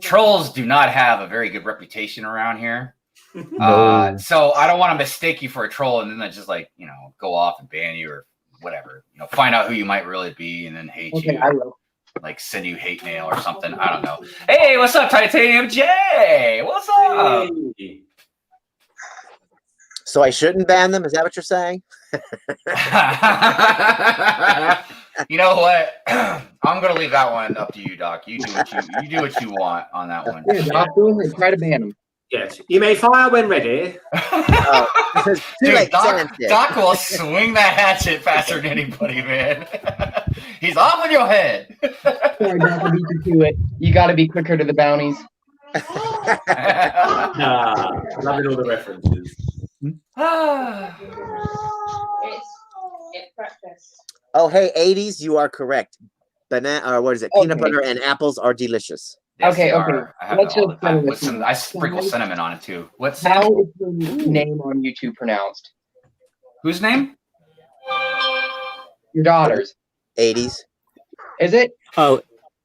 Trolls do not have a very good reputation around here. No. So I don't want to mistake you for a troll and then just like, you know, go off and ban you or whatever. You know, find out who you might really be and then hate you. I will. Like send you hate mail or something. I don't know. Hey, what's up, Titanium J? What's up? So I shouldn't ban them? Is that what you're saying? You know what? I'm gonna leave that one up to you, Doc. You do what you want on that one. Yeah, Doc, go ahead. Try to ban him. Yes, you may fire when ready. Dude, Doc will swing that hatchet faster than anybody, man. He's off on your head. Sorry, Doc, I beat you to it. You got to be quicker to the bounties. Loving all the references. It's breakfast. Oh, hey, 80s, you are correct. Banana, or what is it? Peanut butter and apples are delicious. Yes, Okay, they okay. are. I have Let's it all just the time. go With some, I sprinkle cinnamon on it too. What's How is your name on YouTube pronounced? Whose name? Your daughter's. 80s. Is it? Oh,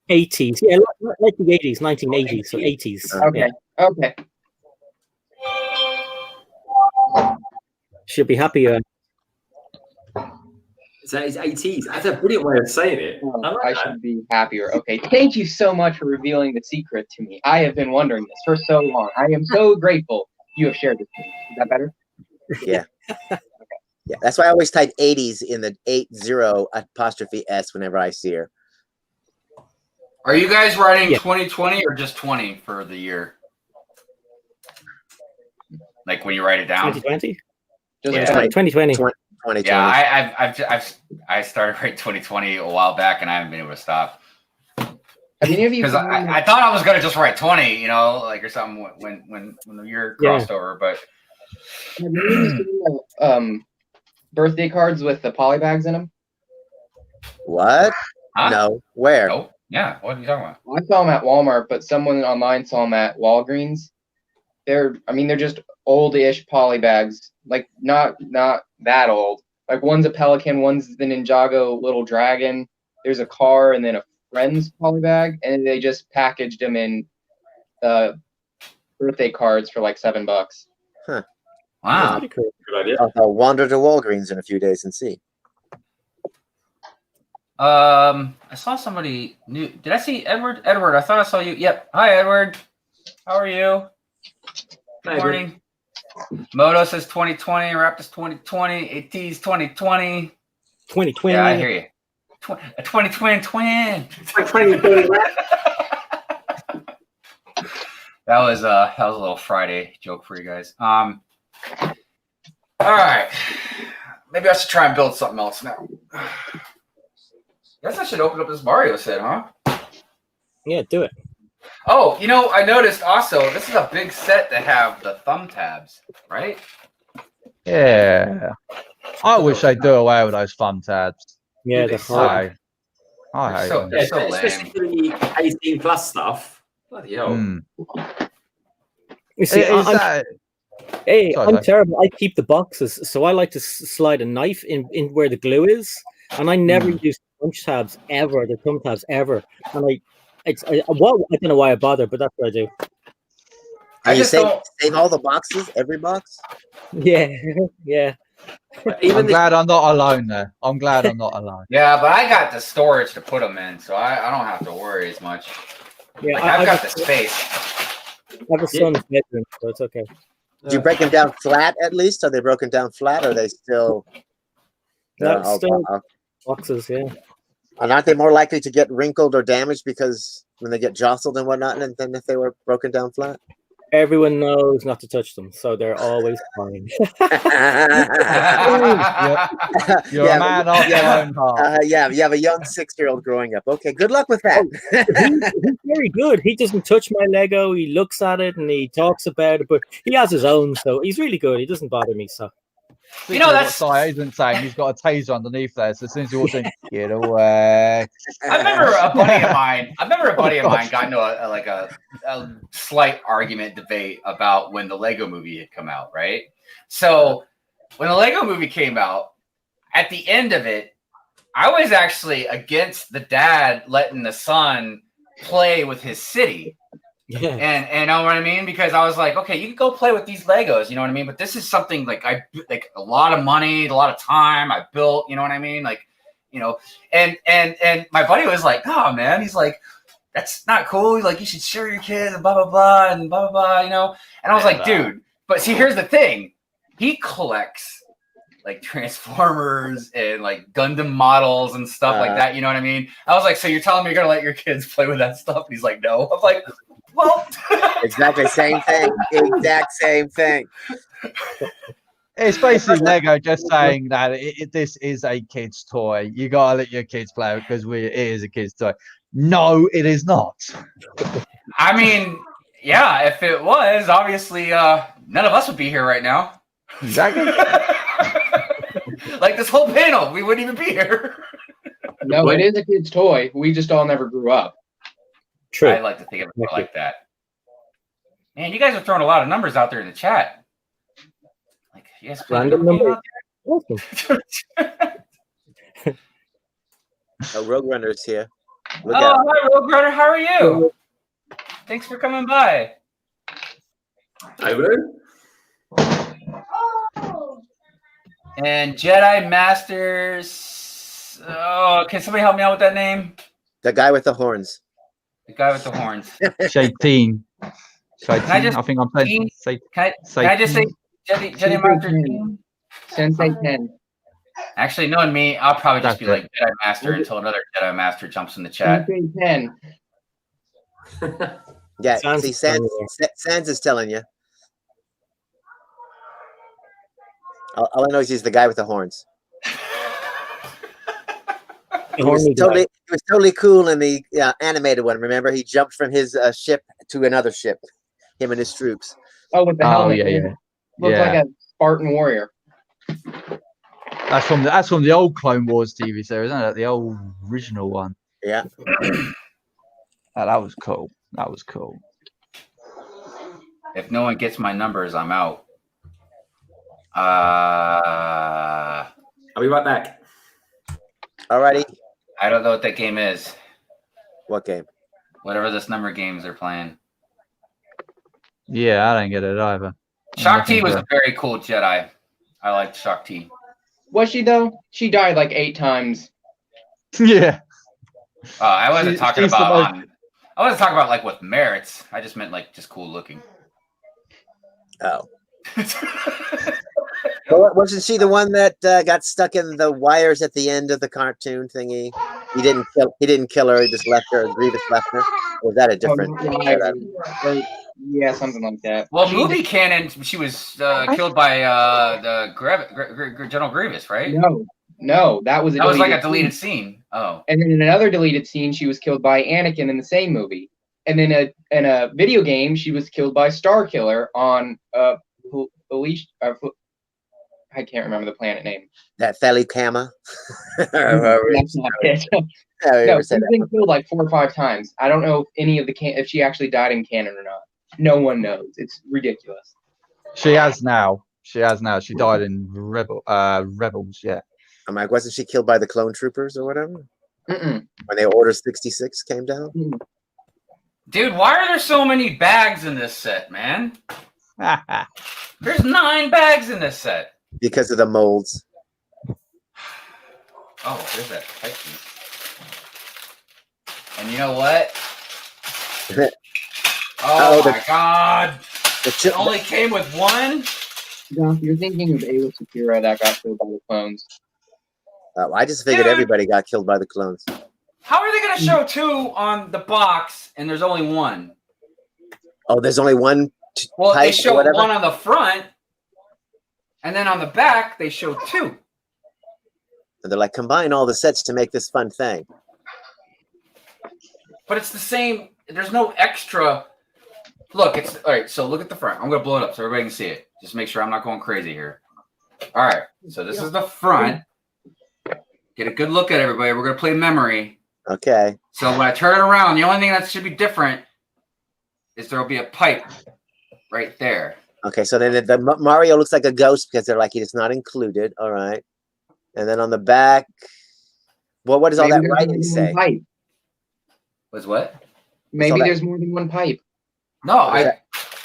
80s. Yeah, like the 80s, 1980s, so 80s. Okay. Yeah. Okay. She'll be happier. So it's 80s. That's a brilliant way of saying it. I should be happier. Okay. Thank you so much for revealing the secret to me. I have been wondering this for so long. I am so grateful you have shared this with me. Is that better? Yeah. Yeah, that's why I always type 80s in the 80'S whenever I see her. Are you guys writing 2020 or just 20 for the year? Like when you write it down? 2020? Yeah. 2020. 2020. Yeah, I started writing 2020 a while back, and I haven't been able to stop. Because I thought I was gonna just write 20, you know, like or something when the year crossed over. But have you seen birthday cards with the polybags in them? What? Huh? No. Where? Oh, yeah. What are you talking about? I saw them at Walmart, but someone online saw them at Walgreens. They're just old-ish polybags, like not that old. Like one's a Pelican, one's the Ninjago little dragon. There's a car and then a friend's polybag, and they just packaged them in birthday cards for like $7. Huh. Wow. Good idea. I'll wander to Walgreens in a few days and see. I saw somebody new. Did I see Edward? Edward, I thought I saw you. Yep. Hi, Edward. How are you? Good morning. Moto says 2020. Raptors 2020. AT's 2020. 2020. Yeah, I hear you. A 2020 twin. That was a little Friday joke for you guys. All right. Maybe I should try and build something else now. Guess I should open up this Mario set, huh? Yeah, do it. Oh, you know, I noticed also this is a big set to have the thumb tabs, right? Yeah. I wish they'd do away with those thumb tabs. Yeah, They they're hard. I hate them. They're so especially lame. for the 18 plus stuff. Bloody hell. You see, I'm Sorry, sorry. terrible. I keep the boxes, so I like to slide a knife in where the glue is, and I never use thumb tabs ever, the thumb tabs ever. And I don't know why I bother, but that's what I do. And you save all the boxes, every box? Yeah, yeah. I'm glad I'm not alone there. I'm glad I'm not alone. Yeah, but I got the storage to put them in, so I don't have to worry as much. Yeah, Like, I've got the space. I have a son's bedroom, so it's okay. Do you break them down flat at least? Are they broken down flat? Or are they still? No, still boxes, yeah. And aren't they more likely to get wrinkled or damaged because when they get jostled and whatnot, than if they were broken down flat? Everyone knows not to touch them, so they're always fine. You're a man of your own heart. Yeah, you have a young 6-year-old growing up. Okay, good luck with that. He's very good. He doesn't touch my Lego. He looks at it and he talks about it, but he has his own, so he's really good. He doesn't bother me. So, You know, that's. what Sai isn't saying. He's got a taser underneath there, so as soon as you walk in, get away. I remember a buddy of mine got into a slight argument debate about when the Lego movie had come out, right? So when the Lego movie came out, at the end of it, I was actually against the dad letting the son play with his city. yeah. And you know what I mean? Because I was like, okay, you can go play with these Legos, you know what I mean? But this is something like a lot of money, a lot of time I built, you know what I mean? Like, you know, and my buddy was like, oh man, he's like, that's not cool. He's like, you should share your kids and blah blah blah and blah blah blah, you know. And I was like, dude, but see, here's the thing. He collects like Transformers and like Gundam models and stuff like that. You know what I mean? I was like, so you're telling me you're gonna let your kids play with that stuff? And he's like, no. I'm like, well, exactly same thing. Exact same thing. It's basically Lego just saying that this is a kid's toy. You gotta let your kids play it because it is a kid's toy. No, it is not. I mean, yeah, if it was, obviously, none of us would be here right now. Exactly. Like this whole panel, we wouldn't even be here. No, it is a kid's toy. We just all never grew up. True. I like to think of it like that. Man, you guys are throwing a lot of numbers out there in the chat. Like, you guys playing Random a game number. out there? Awesome. Oh, Rogue Runner's here. Look Oh, out. hi, Rogue Runner. How are you? Thanks for coming by. Hi, Rogue. And Jedi Masters. Oh, can somebody help me out with that name? The guy with the horns. The guy with the horns. Shaiteen. I just- I think I'm saying. Can I just say Jedi Master Team? Sensei 10. Actually, knowing me, I'll probably just That's be like Jedi Master until another Jedi Master jumps in the chat. Sensei 10. Yeah, Sounds see, Sans is telling you. All I know is he's the guy with the horns. He was totally cool in the animated one. Remember, he jumped from his ship to another ship. Him and his troops. Oh, with the helmet. Yeah. Looks like a Spartan warrior. That's from the old Clone Wars TV series, isn't it? The old original one. Yeah. That was cool. That was cool. If no one gets my numbers, I'm out. I'll be right back. Alrighty. I don't know what that game is. What game? Whatever this number games they're playing. Yeah, I don't get it either. Shock T was a very cool Jedi. I liked Shock T. Was she though? She died like 8 times. Yeah. I wasn't talking she's the about most- I wasn't talking about like with merits. I just meant like just cool looking. Oh. Well, wasn't she the one that got stuck in the wires at the end of the cartoon thingy? He didn't kill her. He just left her. Grievous left her. Or was that a different? Yeah, something like that. Well, movie canon, she was killed by the General Grievous, right? No, that was that was like a deleted scene. Oh, and then in another deleted scene, she was killed by Anakin in the same movie. And then in a video game, she was killed by Starkiller on I can't remember the planet name. That Felicama. That's not it. No, she's been killed like 4 or 5 times. I don't know if any of the if she actually died in canon or not. No one knows. It's ridiculous. She has now. She died in Rebels. Yeah. I'm like, wasn't she killed by the clone troopers or whatever? Mm-mm. When the Order 66 came down? dude, why are there so many bags in this set, man? There's 9 bags in this set. Because of the molds. Oh, there's that type piece. And you know what? Oh my god! It only came with 1? No, you're thinking of Ayla Secura that got killed by the clones. I just figured everybody got killed by the clones. How are they going to show 2 on the box and there's only 1? Oh, there's only one. Well, they type or show whatever? 1 on the front, and then on the back they show 2. And they're like, combine all the sets to make this fun thing. But it's the same. There's no extra. Look, it's all right. So look at the front. I'm gonna blow it up so everybody can see it. Just make sure I'm not going crazy here. All right. So this is the front. Get a good look at everybody. We're gonna play memory. Okay. So when I turn it around, the only thing that should be different is there will be a pipe right there. Okay, so then the Mario looks like a ghost because they're like, it's not included. All right. And then on the back, well, what does all Maybe that there's writing more than say? one pipe. Was what? Maybe that- there's more than 1 pipe. No, What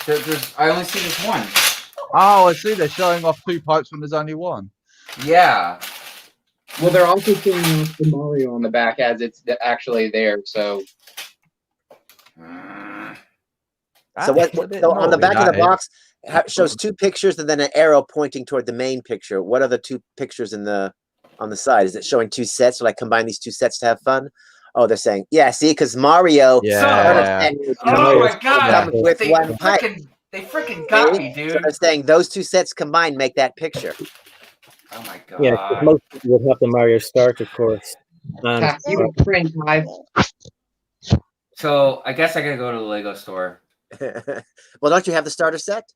is I only see this 1. Oh, I see. They're showing off 2 pipes when there's only 1. Yeah. Well, they're also showing off the Mario on the back as it's actually there. So So what? So on the back of the box shows 2 pictures and then an arrow pointing toward the main picture. What are the 2 pictures on the side? Is it showing 2 sets? So like combine these 2 sets to have fun? Oh, they're saying, yeah, see, because Mario. Yeah. Oh my God! With They one pipe. freaking got me, dude. So they're saying those 2 sets combined make that picture. Oh my God! Yeah, 'cause most people would have the Mario starter course. And So I guess I gotta go to the Lego store. Well, don't you have the starter set?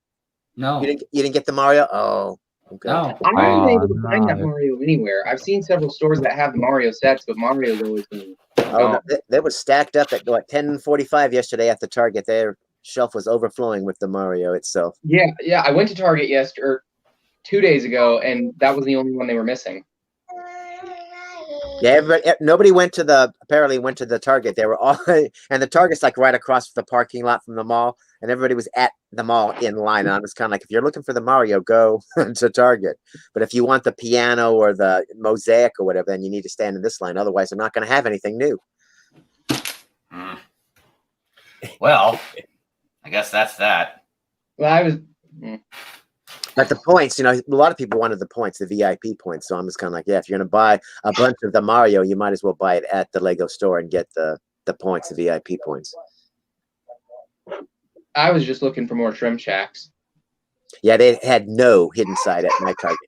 No. You didn't get the Mario? Oh. Okay. No. I haven't been able to find that Mario anywhere. I've seen several stores that have the Mario sets, but Mario's always been. Oh, no, they were stacked up at 10:45 yesterday at the Target. Their shelf was overflowing with the Mario itself. Yeah. I went to Target yesterday, or 2 days ago, and that was the only one they were missing. Yeah, nobody apparently went to the Target. They were all, and the Target's like right across the parking lot from the mall, and everybody was at the mall in line. And I was kind of like, if you're looking for the Mario, go to Target. But if you want the piano or the mosaic or whatever, then you need to stand in this line. Otherwise, they're not going to have anything new. Well, I guess that's that. Well, But the points, a lot of people wanted the points, the VIP points. So I'm just kind of like, yeah, if you're going to buy a bunch of the Mario, you might as well buy it at the Lego store and get the points, the VIP points. I was just looking for more Shrimp Shacks. Yeah, they had no hidden side at my Target.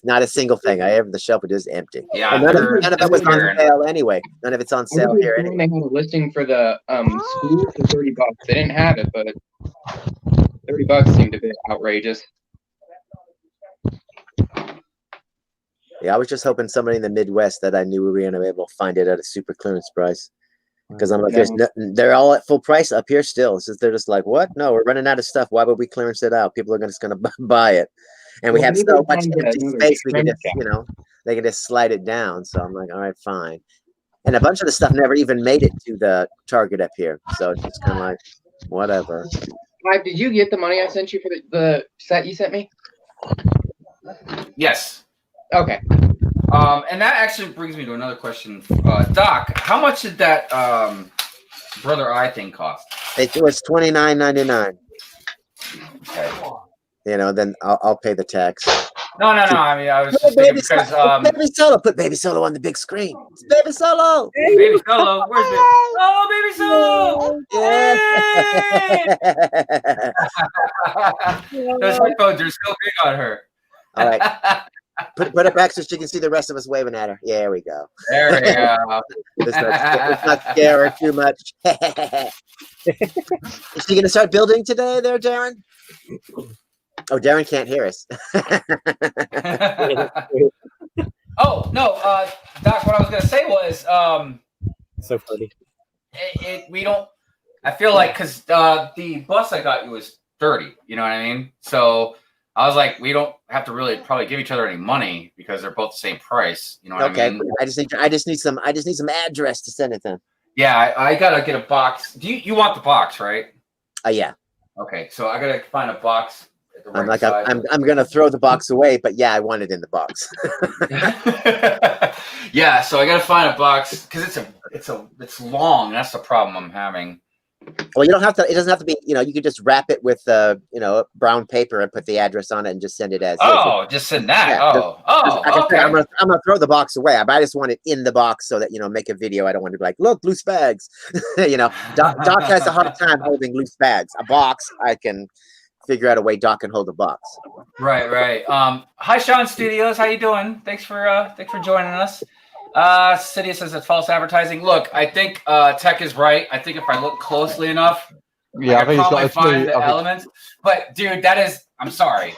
Not a single thing. The shelf was just empty. Yeah, none of it was on sale anyway. None of it's on sale here anyway. They had a listing for the school for $30. They didn't have it, but $30 seemed a bit outrageous. Yeah, I was just hoping somebody in the Midwest that I knew we were going to be able to find it at a super clearance price. Because I'm like, they're all at full price up here still. It's just, they're just like, what? No, we're running out of stuff. Why would we clearance it out? People are just going to buy it. And we have so much empty space, we can just, they can just slide it down. So I'm like, all right, fine. And a bunch of the stuff never even made it to the Target up here. So it's just kind of like, whatever. Mike, did you get the money I sent you for the set you sent me? Yes. Okay. And that actually brings me to another question. Doc, how much did that Brother Eye thing cost? It was $29.99. Okay. Then I'll pay the tax. No. I mean, I was just thinking because Baby Solo, put Baby Solo on the big screen. It's Baby Solo. Baby Solo, where's it? Oh, Baby Solo! Yeah. Those headphones are so big on her. All right. Put it back so she can see the rest of us waving at her. There we go. There we go. Let's not scare her too much. Is she going to start building today there, Darren? Oh, Darren can't hear us. Oh, no. Doc, what I was going to say was... so funny. I feel like, because the bus I got you was 30, you know what I mean? So... I was like, we don't have to really probably give each other any money because they're both the same price. You know what I mean? I just need some address to send it then. Yeah, I gotta get a box. You want the box, right? Yeah. Okay, so I gotta find a box at the right I'm like, size. I'm gonna throw the box away, but yeah, I want it in the box. Yeah, so I gotta find a box because it's long. That's the problem I'm having. Well, you don't have to. It doesn't have to be. You can just wrap it with brown paper and put the address on it and just send it as. Just send that. Yeah, Okay. I'm gonna throw the box away, but I just want it in the box so that make a video. I don't want to be like, look, loose bags. Doc has a hard time holding loose bags. A box, I can figure out a way Doc can hold a box. Right. Hi, Sean Studios. How you doing? Thanks for joining us. Cydia says it's false advertising. Look, I think Tech is right. I think if I look closely enough, I can probably find the elements. But dude, I'm sorry.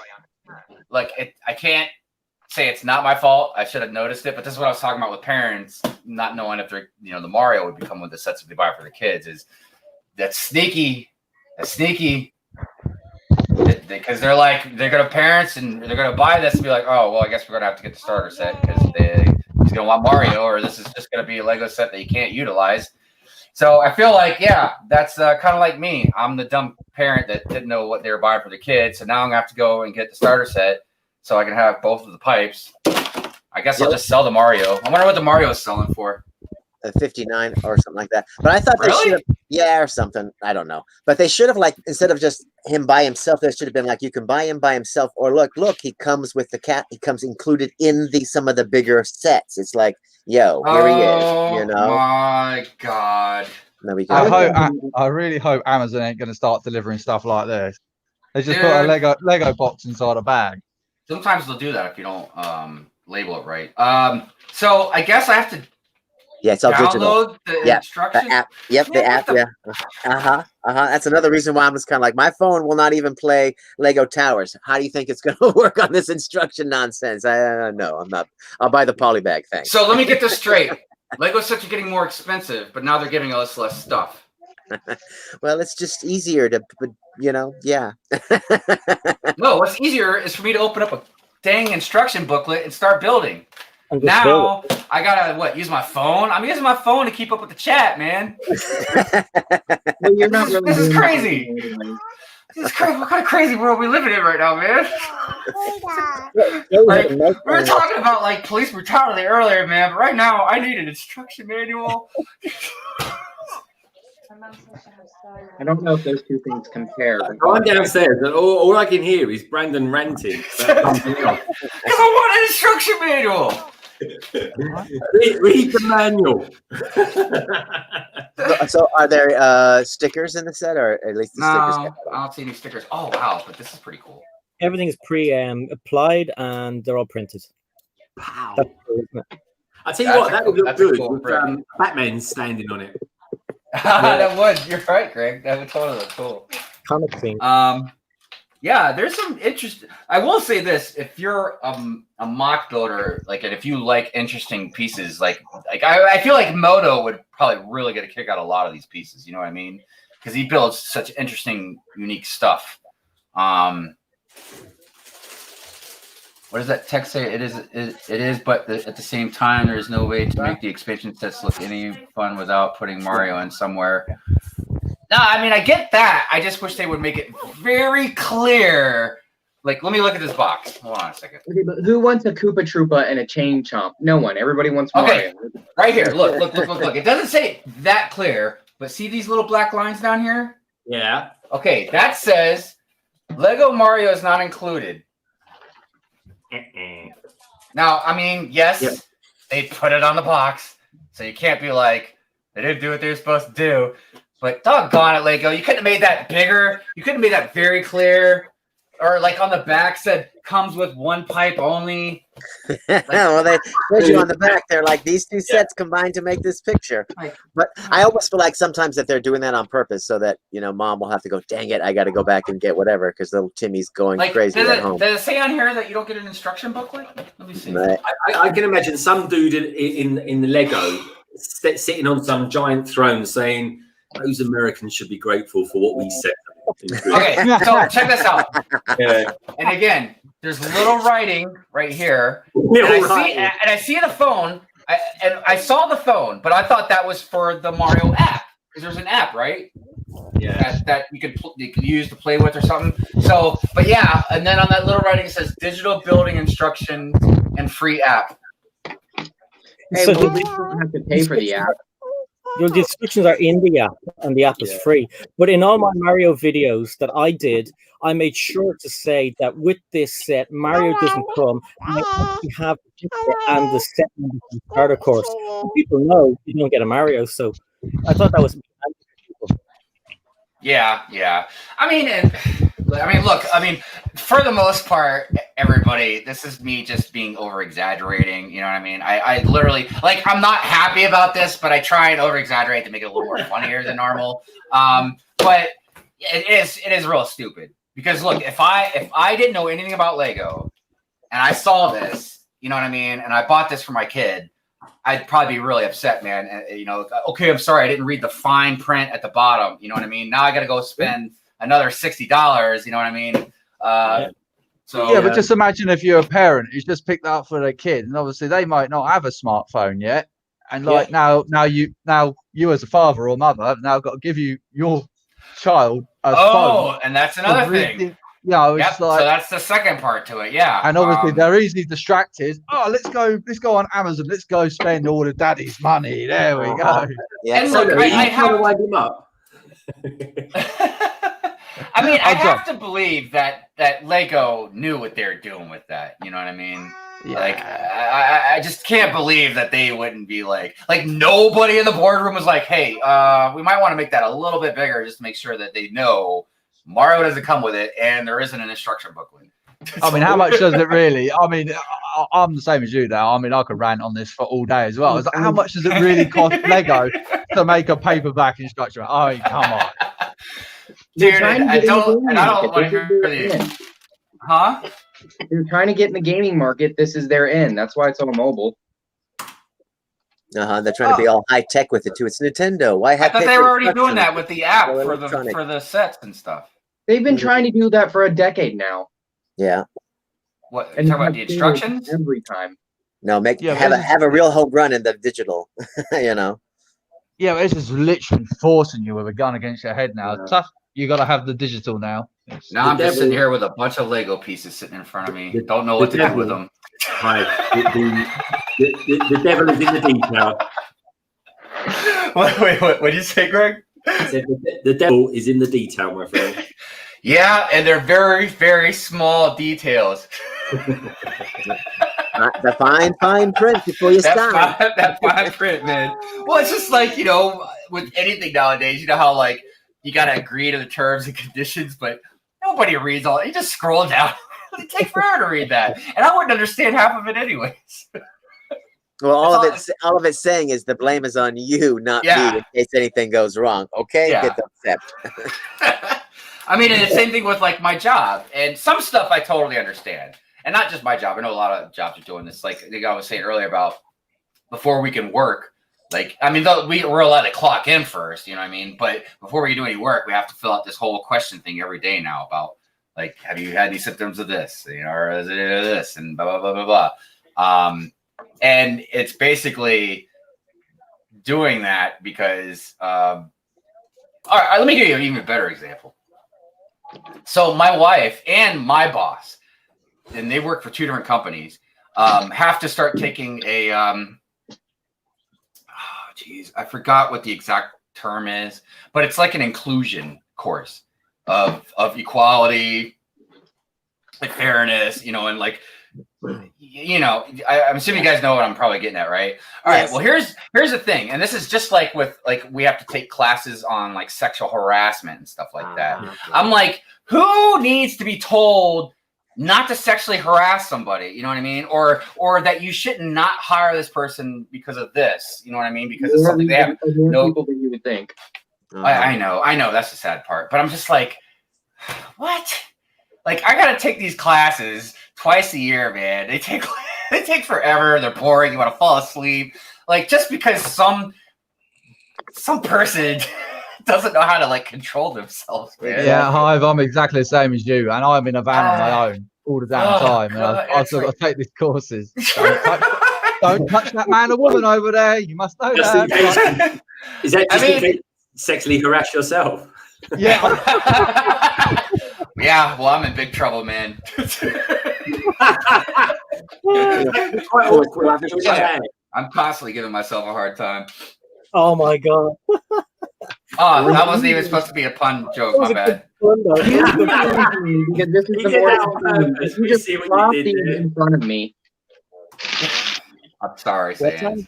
Like, I can't say it's not my fault. I should have noticed it. But this is what I was talking about with parents not knowing if they're, the Mario would become with the sets that they buy for the kids. Is that's sneaky. Because they're gonna parents and they're gonna buy this and be like, oh well, I guess we're gonna have to get the starter set because he's gonna want Mario, or this is just gonna be a Lego set that you can't utilize. So I feel like, yeah, that's kind of like me. I'm the dumb parent that didn't know what they were buying for the kids, so now I'm gonna have to go and get the starter set so I can have both of the pipes. I guess I'll just sell the Mario. I wonder what the Mario is selling for. 59 or something like that. But I thought really? Yeah, or something. I don't know. But they should have, like, instead of just him by himself, there should have been like, you can buy him by himself, or look, he comes with the cat. He comes included in some of the bigger sets. It's like, yo, here he is. You know? Oh my God. There we go. I really hope Amazon ain't going to start delivering stuff like this. They just put a Lego box inside a bag. Sometimes they'll do that if you don't label it right. So I guess I have to. Yeah, it's all download digital. The instructions. The app. Yep, the app. Yeah. That's another reason why I was kind of like, my phone will not even play Lego Towers. How do you think it's going to work on this instruction nonsense? No, I'm not. I'll buy the poly bag. Thanks. So let me get this straight. Lego sets are getting more expensive, but now they're giving us less stuff. Well, it's just easier to, yeah. No, what's easier is for me to open up a dang instruction booklet and start building. Now I gotta use my phone? I'm using my phone to keep up with the chat, man. Well, you're not really this is crazy. This is crazy. What kind of crazy world we living in right now, man? We were talking about like police brutality earlier, man, but right now I need an instruction manual. I don't know if those two things compare. I'm downstairs, and all I can hear is Brandon ranting. Because I want an instruction manual. Read the manual. So, are there stickers in the set, or at least the stickers? I don't see any stickers. Oh wow, but this is pretty cool. Everything is applied and they're all printed. Wow. That's cool, isn't it? I tell you what, that would look good with Batman standing on it. That would. You're right, Greg. That would totally look cool. Comic thing. Yeah, there's some interest. I will say this: if you're a mock builder, and if you like interesting pieces, I feel like Moto would probably really get a kick out of a lot of these pieces. You know what I mean? Because he builds such interesting, unique stuff. What does that text say? It is, but at the same time, there is no way to make the expansion sets look any fun without putting Mario in somewhere. No, I mean, I get that. I just wish they would make it very clear. Let me look at this box. Hold on a second. Okay, but who wants a Koopa Troopa and a Chain Chomp? No one. Everybody wants Mario. Okay, right here. Look. It doesn't say it that clear, but see these little black lines down here? Yeah. Okay, that says Lego Mario is not included. Now, I mean, yes, they put it on the box, so you can't be like, they didn't do what they were supposed to do. But doggone it, Lego, you couldn't have made that bigger. You couldn't have made that very clear. Or on the back said, comes with one pipe only. Well, they put you on the back. They're like, these two sets combined to make this picture. But I almost feel like sometimes that they're doing that on purpose so that, Mom will have to go, dang it, I got to go back and get whatever because little Timmy's going crazy at home. Does it say on here that you don't get an instruction booklet? Let me see. Right. I can imagine some dude in the Lego sitting on some giant throne saying, those Americans should be grateful for what we set them. Okay, so check this out. And again, there's little writing right here. And I see the phone. I saw the phone, but I thought that was for the Mario app because there's an app, right? Yeah. That you could use to play with or something. So, but yeah, and then on that little writing it says digital building instructions and free app. Hey, so you don't have to pay for the app. The instructions are in the app, and the app is free. But in all my Mario videos that I did, I made sure to say that with this set, Mario doesn't come. I actually have and the set number from the starter course. So people know you don't get a Mario, so I thought that was. Yeah. I mean, look. For the most part, everybody, this is me just being over exaggerating. You know what I mean? I literally I'm not happy about this, but I try and over exaggerate to make it a little more funnier than normal. But it is real stupid because look, if I didn't know anything about Lego and I saw this, you know what I mean, and I bought this for my kid, I'd probably be really upset, man. And, okay, I'm sorry, I didn't read the fine print at the bottom. You know what I mean? Now I got to go spend another $60. You know what I mean? But just imagine if you're a parent who's just picked that up for their kid, and obviously they might not have a smartphone yet, and now you as a father or mother have now got to give your child a phone. And that's another thing. It's so that's the second part to it. Yeah, and obviously they're easily distracted. Oh, let's go on Amazon. Let's go spend all of Daddy's money. There we go. Yeah. And look, I have to wind him up. I mean, I have to believe that Lego knew what they were doing with that. You know what I mean? Yeah. Like, I just can't believe that they wouldn't be like nobody in the boardroom was like, hey, we might want to make that a little bit bigger just to make sure that they know Mario doesn't come with it and there isn't an instruction booklet. I mean, how much does it really? I mean, I'm the same as you now. I mean, I could rant on this for all day as well. It's like, how much does it really cost Lego to make a paperback instruction? I mean, come on. Dude, I don't want to hear the... Huh? They're trying to get in the gaming market. This is their end. That's why it's all mobile. They're trying to be all high tech with it too. It's Nintendo. Why have? I thought they were already doing that with the app for the sets and stuff. They've been trying to do that for a decade now. Yeah. What? And talking about the instructions every time. No, have a real home run in the digital. You know. Yeah, but it's just literally forcing you with a gun against your head now. Tough. You got to have the digital now. Now I'm just sitting here with a bunch of Lego pieces sitting in front of me. Don't know what to do with them. Right. The devil is in the detail. Wait, what did you say, Greg? I said the devil is in the detail, my friend. Yeah, and they're very, very small details. The fine print before you start. That fine print, man. Well, it's just like, you know, with anything nowadays, you know how like you got to agree to the terms and conditions, but nobody reads all. You just scroll down. It takes forever to read that, and I wouldn't understand half of it anyways. Well, all of it's saying is the blame is on you, not me, in case anything goes wrong. Okay, get the accept. I mean, and the same thing with like my job, and some stuff I totally understand, and not just my job. I know a lot of jobs are doing this. Like I was saying earlier about before we can work. Like, I mean, we're allowed to clock in first, you know what I mean? But before we can do any work, we have to fill out this whole question thing every day now about, like, have you had any symptoms of this? You know, or is it this? And blah, blah, blah, blah, blah. And it's basically doing that because, all right, let me give you an even better example. So my wife and my boss, and they work for two different companies, have to start taking a, I forgot what the exact term is, but it's like an inclusion course of equality, like fairness, you know, and like, you know, I'm assuming you guys know what I'm probably getting at, right? All right. Well, here's the thing, and this is just like with like we have to take classes on like sexual harassment and stuff like that. I'm like, who needs to be told not to sexually harass somebody, you know what I mean? Or that you should not hire this person because of this, you know what I mean? Because it's something they have no people that you would think. I know that's the sad part, but I'm just like, what? Like I gotta take these classes twice a year, man. They take forever. They're boring. You want to fall asleep. Like just because some person doesn't know how to like control themselves, man. Yeah, Hive, I'm exactly the same as you, and I'm in a van on my own all the damn time. And I've still got to take these courses. Don't touch that man or woman over there. You must know that. Is that just to sexually harass yourself? Yeah. Yeah, well, I'm in big trouble, man. I'm constantly giving myself a hard time. Oh my god. Oh, that wasn't even supposed to be a pun joke. My bad. Because this is the more you just flop these in front of me. I'm sorry, Sam.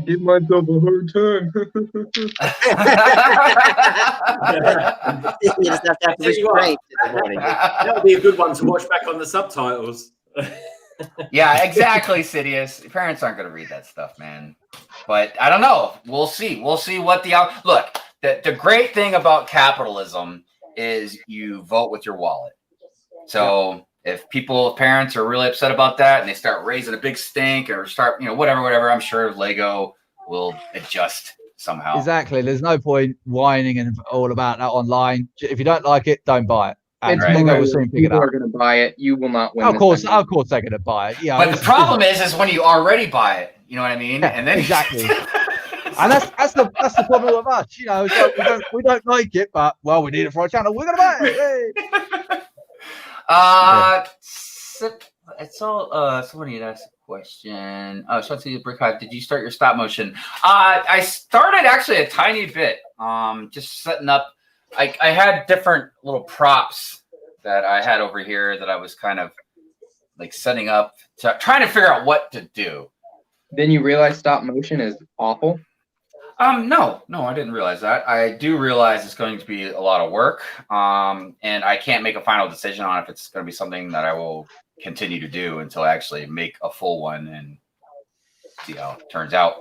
Give myself a hard time. You just have to restraint in the morning. That would be a good one to watch back on the subtitles. Yeah, exactly, Sidious. Parents aren't going to read that stuff, man. But I don't know. We'll see. We'll see what look. The great thing about capitalism is you vote with your wallet. So if parents are really upset about that and they start raising a big stink or start, whatever, I'm sure Lego will adjust somehow. Exactly. There's no point whining and all about that online. If you don't like it, don't buy it. And Lego will soon pick it up. People are going to buy it. You will not win. Of course, they're going to buy it. Yeah. But the problem is when you already buy it. You know what I mean? Yeah, and then exactly. And that's the problem with us. So we don't like it, but we need it for our channel. We're gonna buy it. It's all. Somebody had asked a question. Oh, so the Brick Hive. Did you start your stop motion? I started actually a tiny bit. Just setting up. I had different little props that I had over here that I was kind of like setting up, trying to figure out what to do. Then you realize stop motion is awful. No, I didn't realize that. I do realize it's going to be a lot of work. And I can't make a final decision on if it's going to be something that I will continue to do until I actually make a full one and see how it turns out.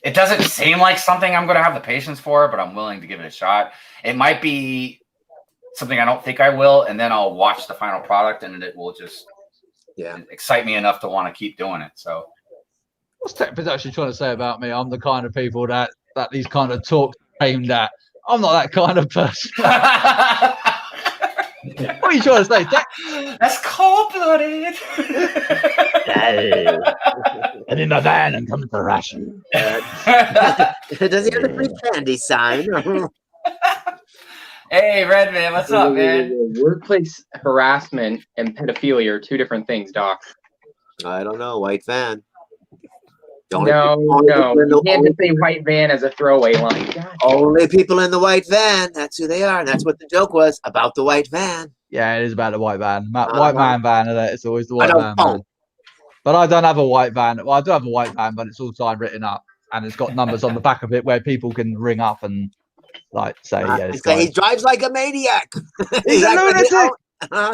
It doesn't seem like something I'm going to have the patience for, but I'm willing to give it a shot. It might be something I don't think I will, and then I'll watch the final product, and it will just excite me enough to want to keep doing it. So. What's Tech Production trying to say about me? I'm the kind of people that these kind of talks aimed at. I'm not that kind of person. What are you trying to say, Tech? That's cold-blooded. And in the van and come to ration. Does he have the free candy sign? Hey, Redman, what's up, man? Workplace harassment and pedophilia are two different things, Doc. I don't know. White van. No. You can't just say white van as a throwaway line. God. Only people in the white van. That's who they are. And that's what the joke was about the white van. Yeah, it is about the white van. White man van, isn't it? It's always the white van. Van. But I don't have a white van. Well, I do have a white van, but it's all signed written up. And it's got numbers on the back of it where people can ring up and like say, yeah. He drives like a maniac. He's a lunatic.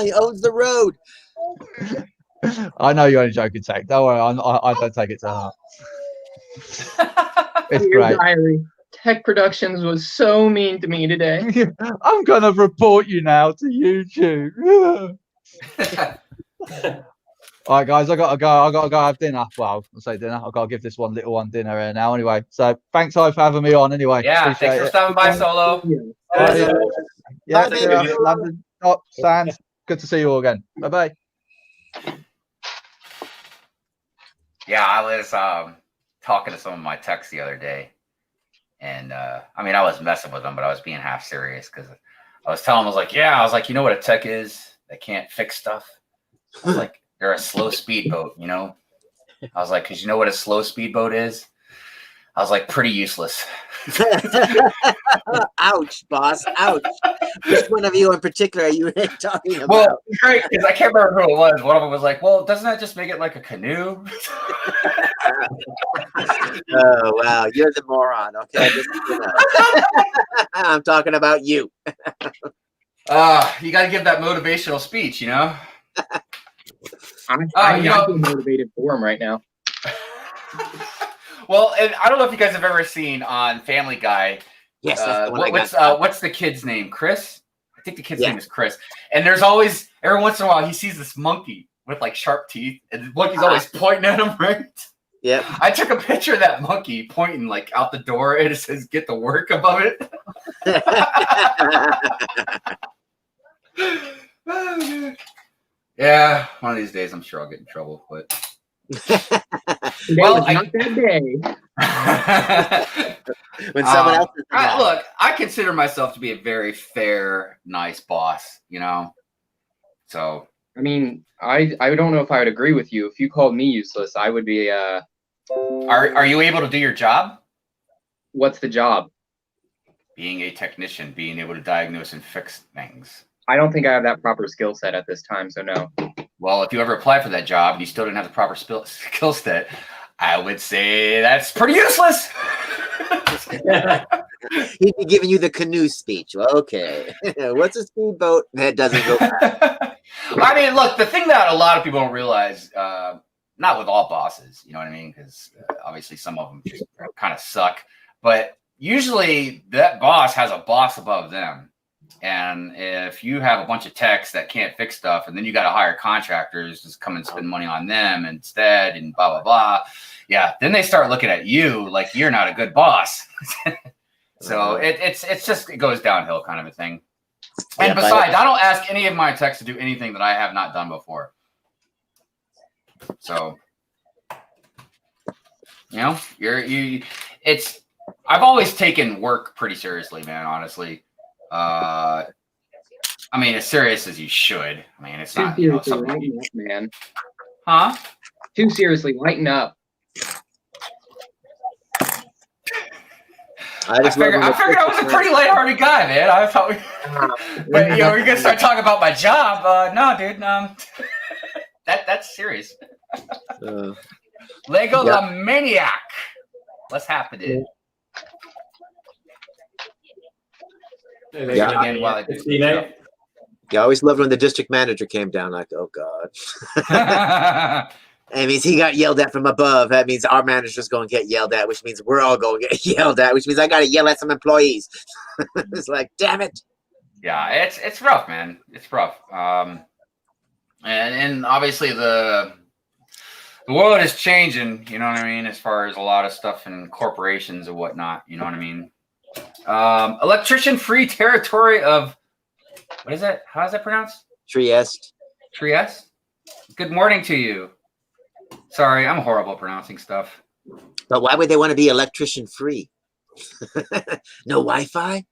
He owns the road. I know you're only joking, Tech. Don't worry, I don't take it to heart. It's great. Diary. Tech Productions was so mean to me today. I'm gonna report you now to YouTube. All right, guys, I gotta go have dinner. Well, I'll say dinner. I've got to give this little one dinner here now. Anyway, so thanks, Hi, for having me on. Anyway, yeah, thanks for stopping by, Solo. London, Sans. Good to see you all again. Bye bye. Yeah, I was talking to some of my techs the other day, and I was messing with them, but I was being half serious because I was telling them, I was like, you know what a tech is? They can't fix stuff. I was like, they're a slow speedboat, you know? I was like, because you know what a slow speedboat is? I was like, pretty useless. Ouch, boss. Ouch. Which one of you in particular are you talking about? Well, great, because I can't remember who it was. One of them was like, well, doesn't that just make it like a canoe? Oh, wow. You're the moron. Okay. I'm talking about you. You got to give that motivational speech, you know? I'm motivated for him right now. Well, and I don't know if you guys have ever seen on Family Guy. Yes, what's the kid's name? Chris? I think the kid's name is Chris. And there's always, every once in a while, he sees this monkey with like sharp teeth, and the monkey's always pointing at him, right? Yeah. I took a picture of that monkey pointing like out the door, and it says "Get to work" above it. Yeah, one of these days, I'm sure I'll get in trouble, but. Well, not that day. When someone else is look, I consider myself to be a very fair, nice boss, you know. So I mean, I don't know if I would agree with you. If you called me useless, I would be. Are you able to do your job? What's the job? Being a technician, being able to diagnose and fix things. I don't think I have that proper skill set at this time, so no. Well, if you ever apply for that job and you still didn't have the proper skill set, I would say that's pretty useless. He'd be giving you the canoe speech. Well, okay. What's a speedboat that doesn't go fast? I mean, look, the thing that a lot of people don't realize, not with all bosses, you know what I mean? Because obviously some of them just kind of suck. But usually that boss has a boss above them. And if you have a bunch of techs that can't fix stuff, and then you got to hire contractors to come and spend money on them instead, and blah, blah, blah. Yeah, then they start looking at you like you're not a good boss. So it goes downhill kind of a thing. And besides, I don't ask any of my techs to do anything that I have not done before. So, you know, I've always taken work pretty seriously, man, honestly. I mean, as serious as you should. I mean, it's Too not seriously, something. lighten up, man. Huh? Too seriously, lighten up. I figured I was a pretty lighthearted guy, man. I thought but we're gonna start talking about my job. No, dude, that's serious. Lego the Maniac. What's happening? Yeah, again while I do stuff. I always loved when the district manager came down. Like, oh god, that means he got yelled at from above. That means our manager's going to get yelled at, which means we're all going to get yelled at, which means I got to yell at some employees. It's like, damn it. Yeah, it's rough, man. It's rough. And obviously the world is changing. You know what I mean, as far as a lot of stuff in corporations and whatnot. You know what I mean. Electrician-free territory of what is that? How is that pronounced? Trieste. Trieste. Good morning to you. Sorry, I'm horrible at pronouncing stuff. But why would they want to be electrician-free? No Wi-Fi?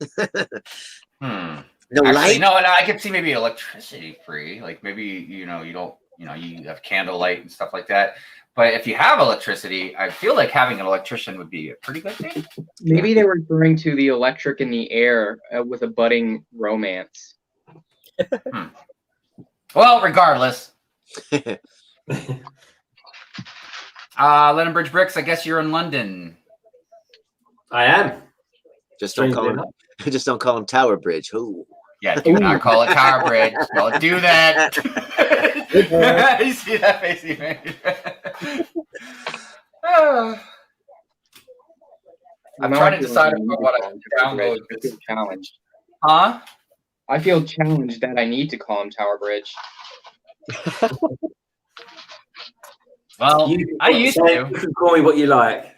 No Actually, light? No, I could see maybe electricity-free. Like maybe you don't. You have candlelight and stuff like that. But if you have electricity, I feel like having an electrician would be a pretty good thing. Maybe they were referring to the electric in the air with a budding romance. Well, regardless. London Bridge Bricks, I guess you're in London. I am. Just don't call him Tower Bridge. Ooh. Yeah, do not call it Tower Bridge. Don't do that. You see that face he made? I'm trying to decide what I download. I feel challenged. Huh? I feel challenged that I need to call him Tower Bridge. Well, I used to. You can call me what you like.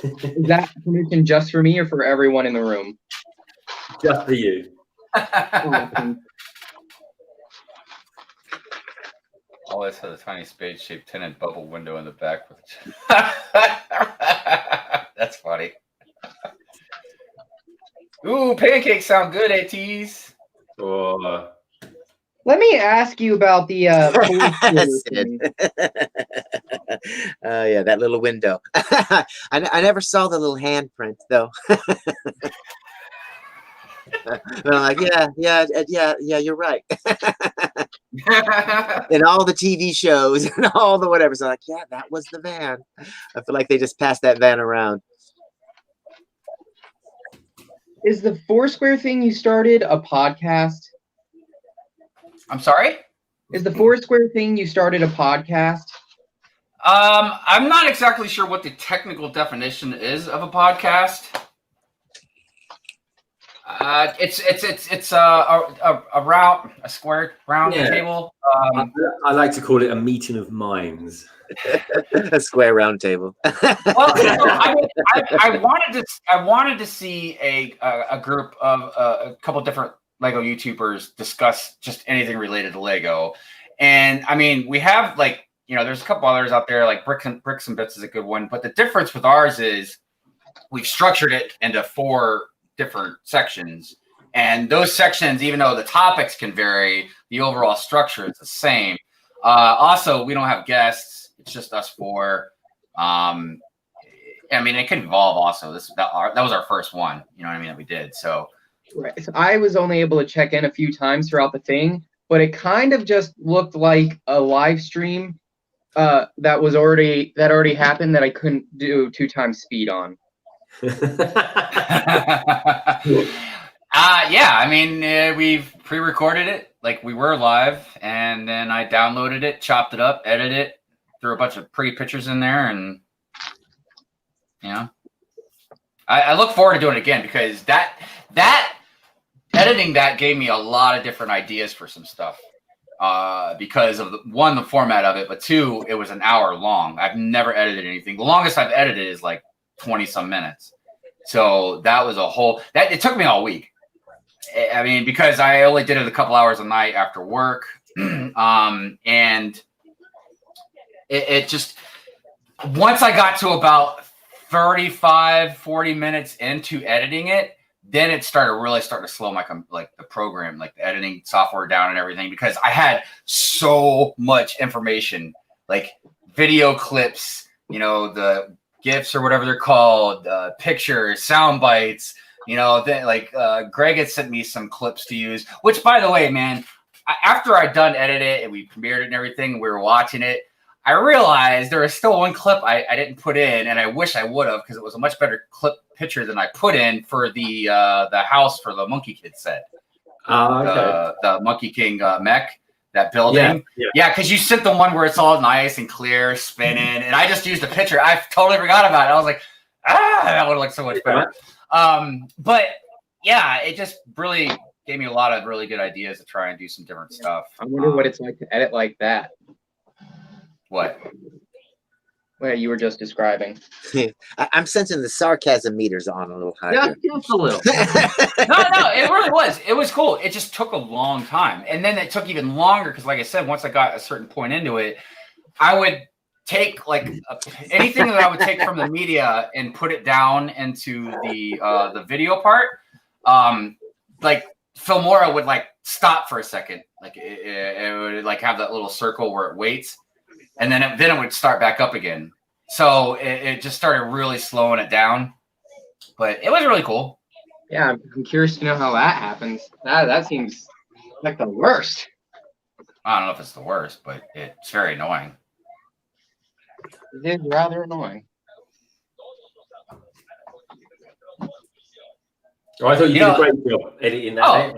Is that permission just for me or for everyone in the room? Just for you. Always has a tiny spade-shaped tinted bubble window in the back. That's funny. Ooh, pancakes sound good, ATs. Oh. Let me ask you about the yeah, that little window. I never saw the little handprint though. But I'm like, yeah, you're right. And all the TV shows and all the whatever. So I'm like, yeah, that was the van. I feel like they just passed that van around. Is the Foursquare thing you started a podcast? I'm sorry? Is the Foursquare thing you started a podcast? I'm not exactly sure what the technical definition is of a podcast. It's a square round table. I like to call it a meeting of minds. A square round table. Well, I wanted to see a group of a couple different Lego YouTubers discuss just anything related to Lego, and I mean we have there's a couple others out there like Bricks and Bits is a good one, but the difference with ours is we've structured it into 4 different sections, and those sections, even though the topics can vary, the overall structure is the same. Also, we don't have guests; it's just us 4. I mean, it could evolve. Also, that was our first one. You know what I mean? That we did. So, right. So I was only able to check in a few times throughout the thing, but it kind of just looked like a live stream that already happened that I couldn't do 2 times speed on. Yeah, I mean, we've pre-recorded it like we were live, and then I downloaded it, chopped it up, edited it, threw a bunch of pretty pictures in there, and I look forward to doing it again because that editing that gave me a lot of different ideas for some stuff because of the format of it, but 2, it was an hour long. I've never edited anything. The longest I've edited is like 20 some minutes. So that was it took me all week. I mean, because I only did it a couple hours a night after work. And it just, once I got to about 35, 40 minutes into editing it, then it starting to slow my the program, like the editing software down and everything, because I had so much information, like video clips, the GIFs or whatever they're called, pictures, sound bites, then Greg had sent me some clips to use, which, by the way, man, after I'd done edit it and we premiered it and everything, we were watching it, I realized there was still one clip I didn't put in, and I wish I would have, because it was a much better clip picture than I put in for the house for the Monkey Kid set. Okay. The Monkey King mech, that building. Yeah, because you sent the one where it's all nice and clear, spinning, and I just used a picture. I totally forgot about it. I was like, that would look so much better. But yeah, it just really gave me a lot of really good ideas to try and do some different stuff. I wonder what it's like to edit like that. What? What you were just describing. I'm sensing the sarcasm meters on a little higher. Yeah, just a little. No, it really was. It was cool. It just took a long time. And then it took even longer because, like I said, once I got a certain point into it, I would take anything that I would take from the media and put it down into the video part. Like Filmora would stop for a second. It would have that little circle where it waits. And then it would start back up again. So it just started really slowing it down. But it was really cool. Yeah, I'm curious to know how that happens. That seems like the worst. I don't know if it's the worst, but it's very annoying. It is rather annoying. Oh, I thought you did a great job editing that.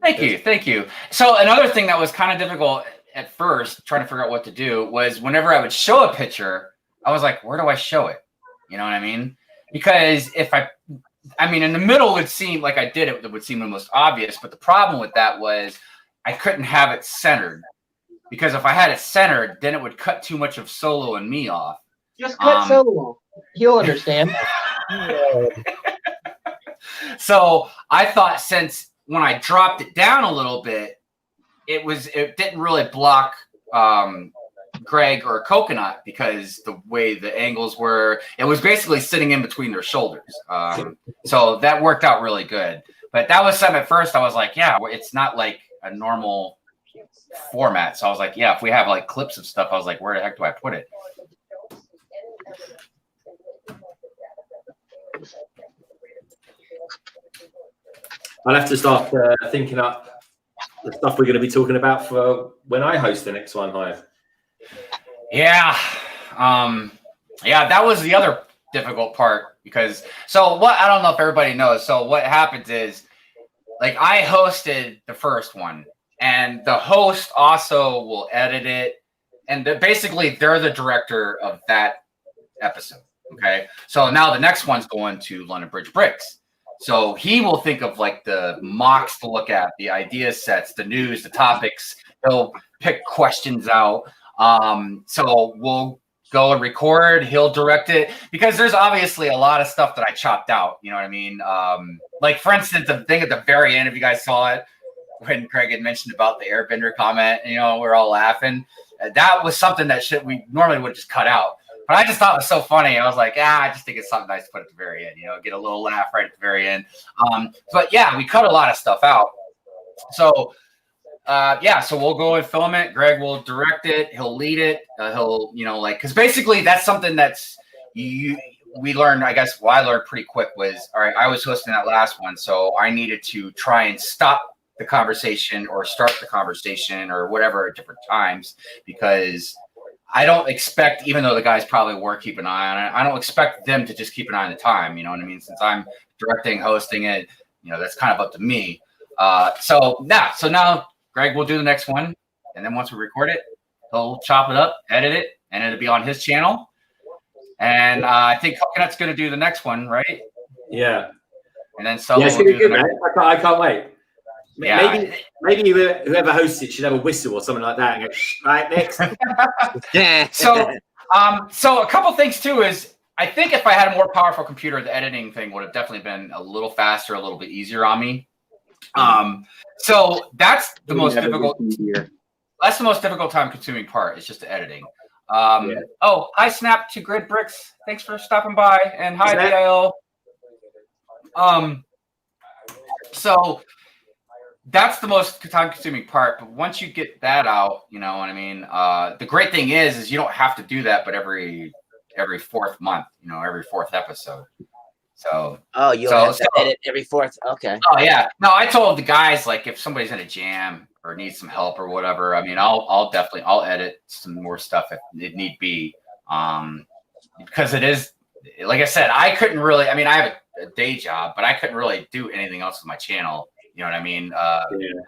Thank you. So another thing that was kind of difficult at first, trying to figure out what to do, was whenever I would show a picture, I was like, where do I show it? You know what I mean? Because if I mean, in the middle would seem like I did it, it would seem the most obvious. But the problem with that was I couldn't have it centered, because if I had it centered, then it would cut too much of Solo and me off. Just cut Solo off. He'll understand. So I thought, since when I dropped it down a little bit, it didn't really block Greg or Coconut, because the way the angles were, it was basically sitting in between their shoulders. So that worked out really good. But that was something at first I was like, yeah, it's not like a normal format. So I was like, yeah, if we have clips of stuff, I was like, where the heck do I put it? I'll have to start thinking up the stuff we're going to be talking about for when I host the next one, Hive. Yeah. That was the other difficult part, because I don't know if everybody knows. So what happens is, I hosted the first one, and the host also will edit it. And basically they're the director of that episode. Okay. So now the next one's going to London Bridge Bricks. So he will think of the mocks to look at, the idea sets, the news, the topics. He'll pick questions out. So we'll go and record. He'll direct it, because there's obviously a lot of stuff that I chopped out. You know what I mean? For instance, the thing at the very end, if you guys saw it, when Craig had mentioned about the Airbender comment, we're all laughing. That was something that we normally would just cut out. But I just thought it was so funny. I was like, I just think it's something nice to put at the very end, get a little laugh right at the very end. But yeah, we cut a lot of stuff out. So, so we'll go and film it. Greg will direct it. He'll lead it. He'll, because basically that's something we learned, I guess, I learned pretty quick was, all right, I was hosting that last one. So I needed to try and stop the conversation or start the conversation or whatever at different times, because I don't expect, even though the guys probably were keeping an eye on it, I don't expect them to just keep an eye on the time. You know what I mean? Since I'm directing, hosting it, that's kind of up to me. So now Greg will do the next one. And then once we record it, he'll chop it up, edit it, and it'll be on his channel. And I think Coconut's going to do the next one, right? Yeah. And then Solo it's will going to do be good, the man. next I can't wait. Yeah. Maybe whoever hosts it should have a whistle or something like that and go, right, next. So a couple things too is, I think if I had a more powerful computer, the editing thing would have definitely been a little faster, a little bit easier on me. So that's the most difficult. That's the most difficult time consuming part. It's just the editing. Oh, hi Snap to Grid Bricks. Thanks for stopping by, and hi BIO. So that's the most time-consuming part. But once you get that out, you know what I mean. The great thing is you don't have to do that, but every fourth month, you know, every fourth episode. So you have to edit every fourth. Okay. Oh yeah. No, I told the guys, like, if somebody's in a jam or needs some help or whatever, I mean, I'll edit some more stuff if it need be. Because it is, like I said, I couldn't really. I mean, I have a day job, but I couldn't really do anything else with my channel. You know what I mean? I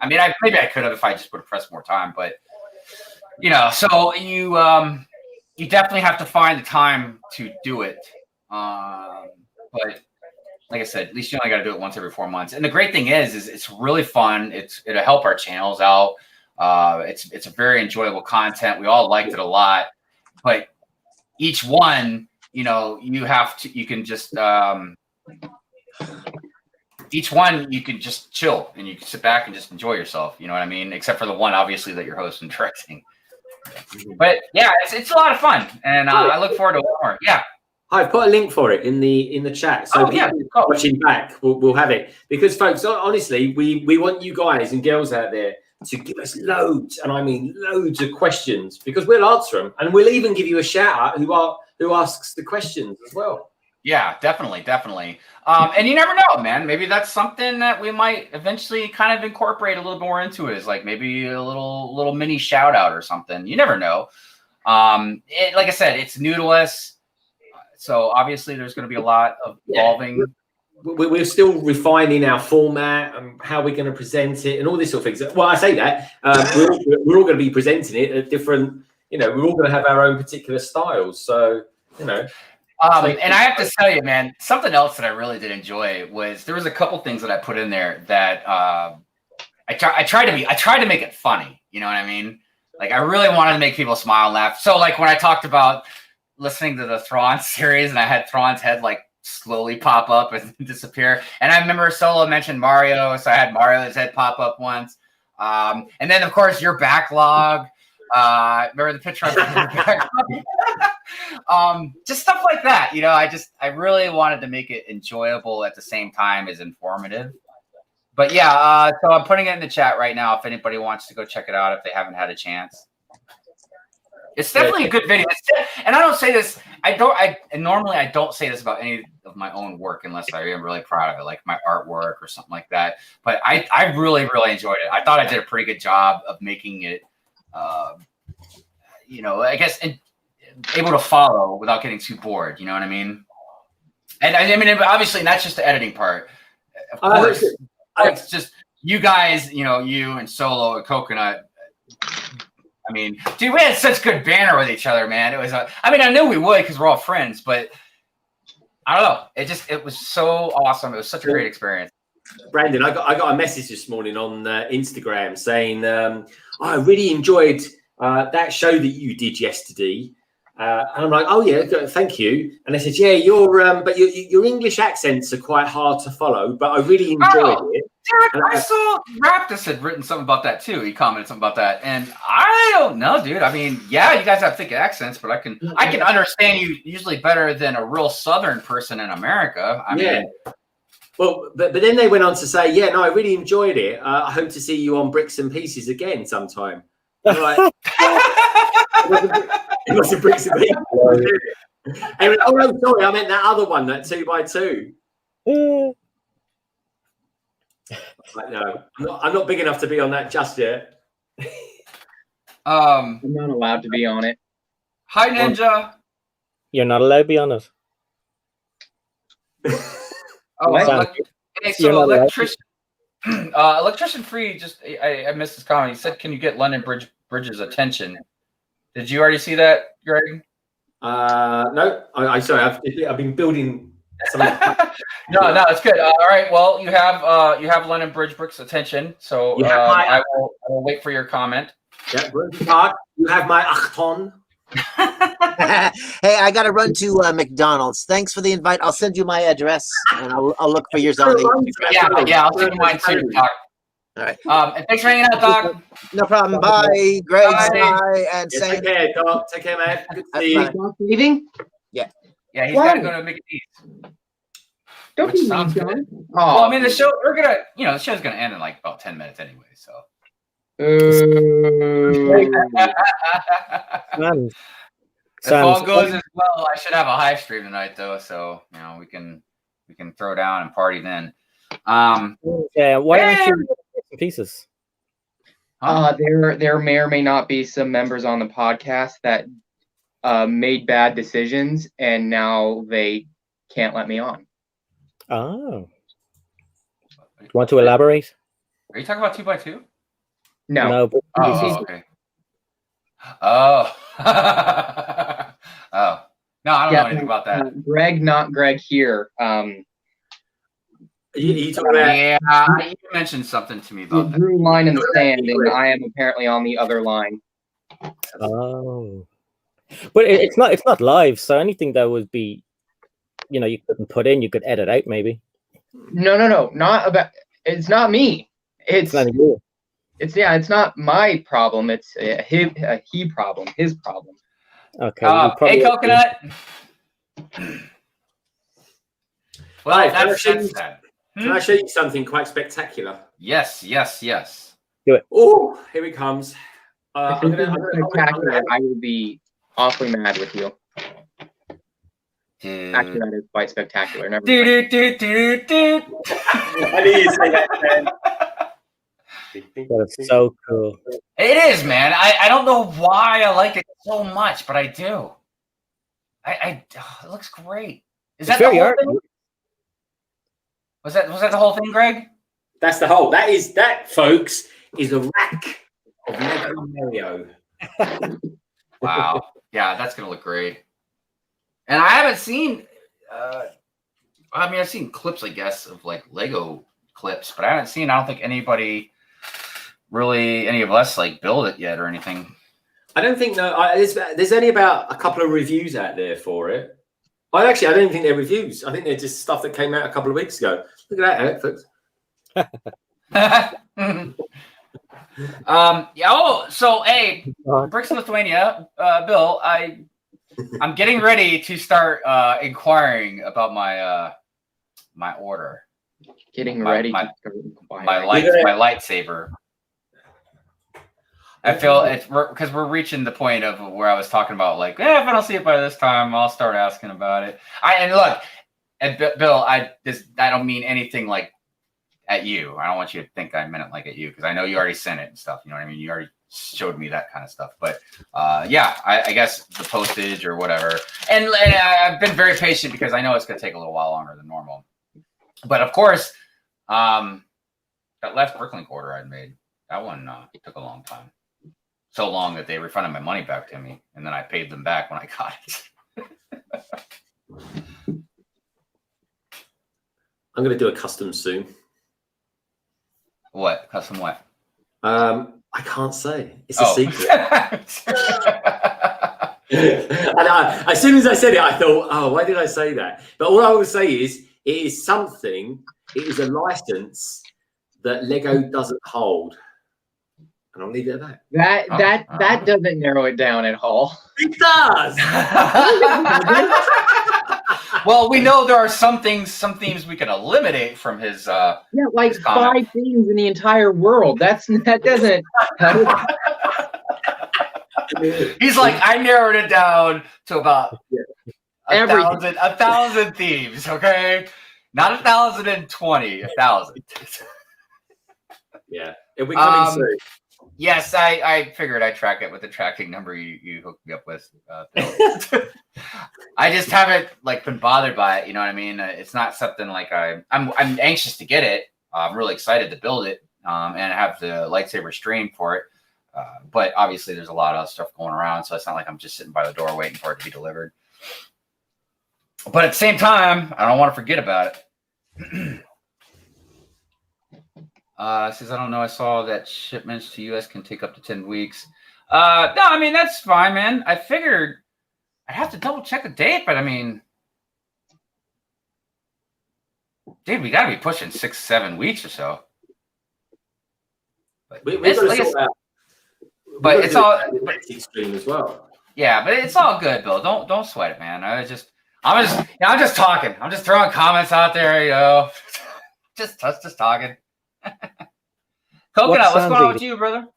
mean, maybe I could have if I just would have pressed more time, but you know, so you definitely have to find the time to do it. But like I said, at least you only got to do it once every 4 months. And the great thing is it's really fun. It'll help our channels out. It's a very enjoyable content. We all liked it a lot, but each one, you know, you can just each one you can just chill and you can sit back and just enjoy yourself. You know what I mean? Except for the one, obviously, that you're hosting and directing. But yeah, it's a lot of fun, and I look forward to more. Yeah. I've put a link for it in the chat, so people watching back will have it. Because, folks, honestly, we want you guys and girls out there to give us loads, and I mean loads of questions, because we'll answer them, and we'll even give you a shout out who asks the questions as well. Yeah, definitely. And you never know, man. Maybe that's something that we might eventually kind of incorporate a little more into, is like maybe a little mini shout out or something. You never know. Like I said, it's new to us, so obviously there's going to be a lot of evolving. We're still refining our format and how we're going to present it and all this sort of things. Well, I say that we're all going to be presenting it at different. You know, we're all going to have our own particular styles. So you know. And I have to tell you, man, something else that I really did enjoy was there was a couple things that I put in there that I tried to make it funny. You know what I mean? Like, I really wanted to make people smile and laugh. So like when I talked about listening to the Thrawn series and I had Thrawn's head like slowly pop up and disappear. And I remember Solo mentioned Mario, so I had Mario's head pop up once. And then of course your backlog. Remember the picture of your backlog? Just stuff like that, you know. I really wanted to make it enjoyable at the same time as informative. But yeah, so I'm putting it in the chat right now if anybody wants to go check it out if they haven't had a chance. It's definitely a good video. And I don't say this, normally I don't say this about any of my own work unless I am really proud of it, like my artwork or something like that. But I really, really enjoyed it. I thought I did a pretty good job of making it, you know, I guess able to follow without getting too bored. You know what I mean? And I mean, obviously, that's just the editing part. Of course, it's just you guys, you know, you and Solo and Coconut. I mean, dude, we had such good banter with each other, man. It was, I mean, I knew we would because we're all friends, but I don't know. It was so awesome. It was such a great experience. Brandon, I got a message this morning on Instagram saying, I really enjoyed that show that you did yesterday. And I'm like, oh yeah, thank you. And they said, yeah, your English accents are quite hard to follow, but I really enjoyed it. Dude, I saw Raptus had written something about that too. He commented something about that, and I don't know, dude. I mean, yeah, you guys have thick accents, but I can understand you usually better than a real Southern person in America. I mean, well, but then they went on to say, yeah, no, I really enjoyed it. I hope to see you on Bricks and Pieces again sometime. Like, it wasn't Bricks and Pieces. And went, oh no, sorry, I meant that other one, that 2x2. Like, no, I'm not big enough to be on that just yet. I'm not allowed to be on it. Hi, Ninja. You're not allowed to be on it. Electrician Free. Just I missed his comment. He said, "Can you get London Bridge's attention?" Did you already see that, Greg? No. Sorry. I've been building. No, it's good. All right. Well, you have London Bridge Brick's attention, so I will wait for your comment. Yeah, Mark, you have my Achton. Hey, I got to run to McDonald's. Thanks for the invite. I'll send you my address, and I'll look for yours on the. Yeah, I'll send you mine too, Doc. All right. And thanks for hanging out, Doc. No problem. Bye, Greg. Bye, and yeah, take care, Doc. Take care, man. Good to see you. Leaving? Yeah. Yeah, he's got to go to Mickey D's. Don't which be mean, sounds John. good. Oh, Well, I mean, the show's gonna end in like about 10 minutes anyway. So. Man, If all goes as well, I should have a hive stream tonight, though. So we can throw down and party then. Yeah, why aren't you some pieces? There may or may not be some members on the podcast that made bad decisions, and now they can't let me on. Oh, want to elaborate? Are you talking about 2x2? No. But okay. Oh. Oh. No, I don't know anything about that. Greg, not Greg here. You talking about? Yeah, you mentioned something to me about that. Drew line in the sand, and I am apparently on the other line. Oh, but it's not live, so anything that would be, you couldn't put in, you could edit out maybe. No, not about. It's not me. It's not you. It's not my problem. It's he problem, his problem. Okay. Hey, Coconut. Well, Hi, that's sad. Can I show you something quite spectacular? Yes. Do it. Oh, here it comes. If it's spectacular, I would be awfully mad with you. Actually, that is quite spectacular. Never mind. I knew you'd say that, man. That's so cool. It is, man. I don't know why I like it so much, but I do. It looks great. Is that the whole thing? Was that the whole thing, Greg? That's the whole. That, folks, is a rack of Lego Mario. Wow. Yeah, that's gonna look great. And I haven't seen. I've seen clips, I guess, of like Lego clips, but I haven't seen. I don't think any of us like build it yet or anything. I don't think there's only about a couple of reviews out there for it. I don't think they're reviews. I think they're just stuff that came out a couple of weeks ago. Look at that, folks. So hey, Bricks Lithuania, Bill, I'm getting ready to start inquiring about my my order. Getting my, ready. My lightsaber. I feel it's because we're reaching the point of where I was talking about, like, if I don't see it by this time, I'll start asking about it. Bill, I don't mean anything like at you. I don't want you to think I meant it like at you, because I know you already sent it and stuff. You know what I mean? You already showed me that kind of stuff. But I guess the postage or whatever. And I've been very patient because I know it's going to take a little while longer than normal. But of course, that last Bricklink order I'd made, that one took a long time. So long that they refunded my money back to me, and then I paid them back when I got it. I'm going to do a custom soon. What? Custom what? I can't say. It's a secret. And as soon as I said it, I thought, oh, why did I say that? But all I will say is, it is a license that Lego doesn't hold. And I'll leave it at that. That doesn't narrow it down at all. It does. Well, we know there are some themes we can eliminate from his. Like 5 themes in the entire world. That doesn't. He's like, I narrowed it down to about 1,000 themes. Okay, not 1,020, 1,000. Yeah, it'll be coming soon. Yes, I figured I'd track it with the tracking number you hooked me up with. I just haven't been bothered by it. You know what I mean? It's not something like I'm anxious to get it. I'm really excited to build it and have the lightsaber stream for it. But obviously, there's a lot of stuff going around, so it's not like I'm just sitting by the door waiting for it to be delivered. But at the same time, I don't want to forget about it. Says, I don't know. I saw that shipments to U.S. can take up to 10 weeks. No, I mean, that's fine, man. I figured I'd have to double check the date, but I mean, dude, we got to be pushing 6-7 weeks or so. But it's all extreme as well. Yeah, but it's all good, Bill. Don't sweat it, man. I'm just talking. I'm just throwing comments out there, you know. just talking. Coconut, what's going on with you, brother?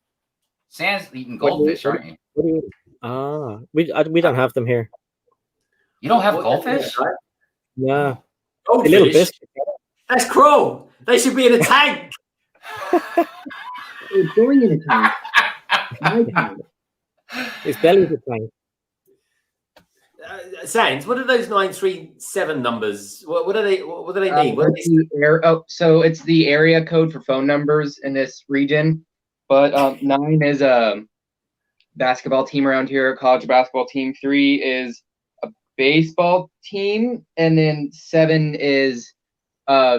Sans eating goldfish, aren't you? What do you? We don't have them here. You don't have goldfish? Yeah. Goldfish? A little biscuit. That's cruel. They should be in a tank. It's going in a tank. My tank. His belly's a tank. Sans, what are those 937 numbers? What do they mean? So it's the area code for phone numbers in this region. But 9 is a basketball team around here, college basketball team. 3 is a baseball team, and then 7 is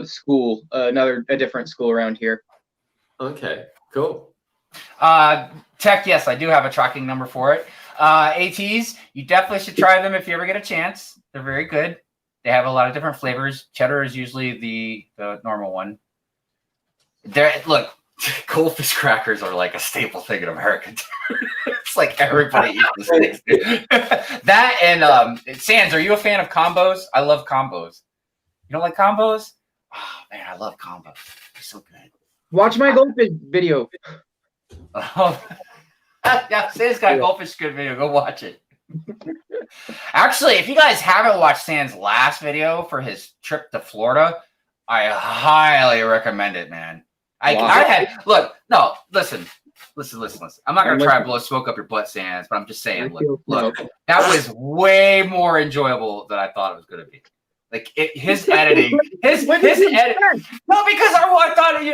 school, a different school around here. Okay, cool. Tech, yes, I do have a tracking number for it. ATs, you definitely should try them if you ever get a chance. They're very good. They have a lot of different flavors. Cheddar is usually the normal one. Look, goldfish crackers are like a staple thing in America. It's like everybody eats this thing. That and Sans, are you a fan of combos? I love combos. You don't like combos? Oh man, I love combos. They're so good. Watch my goldfish video. Oh, yeah, Sans got goldfish good video. Go watch it. Actually, if you guys haven't watched Sans' last video for his trip to Florida, I highly recommend it, man. Listen. I'm not gonna try to blow smoke up your butt, Sans, but I'm just saying, look, that was way more enjoyable than I thought it was gonna be. Like his editing, his edit. No, because I thought you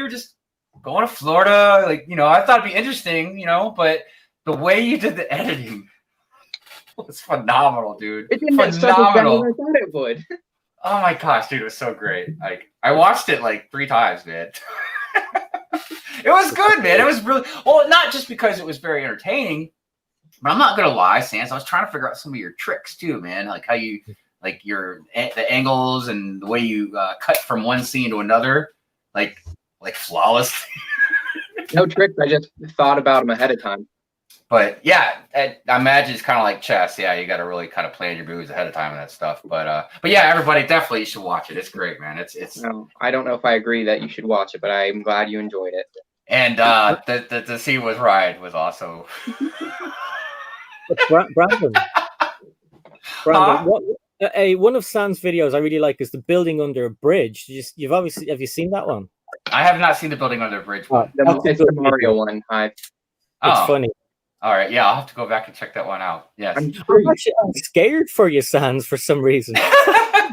were just going to Florida, like, you know, I thought it'd be interesting, you know, but the way you did the editing was phenomenal, dude. It didn't phenomenal. I thought it would. Oh my gosh, dude, it was so great. Like, I watched it like 3 times, man. It was good, man. It was really not just because it was very entertaining, but I'm not gonna lie, Sans, I was trying to figure out some of your tricks too, man. Like how you the angles and the way you cut from one scene to another, like flawless. No tricks. I just thought about them ahead of time. But yeah, I imagine it's kind of like chess. Yeah, you got to really kind of plan your moves ahead of time and that stuff. But yeah, everybody definitely should watch it. It's great, man. It's. No, I don't know if I agree that you should watch it, but I'm glad you enjoyed it. And the scene with Ryan was also. Brandon, one of Sans' videos I really like is the building under a bridge. Have you seen that one? I have not seen the building under a bridge one. It's the Mario one. It's funny. All right, yeah, I'll have to go back and check that one out. Yes, I'm scared for you, Sans, for some reason.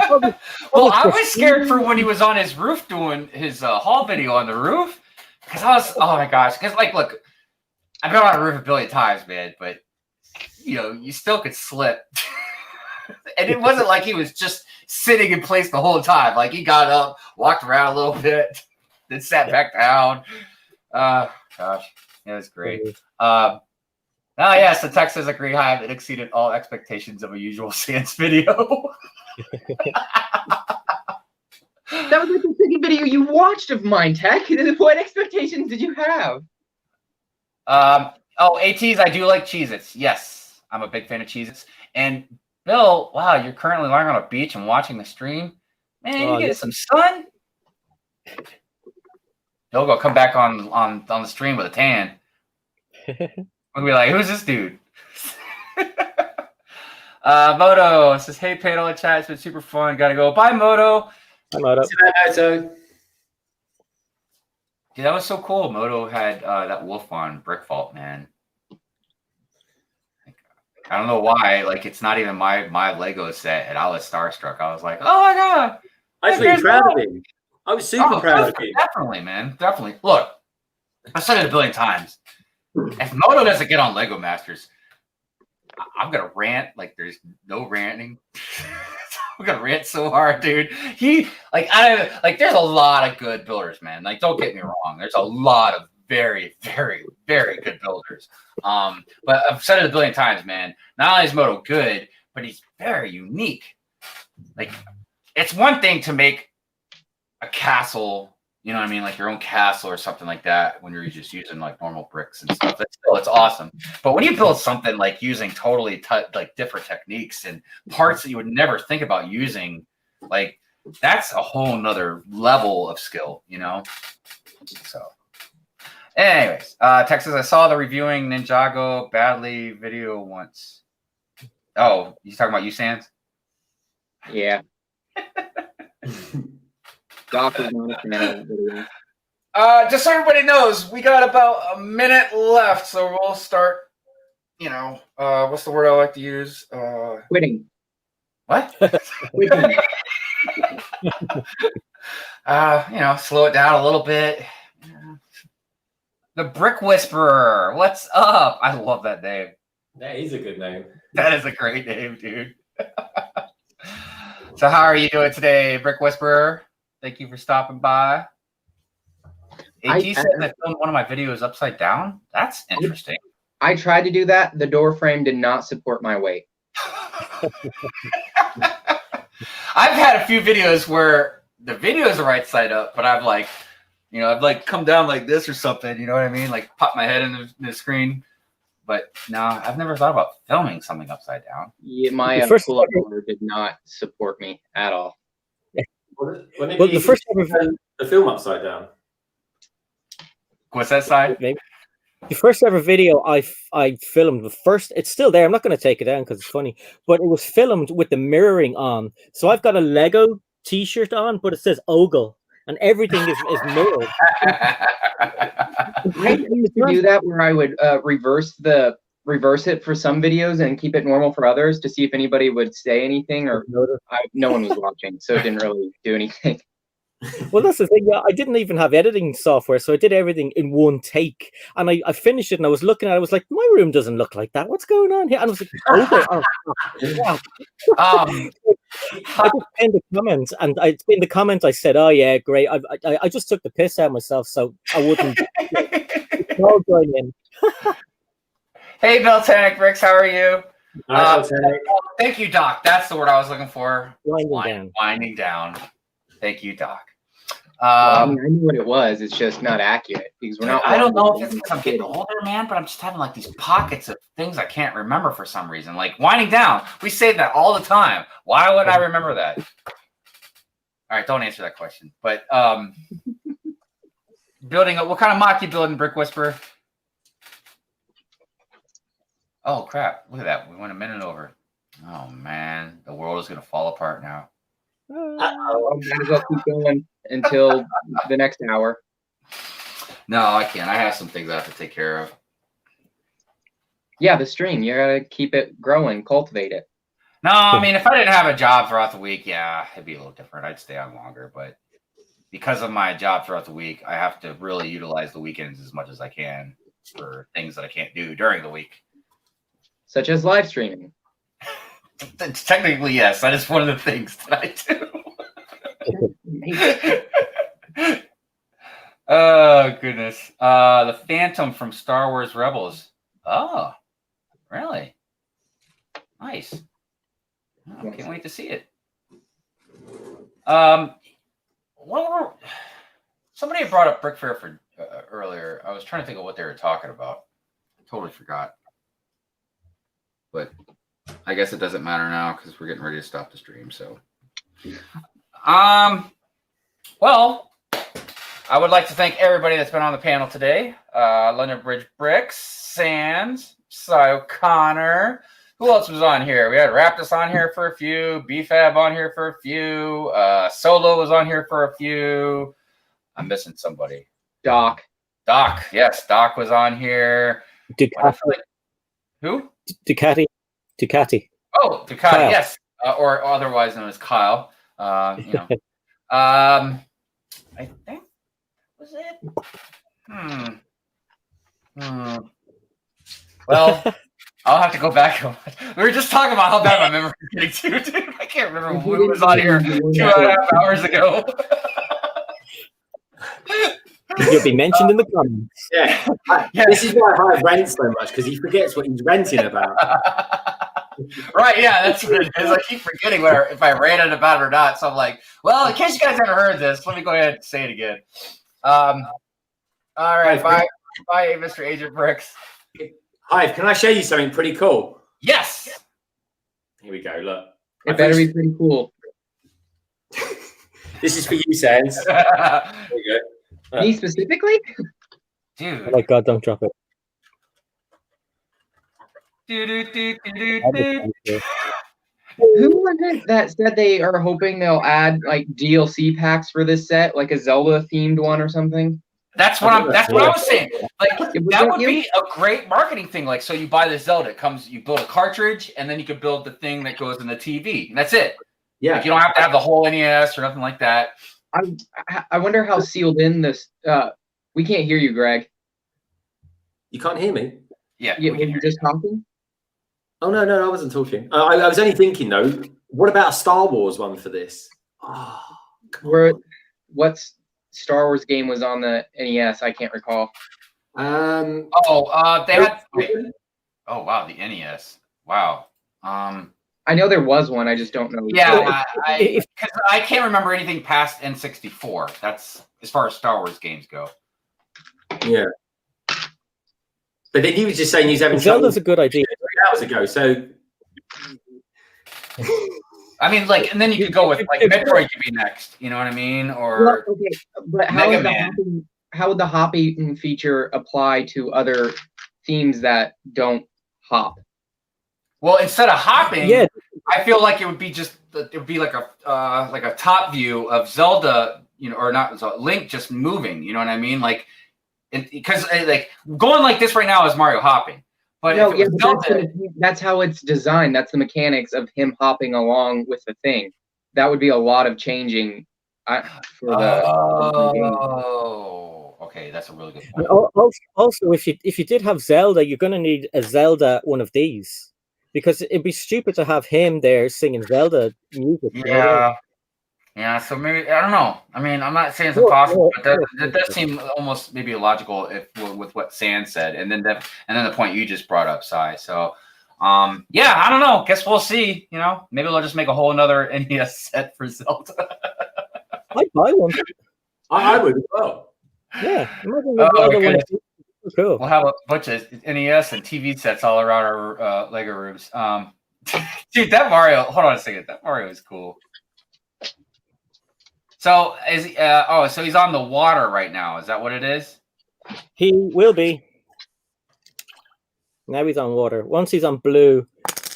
Well, I was scared for when he was on his roof doing his haul video on the roof, because I was, oh my gosh, because look, I've been on a roof a billion times, man, but you know, you still could slip. And it wasn't like he was just sitting in place the whole time. Like, he got up, walked around a little bit, then sat back down. Gosh, it was great. Yes, the text says agree high. It exceeded all expectations of a usual Sans video. That was like the second video you watched of mine, Tech. What expectations did you have? ATs, I do like Cheez-Its. Yes, I'm a big fan of Cheez-Its. And Bill, wow, you're currently lying on a beach and watching the stream. Man, you get some sun. He'll go come back on the stream with a tan. We'll be like, who's this dude? Moto says, hey, panel and chat. It's been super fun. Gotta go. Bye, Moto. Hi, Moto. Dude, that was so cool. Moto had that wolf on Brick Vault, man. I don't know why. Like, it's not even my Lego set, and I was starstruck. I was like, oh my god. I was really proud of him. I was super proud of him. Definitely, man. Definitely. Look, I've said it a billion times. If Moto doesn't get on Lego Masters, I'm gonna rant like there's no ranting. I'm gonna rant so hard, dude. There's a lot of good builders, man. Like, don't get me wrong. There's a lot of very, very, very good builders. But I've said it a billion times, man. Not only is Moto good, but he's very unique. Like, it's one thing to make a castle you know what I mean, like your own castle or something like that when you're just using like normal bricks and stuff. It's awesome. But when you build something like using totally like different techniques and parts that you would never think about using, like that's a whole nother level of skill, you know? So anyways, Texas, I saw the reviewing Ninjago badly video once. Oh, you talking about you, Sans? Yeah. Doc was not a fan of that video. Just so everybody knows, we got about a minute left, so we'll start, you know, what's the word I like to use? Quitting. What? You know, slow it down a little bit. The Brick Whisperer, what's up? I love that name. That is a good name. That is a great name, dude. So how are you doing today, Brick Whisperer? Thank you for stopping by. AG said that filmed one of my videos upside down. That's interesting. I tried to do that. The door frame did not support my weight. I've had a few videos where the video is the right side up, but I've like, you know, I've like come down like this or something. You know what I mean? Like pop my head in the screen. But no, I've never thought about filming something upside down. Yeah, my pull-up bar did not support me at all. Well, the first ever the film upside down. What's that side? Maybe. The first ever video I filmed, the first, it's still there. I'm not going to take it down because it's funny, but it was filmed with the mirroring on. So I've got a Lego T-shirt on, but it says Ogle, and everything is mirrored. I used to do that where I would reverse it for some videos and keep it normal for others to see if anybody would say anything, or no one was watching, so it didn't really do anything. Well, that's the thing. I didn't even have editing software, so I did everything in one take. And I finished it, and I was looking at it. I was like, my room doesn't look like that. What's going on here? And I was like, wow. I just pinned the comments, and in the comments I said, oh, yeah, great. I just took the piss out of myself, so I wouldn't all join in. Hey, Beltanic Bricks, how are you? Thank you, Doc. That's the word I was looking for. Winding down. Thank you, Doc. I knew what it was. It's just not accurate because we're not. I don't know if it's because I'm getting older, man, but I'm just having like these pockets of things I can't remember for some reason. Like winding down. We say that all the time. Why would I remember that? All right, don't answer that question. But building what kind of mock you building, Brick Whisperer? Oh crap! Look at that. We went a minute over. Oh man, the world is gonna fall apart now. I'm gonna keep going until the next hour. No, I can't. I have some things I have to take care of. Yeah, the stream. You gotta keep it growing, cultivate it. No, I mean, if I didn't have a job throughout the week, yeah, it'd be a little different. I'd stay on longer, but because of my job throughout the week, I have to really utilize the weekends as much as I can for things that I can't do during the week. Such as live streaming. Technically, yes. That is one of the things that I do. Oh, goodness. The Phantom from Star Wars Rebels. Oh, really? Nice. Oh, can't wait to see it. Somebody had brought up Brick Fair for earlier. I was trying to think of what they were talking about. I totally forgot. But I guess it doesn't matter now because we're getting ready to stop the stream. So, well, I would like to thank everybody that's been on the panel today. London Bridge Bricks, Sans, Cy O'Connor. Who else was on here? We had Raptus on here for a few. BFAB on here for a few. Solo was on here for a few. I'm missing somebody. Doc. Yes, Doc was on here. Who? Ducati. Oh, Ducati, Kyle. Yes. Or otherwise known as Kyle. I think that was it. Well, I'll have to go back. We were just talking about how bad my memory is getting too, dude. I can't remember who was on here 2.5 hours ago. You'll be mentioned in the comments. Yeah. This is why Hive rents so much, because he forgets what he's renting about. Right, yeah, that's what it is. I keep forgetting if I ranted about it or not. So I'm like, well, in case you guys haven't heard this, let me go ahead and say it again. All right, bye, Mr. Agent Bricks. Hive, can I show you something pretty cool? Yes. Here we go. Look, It better be pretty cool. This is for you, Sans. There you go. Me specifically? Dude. Oh my God, don't drop it. Who was it that said they are hoping they'll add like DLC packs for this set, like a Zelda themed one or something? That's what I was saying. Like that would be a great marketing thing. Like, so you buy the Zelda, you build a cartridge, and then you can build the thing that goes in the TV. And that's it. Yeah. Like, you don't have to have the whole NES or nothing like that. I wonder how sealed in this. We can't hear you, Greg. You can't hear me? Yeah. Were you just talking? Oh no, I wasn't talking. I was only thinking though. What about a Star Wars one for this? Oh, what Star Wars game was on the NES? I can't recall. They had. Oh wow, the NES. Wow. I know there was one. I just don't know. Yeah, because I can't remember anything past N64. That's as far as Star Wars games go. Yeah. But then he was just saying he's having Zelda's a good idea. 3 hours ago, so I mean, like, and then you could go with like Metroid could be next. You know what I mean? Or well, okay, but how would the hopping feature apply to other themes that don't hop? Well, instead of hopping, Yeah. I feel like it would be like a top view of Zelda, or not Zelda, Link just moving. You know what I mean? Like, because like going like this right now is Mario hopping. But No, if it was Zelda, that's how it's designed. That's the mechanics of him hopping along with the thing. That would be a lot of changing for the. Oh, okay, that's a really good point. Also, if you did have Zelda, you're going to need a Zelda one of these, because it'd be stupid to have him there singing Zelda music. Yeah, so maybe I don't know. I mean, I'm not saying it's impossible, but that does seem almost maybe illogical with what San said, and then the point you just brought up, Sai. So, yeah, I don't know. Guess we'll see. Maybe they'll just make a whole another NES set for Zelda. I'd buy one. I would as well. Yeah, cool. We'll have a bunch of NES and TV sets all around our Lego rooms. Dude, that Mario. Hold on a second. That Mario is cool. So is he, so he's on the water right now. Is that what it is? He will be. Now he's on water. Once he's on blue,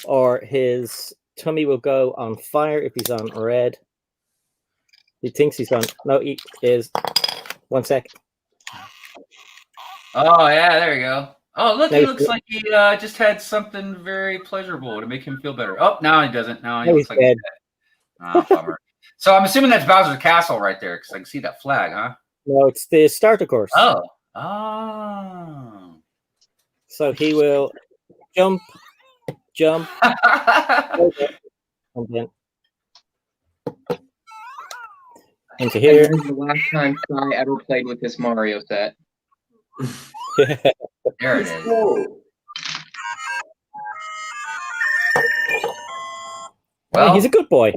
or his tummy will go on fire if he's on red. He thinks he's on. No, he is. 1 sec. Oh yeah, there you go. Oh look, he looks like he just had something very pleasurable to make him feel better. Oh, now he doesn't. Now he looks like he's dead. Oh, bummer. So I'm assuming that's Bowser's Castle right there, because I can see that flag, huh? No, it's the starter course. Oh. So he will jump, and then into here. This is the last time Sai ever played with this Mario set. There it is. Well, he's a good boy.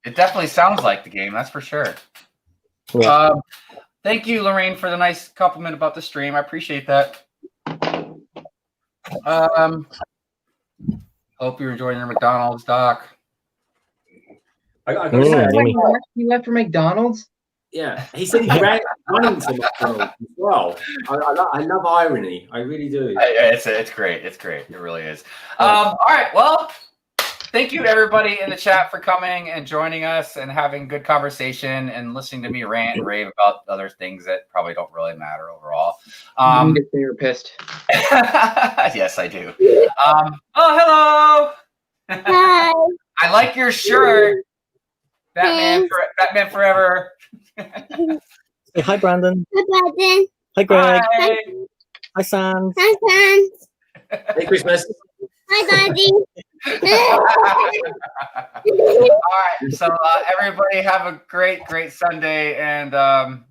It definitely sounds like the game, that's for sure. Yeah. Thank you, Lorraine, for the nice compliment about the stream. I appreciate that. Hope you're enjoying your McDonald's, Doc. I gotta say, you left for McDonald's? Yeah, he said he ran running to McDonald's as well. I love irony. I really do. It's great. It's great. It really is. All right. Well, thank you to everybody in the chat for coming and joining us and having good conversation and listening to me rant and rave about other things that probably don't really matter overall. You need a therapist. Yes, I do. Oh, hello. Hi. I like your shirt. Batman Forever. Say hi, Brandon. Hi, Brandon. Hi, Greg. Hi. Hi, Sans. Hi, Sans. Hey, Christmas. Hi, Daddy. All right, so everybody have a great Sunday, and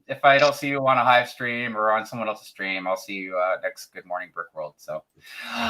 if I don't see you on a Hive stream or on someone else's stream, I'll see you next Good Morning Brick World. So